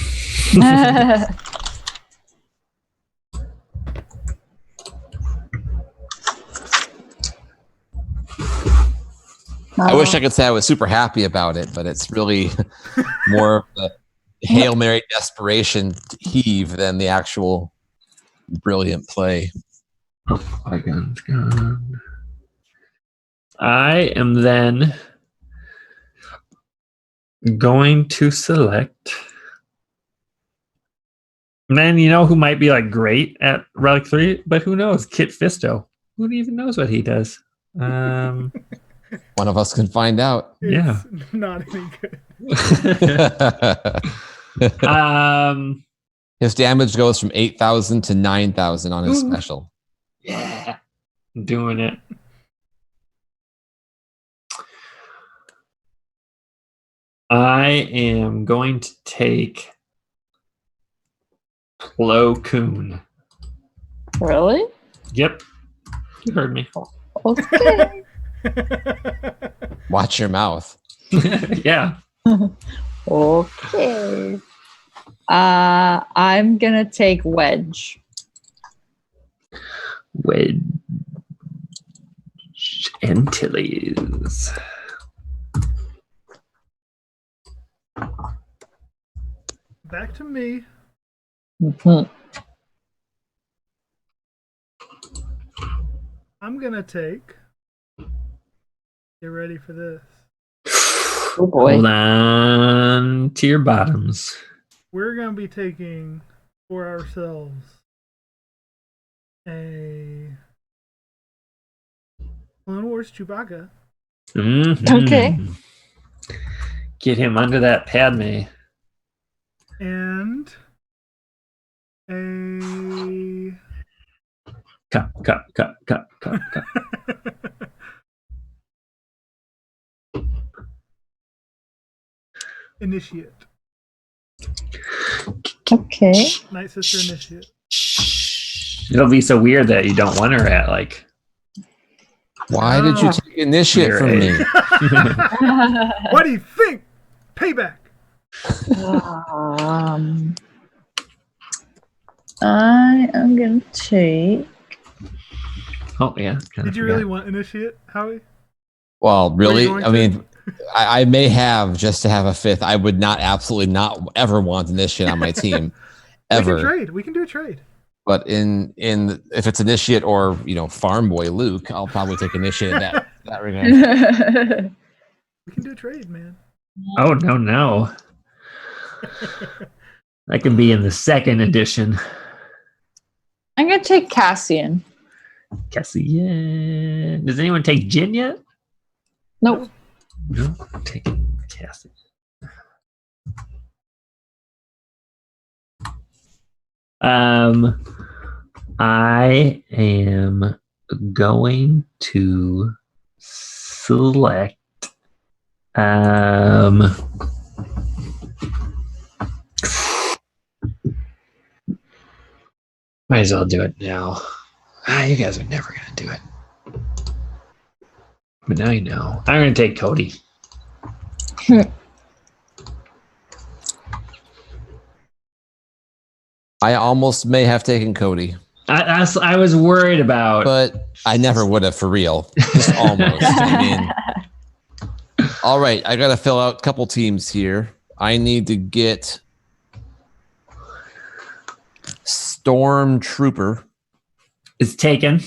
Speaker 1: I wish I could say I was super happy about it, but it's really more of the Hail Mary desperation heave than the actual brilliant play.
Speaker 2: Qui-Gon's gone. I am then going to select. Man, you know who might be like great at Relic 3, but who knows? Kit Fisto. Who even knows what he does?
Speaker 1: One of us can find out.
Speaker 3: It's
Speaker 2: Yeah.
Speaker 3: not any good.
Speaker 1: His damage goes from 8,000 to 9,000 on his special.
Speaker 2: Yeah. Doing it. I am going to take Plo Koon.
Speaker 4: Really?
Speaker 2: Yep. You heard me.
Speaker 4: Okay.
Speaker 1: Watch your mouth.
Speaker 2: Yeah.
Speaker 4: Okay. I'm gonna take Wedge.
Speaker 2: Wedge Antilles.
Speaker 3: Back to me. I'm gonna take. Get ready for this.
Speaker 4: Oh boy.
Speaker 2: Hold on to your bottoms.
Speaker 3: We're gonna be taking for ourselves a Clone Wars Chewbacca.
Speaker 2: Mhm.
Speaker 4: Okay.
Speaker 2: Get him under that Padme.
Speaker 3: And a
Speaker 2: Cut.
Speaker 3: Initiate.
Speaker 4: Okay.
Speaker 3: Night Sister Initiate.
Speaker 2: It'll be so weird that you don't want her at like.
Speaker 1: Why did you take initiate from me?
Speaker 3: What do you think? Payback.
Speaker 4: I am gonna take.
Speaker 2: Oh yeah.
Speaker 3: Did you really want Initiate, Howie?
Speaker 1: Well, really,
Speaker 3: going
Speaker 1: I
Speaker 3: to?
Speaker 1: mean, I may have just to have a fifth. I would not absolutely not ever want initiate on my team, ever.
Speaker 3: We can trade. We can do a trade.
Speaker 1: But in if it's initiate or farm boy Luke, I'll probably take initiate in that regard.
Speaker 3: We can do a trade, man.
Speaker 2: Oh no. That could be in the second edition.
Speaker 4: I'm gonna take Cassian.
Speaker 2: Cassian. Does anyone take Jin yet?
Speaker 4: Nope.
Speaker 2: No, I'm taking Cassian. I am going to select might as well do it now. You guys are never gonna do it. But now you know. I'm gonna take Cody.
Speaker 1: I almost may have taken Cody,
Speaker 2: I was worried about,
Speaker 1: but I never would have for real. Just almost. All right, I gotta fill out a couple teams here. I need to get Stormtrooper.
Speaker 2: it's taken.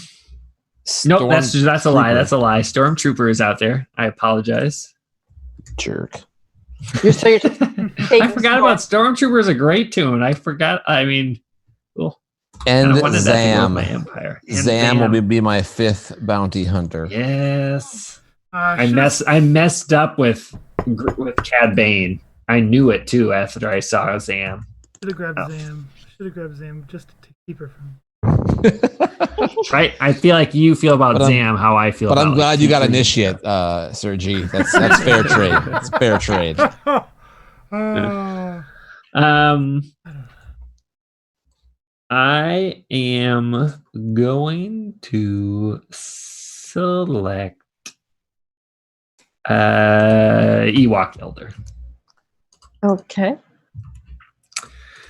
Speaker 2: Nope, that's a lie. That's a lie. Stormtrooper is out there. I apologize.
Speaker 1: Jerk.
Speaker 4: You're
Speaker 2: I forgot about Stormtrooper is a great tune. I forgot. I mean,
Speaker 1: and
Speaker 2: Zam.
Speaker 1: Zam will be my fifth bounty hunter.
Speaker 2: Yes. I messed up with Cad Bane. I knew it too after I saw Zam.
Speaker 3: Should have grabbed Zam. Should have grabbed Zam just to keep her from.
Speaker 2: Right. I feel like you feel about Zam how I feel.
Speaker 1: But
Speaker 2: about
Speaker 1: I'm glad you got initiate, Sir G. That's fair trade. That's fair trade.
Speaker 2: I am going to select Ewok Elder.
Speaker 4: Okay.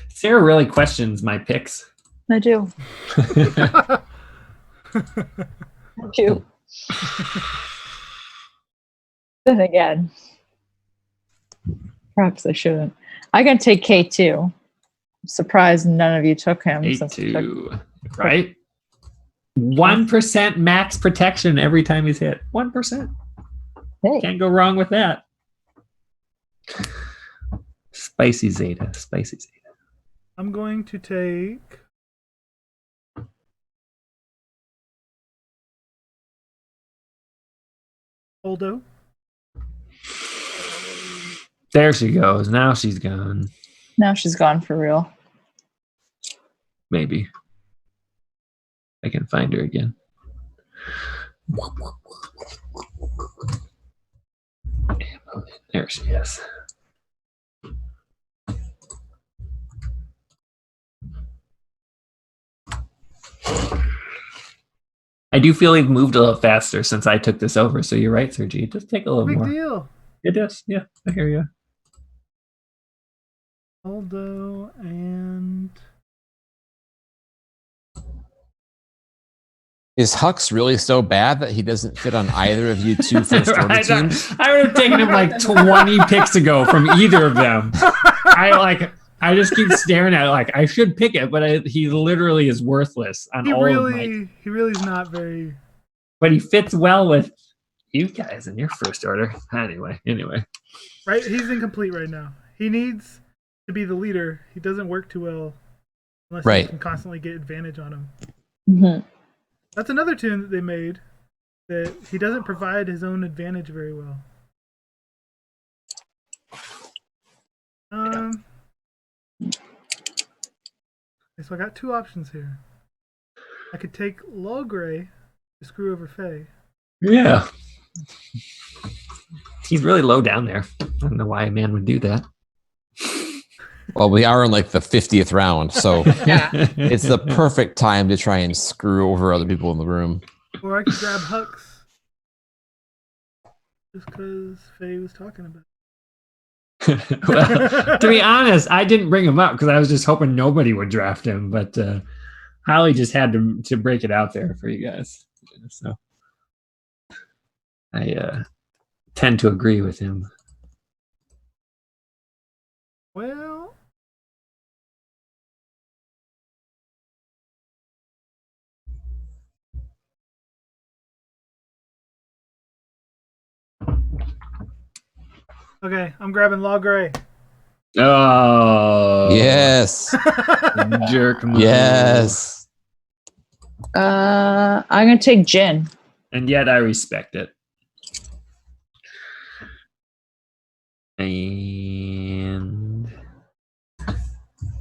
Speaker 2: Sarah really questions my picks.
Speaker 4: I do. I do. Then again, perhaps I shouldn't. I'm going to take K2. I'm surprised none of you took him.
Speaker 2: K2, right? 1% max protection every time he's hit. 1%.
Speaker 4: Hey.
Speaker 2: Can't go wrong with that. Spicy Zeta.
Speaker 3: I'm going to take Holdo.
Speaker 2: There she goes. Now she's gone.
Speaker 4: Now she's gone for real.
Speaker 2: Maybe. I can find her again. There she is. I do feel we've moved a little faster since I took this over. So you're right, Sir G. Just take a little
Speaker 3: Big
Speaker 2: more.
Speaker 3: deal.
Speaker 2: It does. Yeah, I hear you.
Speaker 3: Holdo and
Speaker 1: Is Hux really so bad that he doesn't fit on either of you two first order
Speaker 2: Right,
Speaker 1: teams?
Speaker 2: I would have taken him like 20 picks ago from either of them. I just keep staring at it like I should pick it, but he literally is worthless on all of my.
Speaker 3: He really is not very.
Speaker 2: But he fits well with you guys in your first order. Anyway.
Speaker 3: Right, he's incomplete right now. He needs to be the leader. He doesn't work too well unless you can constantly get advantage on him.
Speaker 4: Mm-hmm.
Speaker 3: That's another tune that they made that he doesn't provide his own advantage very well. So I got two options here. I could take Logray to screw over Faye.
Speaker 2: Yeah. He's really low down there. I don't know why a man would do that.
Speaker 1: Well, we are in like the 50th round, so it's the perfect time to try and screw over other people in the room.
Speaker 3: Or I could grab Hux. Just because Faye was talking about it.
Speaker 2: Well, to be honest, I didn't bring him up because I was just hoping nobody would draft him, but Holly just had to break it out there for you guys. So I tend to agree with him.
Speaker 3: Well, okay, I'm grabbing Law Gray.
Speaker 2: Oh,
Speaker 1: Yes.
Speaker 2: jerk move.
Speaker 1: Yes.
Speaker 4: I'm gonna take Jin.
Speaker 2: And yet I respect it. And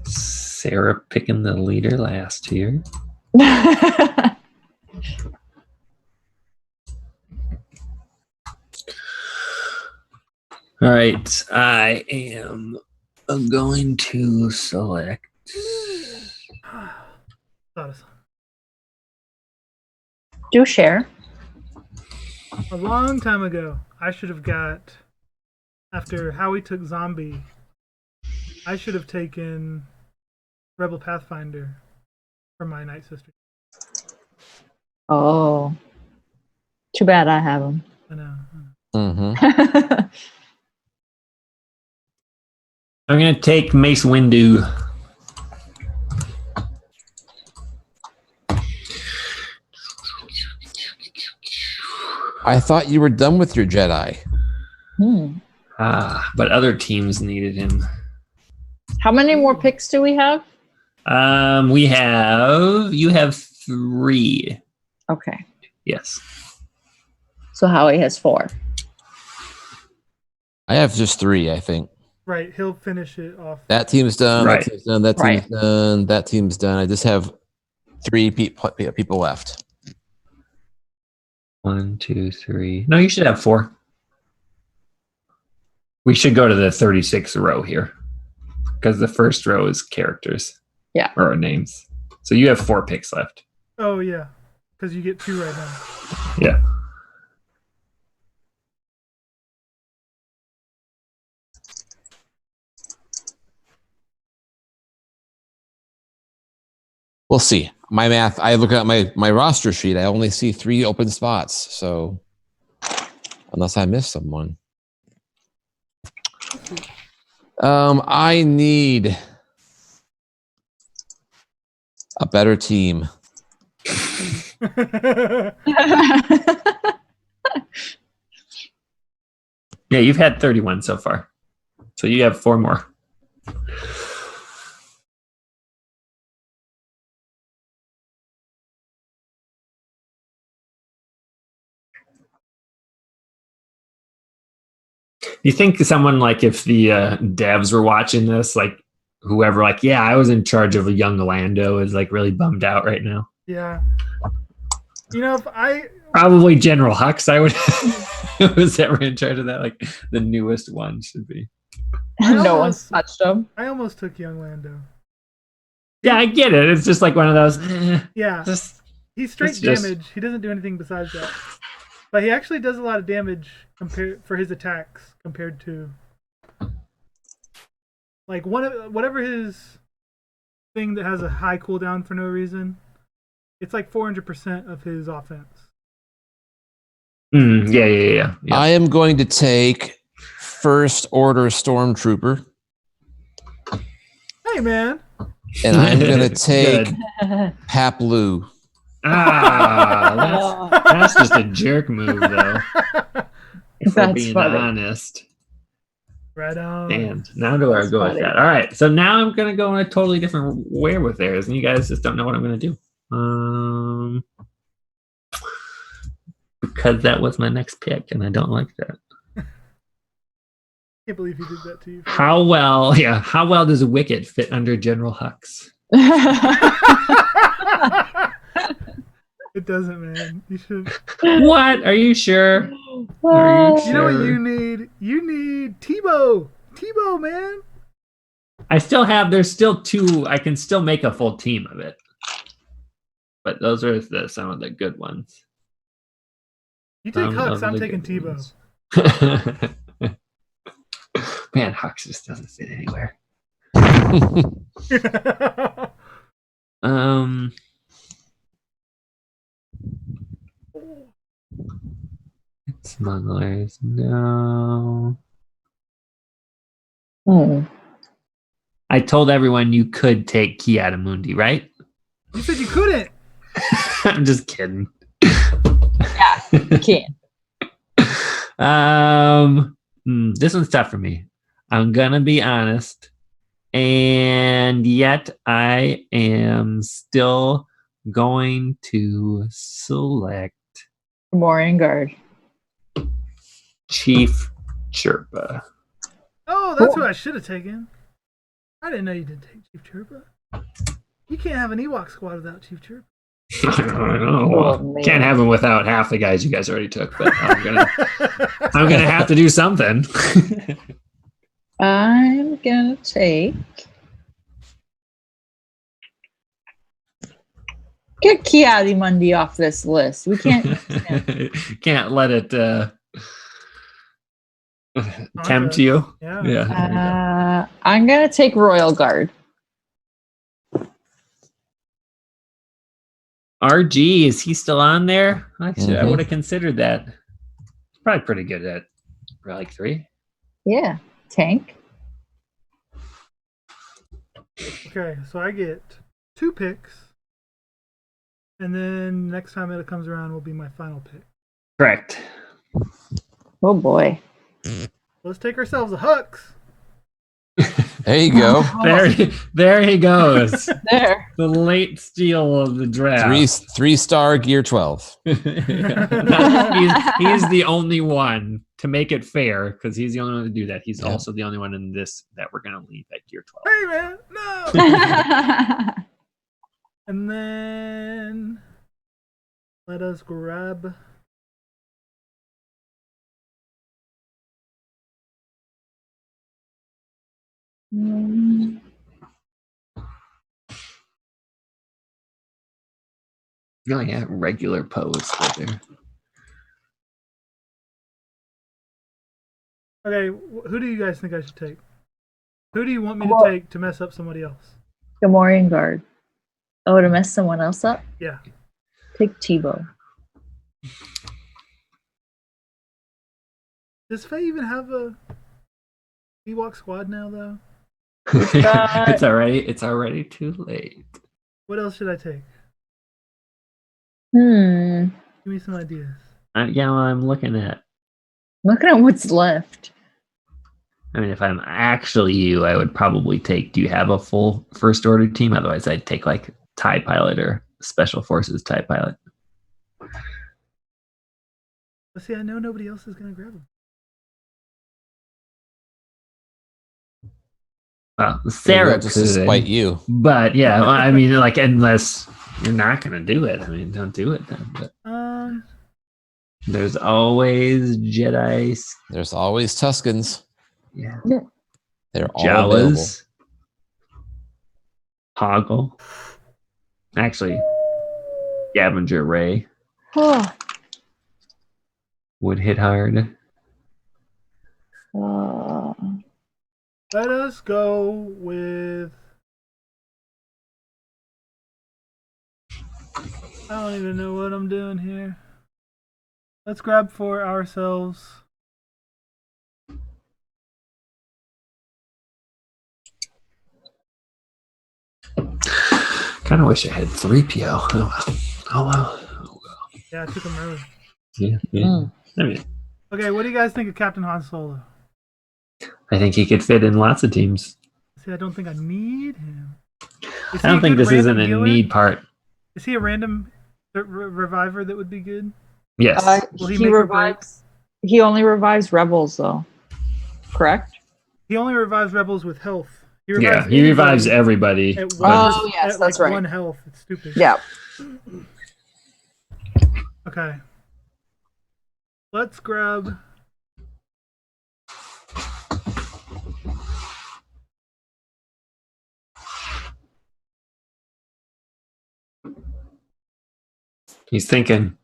Speaker 2: Sarah picking the leader last here. All right, I am going to select.
Speaker 4: Do share.
Speaker 3: A long time ago, I should have got, after Howie took Zombie, I should have taken Rebel Pathfinder for my Night Sister.
Speaker 4: Oh, too bad I have him.
Speaker 3: I know.
Speaker 1: Mm-hmm.
Speaker 2: I'm going to take Mace Windu.
Speaker 1: I thought you were done with your Jedi.
Speaker 2: But other teams needed him.
Speaker 4: How many more picks do we have?
Speaker 2: You have 3.
Speaker 4: Okay.
Speaker 2: Yes.
Speaker 4: So Howie has 4.
Speaker 1: I have just 3, I think.
Speaker 3: Right, he'll finish it off.
Speaker 1: That team's done.
Speaker 2: Right.
Speaker 1: That team's done. That team's done. That team's done. I just have 3 people left.
Speaker 2: 1, 2, 3. No, you should have 4. We should go to the 36th row here because the first row is characters.
Speaker 4: Yeah.
Speaker 2: Or names. So you have 4 picks left.
Speaker 3: Oh, yeah, because you get 2 right now.
Speaker 2: Yeah.
Speaker 1: We'll see. My math, I look at my roster sheet, I only see 3 open spots. So unless I missed someone. I need a better team.
Speaker 2: Yeah, you've had 31 so far. So you have 4 more. You think someone like if the devs were watching this, like whoever, like, yeah, I was in charge of a young Lando is like really bummed out right now.
Speaker 3: Yeah. You know, if I...
Speaker 2: Probably General Hux, I would... was ever in charge of that? Like the newest one should be.
Speaker 4: No one's touched him.
Speaker 3: I almost took young Lando.
Speaker 2: Yeah, I get it. It's just like one of those...
Speaker 3: Yeah. He's straight damage. He doesn't do anything besides that. But he actually does a lot of damage for his attacks compared to like whatever his thing that has a high cooldown for no reason. It's like 400% of his offense.
Speaker 2: Yeah.
Speaker 1: I am going to take First Order Stormtrooper.
Speaker 3: Hey, man.
Speaker 1: And I'm going to take Haplu.
Speaker 2: That's just a jerk move, though. If we're being honest.
Speaker 3: Right on.
Speaker 2: And now do I go with that? All right, so now I'm gonna go in a totally different way with theirs, and you guys just don't know what I'm gonna do. Because that was my next pick, and I don't like that.
Speaker 3: Can't believe he did that to you.
Speaker 2: How well does Wicket fit under General Hux?
Speaker 3: It doesn't, man. You should.
Speaker 2: What? Are you sure?
Speaker 3: You know what you need? You need Tebow. Tebow, man.
Speaker 2: There's still 2. I can still make a full team of it. But those are some of the good ones.
Speaker 3: You take Hux, I'm taking Tebow.
Speaker 2: Man, Hux just doesn't fit anywhere. Smugglers, no.
Speaker 4: Hmm.
Speaker 2: I told everyone you could take Ki-Adi-Mundi, right?
Speaker 3: You said you couldn't.
Speaker 2: I'm just kidding.
Speaker 4: You can't.
Speaker 2: This one's tough for me. I'm gonna be honest, and yet I am still going to select
Speaker 4: Gamorrean Guard.
Speaker 2: Chief Chirpa.
Speaker 3: Oh, that's who I should have taken. I didn't know you did take Chief Chirpa. You can't have an Ewok squad without Chief Chirpa.
Speaker 2: I don't know. Can't have him without half the guys you guys already took, but I'm gonna have to do something.
Speaker 5: I'm gonna take.
Speaker 4: Get Ki-Adi-Mundi off this list. We can't.
Speaker 2: Can't let it tempt you.
Speaker 3: Yeah.
Speaker 4: I'm gonna take Royal Guard.
Speaker 2: RG, is he still on there? Actually, I
Speaker 1: Mhm.
Speaker 2: would have considered that. He's probably pretty good at Relic 3.
Speaker 4: Yeah, tank.
Speaker 3: Okay, so I get 2 picks. And then next time it comes around will be my final pick.
Speaker 2: Correct.
Speaker 4: Oh boy.
Speaker 3: Let's take ourselves a Hux.
Speaker 1: There you go.
Speaker 2: There he goes.
Speaker 4: There.
Speaker 2: The late steal of the draft.
Speaker 1: 3-star gear 12.
Speaker 2: He's the only one to make it fair, because he's the only one to do that. He's
Speaker 1: Yeah.
Speaker 2: also the only one in this that we're going to leave at gear 12.
Speaker 3: Hey, man, no! And then let us grab.
Speaker 2: Oh, yeah, regular pose right there.
Speaker 3: Okay, who do you guys think I should take? Who do you want me to take to mess up somebody else?
Speaker 4: Gamorrean Guard. Oh, to mess someone else up?
Speaker 3: Yeah.
Speaker 4: Take Tebow.
Speaker 3: Does Faye even have a Ewok squad now, though?
Speaker 2: It's already too late.
Speaker 3: What else should I take?
Speaker 4: Give
Speaker 3: Give me some ideas.
Speaker 2: Yeah, well, I'm looking at.
Speaker 4: Looking at what's left.
Speaker 2: I mean, if I'm actually you, I would probably take. Do you have a full First Order team? Otherwise, I'd take like TIE Pilot or Special Forces TIE Pilot.
Speaker 3: But see, I know nobody else is going to grab them.
Speaker 2: Well, Sarah
Speaker 1: just to spite you.
Speaker 2: But yeah, well, I mean, like, unless you're not going to do it, I mean, don't do it then. But there's always Jedi.
Speaker 1: There's always Tuscans.
Speaker 2: Yeah.
Speaker 1: They're all available.
Speaker 2: Jawas. Hoggle. Actually, Scavenger Ray
Speaker 4: Oh.
Speaker 2: would hit hard.
Speaker 3: Let us go with. I don't even know what I'm doing here. Let's grab for ourselves.
Speaker 2: Kind of wish I had 3PO. Oh well.
Speaker 3: Yeah, I took him early.
Speaker 2: Yeah. I mean,
Speaker 3: Okay, what do you guys think of Captain Han Solo?
Speaker 2: I think he could fit in lots of teams.
Speaker 3: See, I don't think I need him.
Speaker 2: I don't think this isn't a
Speaker 3: healer?
Speaker 2: need part.
Speaker 3: Is he a random reviver that would be good?
Speaker 2: Yes.
Speaker 3: Will he
Speaker 4: He
Speaker 3: make or
Speaker 4: revives. He only revives rebels, though. Correct?
Speaker 3: He only revives rebels with health. He
Speaker 2: Yeah, he revives everybody.
Speaker 3: At
Speaker 4: Oh, yes,
Speaker 3: at
Speaker 4: that's
Speaker 3: like
Speaker 4: right.
Speaker 3: 1 health. It's stupid.
Speaker 4: Yeah.
Speaker 3: Okay. Let's grab.
Speaker 2: He's thinking.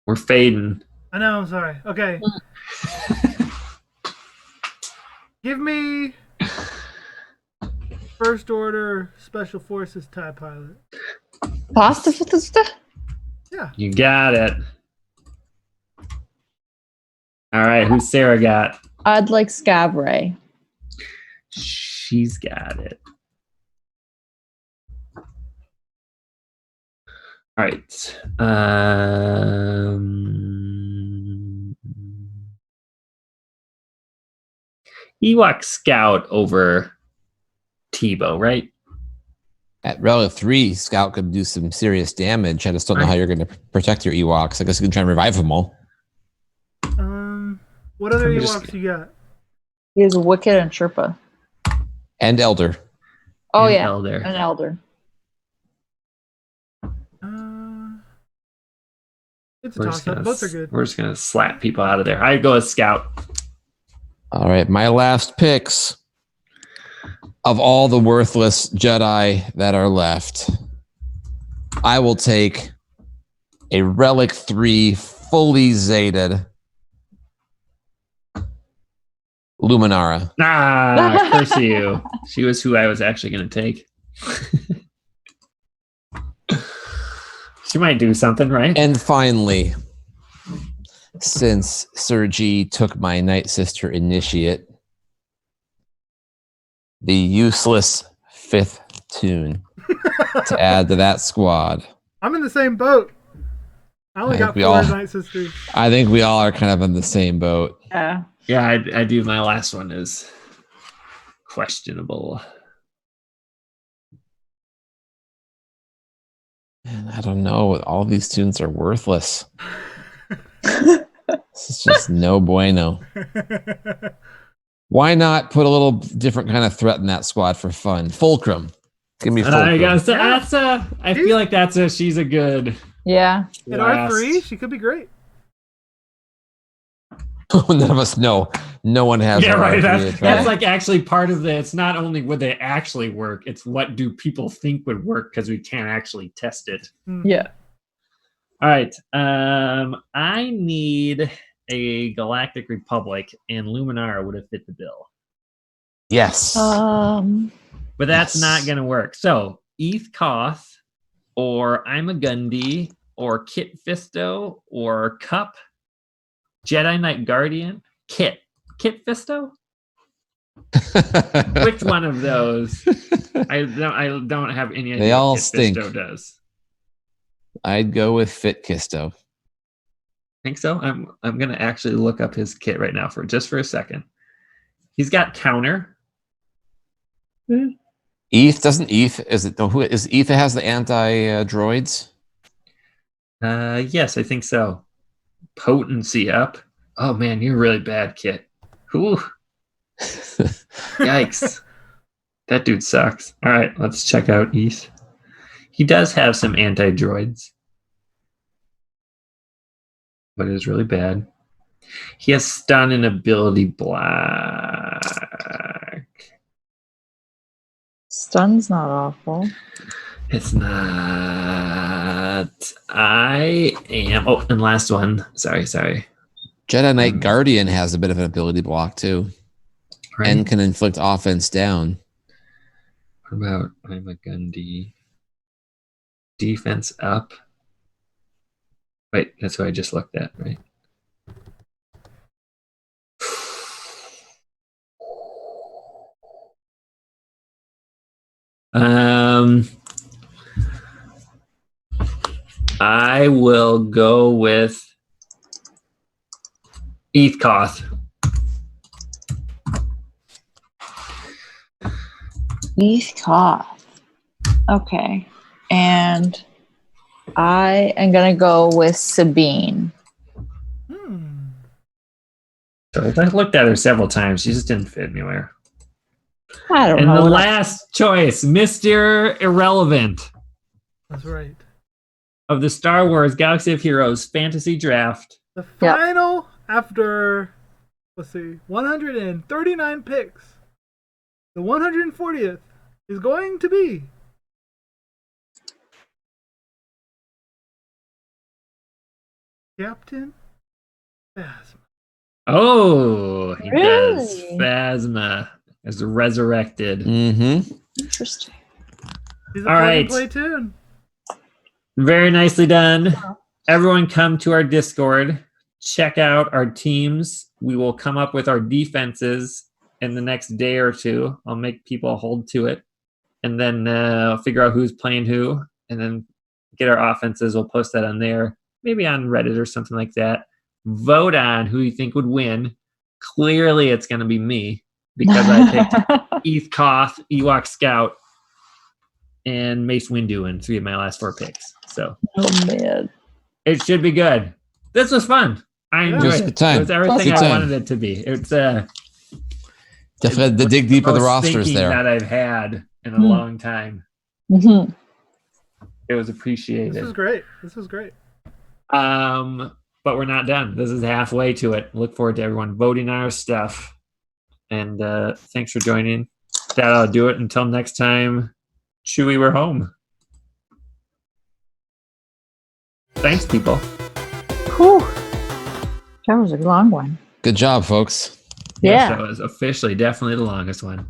Speaker 2: We're fading.
Speaker 3: I know, I'm sorry. Okay. Give me First Order Special Forces TIE Pilot.
Speaker 5: Pasta for the stuff?
Speaker 3: Yeah.
Speaker 2: You got it. All right, who's Sarah got?
Speaker 4: I'd like Scabray.
Speaker 2: She's got it. All right. Ewok Scout over Tebow, right?
Speaker 1: At Relic 3, Scout could do some serious damage. I just don't know how you're going to protect your Ewoks. I guess you can try and revive them all.
Speaker 3: What other
Speaker 2: I'm
Speaker 3: Ewoks you got?
Speaker 4: He has Wicked and Sherpa.
Speaker 1: And Elder.
Speaker 4: Oh,
Speaker 2: And
Speaker 4: yeah.
Speaker 2: Elder.
Speaker 4: An Elder.
Speaker 3: It's a toss-up. Both are good.
Speaker 2: We're just going to slap people out of there. I go with Scout.
Speaker 1: All right, my last picks of all the worthless Jedi that are left. I will take a Relic 3 fully Zated Luminara.
Speaker 2: Ah, curse you. She was who I was actually going to take. She might do something, right?
Speaker 1: And finally, since Sir G took my Night Sister Initiate, the useless 5th tune to add to that squad.
Speaker 3: I'm in the same boat. I only got 4 Night Sisters.
Speaker 1: I think we all are kind of in the same boat.
Speaker 4: Yeah.
Speaker 2: Yeah, I do. My last one is questionable.
Speaker 1: Man, I don't know. All these tunes are worthless. This is just no bueno. Why not put a little different kind of threat in that squad for fun? Fulcrum. Give me Fulcrum.
Speaker 2: I guess that's I feel like she's a good.
Speaker 4: Yeah.
Speaker 3: At R3, she could be great.
Speaker 1: None of us know. No one has.
Speaker 2: Yeah, right.
Speaker 1: R3
Speaker 2: That's like actually part of the. It's not only would they actually work. It's what do people think would work because we can't actually test it.
Speaker 4: Yeah.
Speaker 2: All right. I need a Galactic Republic, and Luminara would have fit the bill.
Speaker 1: Yes.
Speaker 2: But that's not going to work. So, Eth Koth, or I'm a Gundy, or Kit Fisto, or Cup, Jedi Knight Guardian, Kit Fisto? Which one of those? I don't have any idea
Speaker 1: They all
Speaker 2: what Kit
Speaker 1: stink.
Speaker 2: Fisto does.
Speaker 1: I'd go with Fit Kisto.
Speaker 2: Think so? I'm gonna actually look up his kit right now for a second. He's got counter.
Speaker 1: Eth doesn't Eth is it who is Eth that has the anti droids?
Speaker 2: Yes, I think so. Potency up. Oh man, you're really bad, Kit. Ooh. Yikes. That dude sucks. All right, let's check out Eth. He does have some anti-droids, but it is really bad. He has stun and ability black.
Speaker 5: Stun's not awful.
Speaker 2: It's not. I am. Oh, and last one. Sorry.
Speaker 1: Jedi Knight Guardian has a bit of an ability block too,
Speaker 2: Right.
Speaker 1: and can inflict offense down.
Speaker 2: What about I'm a Gundy? Defense up. Wait, that's what I just looked at, right? I will go with Eth Koth.
Speaker 4: Eth Koth. Okay. And I am going to go with Sabine.
Speaker 2: So I looked at her several times. She just didn't fit anywhere.
Speaker 4: I don't
Speaker 2: And
Speaker 4: know.
Speaker 2: the last choice, Mr. Irrelevant
Speaker 3: That's right.
Speaker 2: of the Star Wars Galaxy of Heroes Fantasy Draft.
Speaker 3: The final, after, 139 picks, the 140th is going to be Captain Phasma.
Speaker 2: Oh, he does.
Speaker 4: Really?
Speaker 2: Phasma is resurrected.
Speaker 1: Mm-hmm.
Speaker 5: Interesting.
Speaker 3: He's a
Speaker 2: All
Speaker 3: plug
Speaker 2: right.
Speaker 3: and play tune.
Speaker 2: Very nicely done. Everyone come to our Discord. Check out our teams. We will come up with our defenses in the next day or two. I'll make people hold to it. And then figure out who's playing who. And then get our offenses. We'll post that on there. Maybe on Reddit or something like that. Vote on who you think would win. Clearly it's going to be me. Because I picked Eth Koth, Ewok Scout, and Mace Windu in 3 of my last 4 picks. So
Speaker 5: man.
Speaker 2: it should be good. This was fun. I enjoyed it.
Speaker 1: Time.
Speaker 2: It was everything I wanted it to be. It's
Speaker 1: definitely to dig deep in the
Speaker 2: most
Speaker 1: rosters
Speaker 2: thinking
Speaker 1: there.
Speaker 2: that I've had in a long time.
Speaker 5: Mm-hmm.
Speaker 2: It was appreciated.
Speaker 3: This is great.
Speaker 2: But we're not done. This is halfway to it. Look forward to everyone voting on our stuff. And thanks for joining. That'll do it. Until next time, Chewie, we're home. Thanks, people.
Speaker 4: Whew. That was a long one.
Speaker 1: Good job, folks.
Speaker 2: Yes,
Speaker 4: Yeah.
Speaker 2: that was officially definitely the longest one.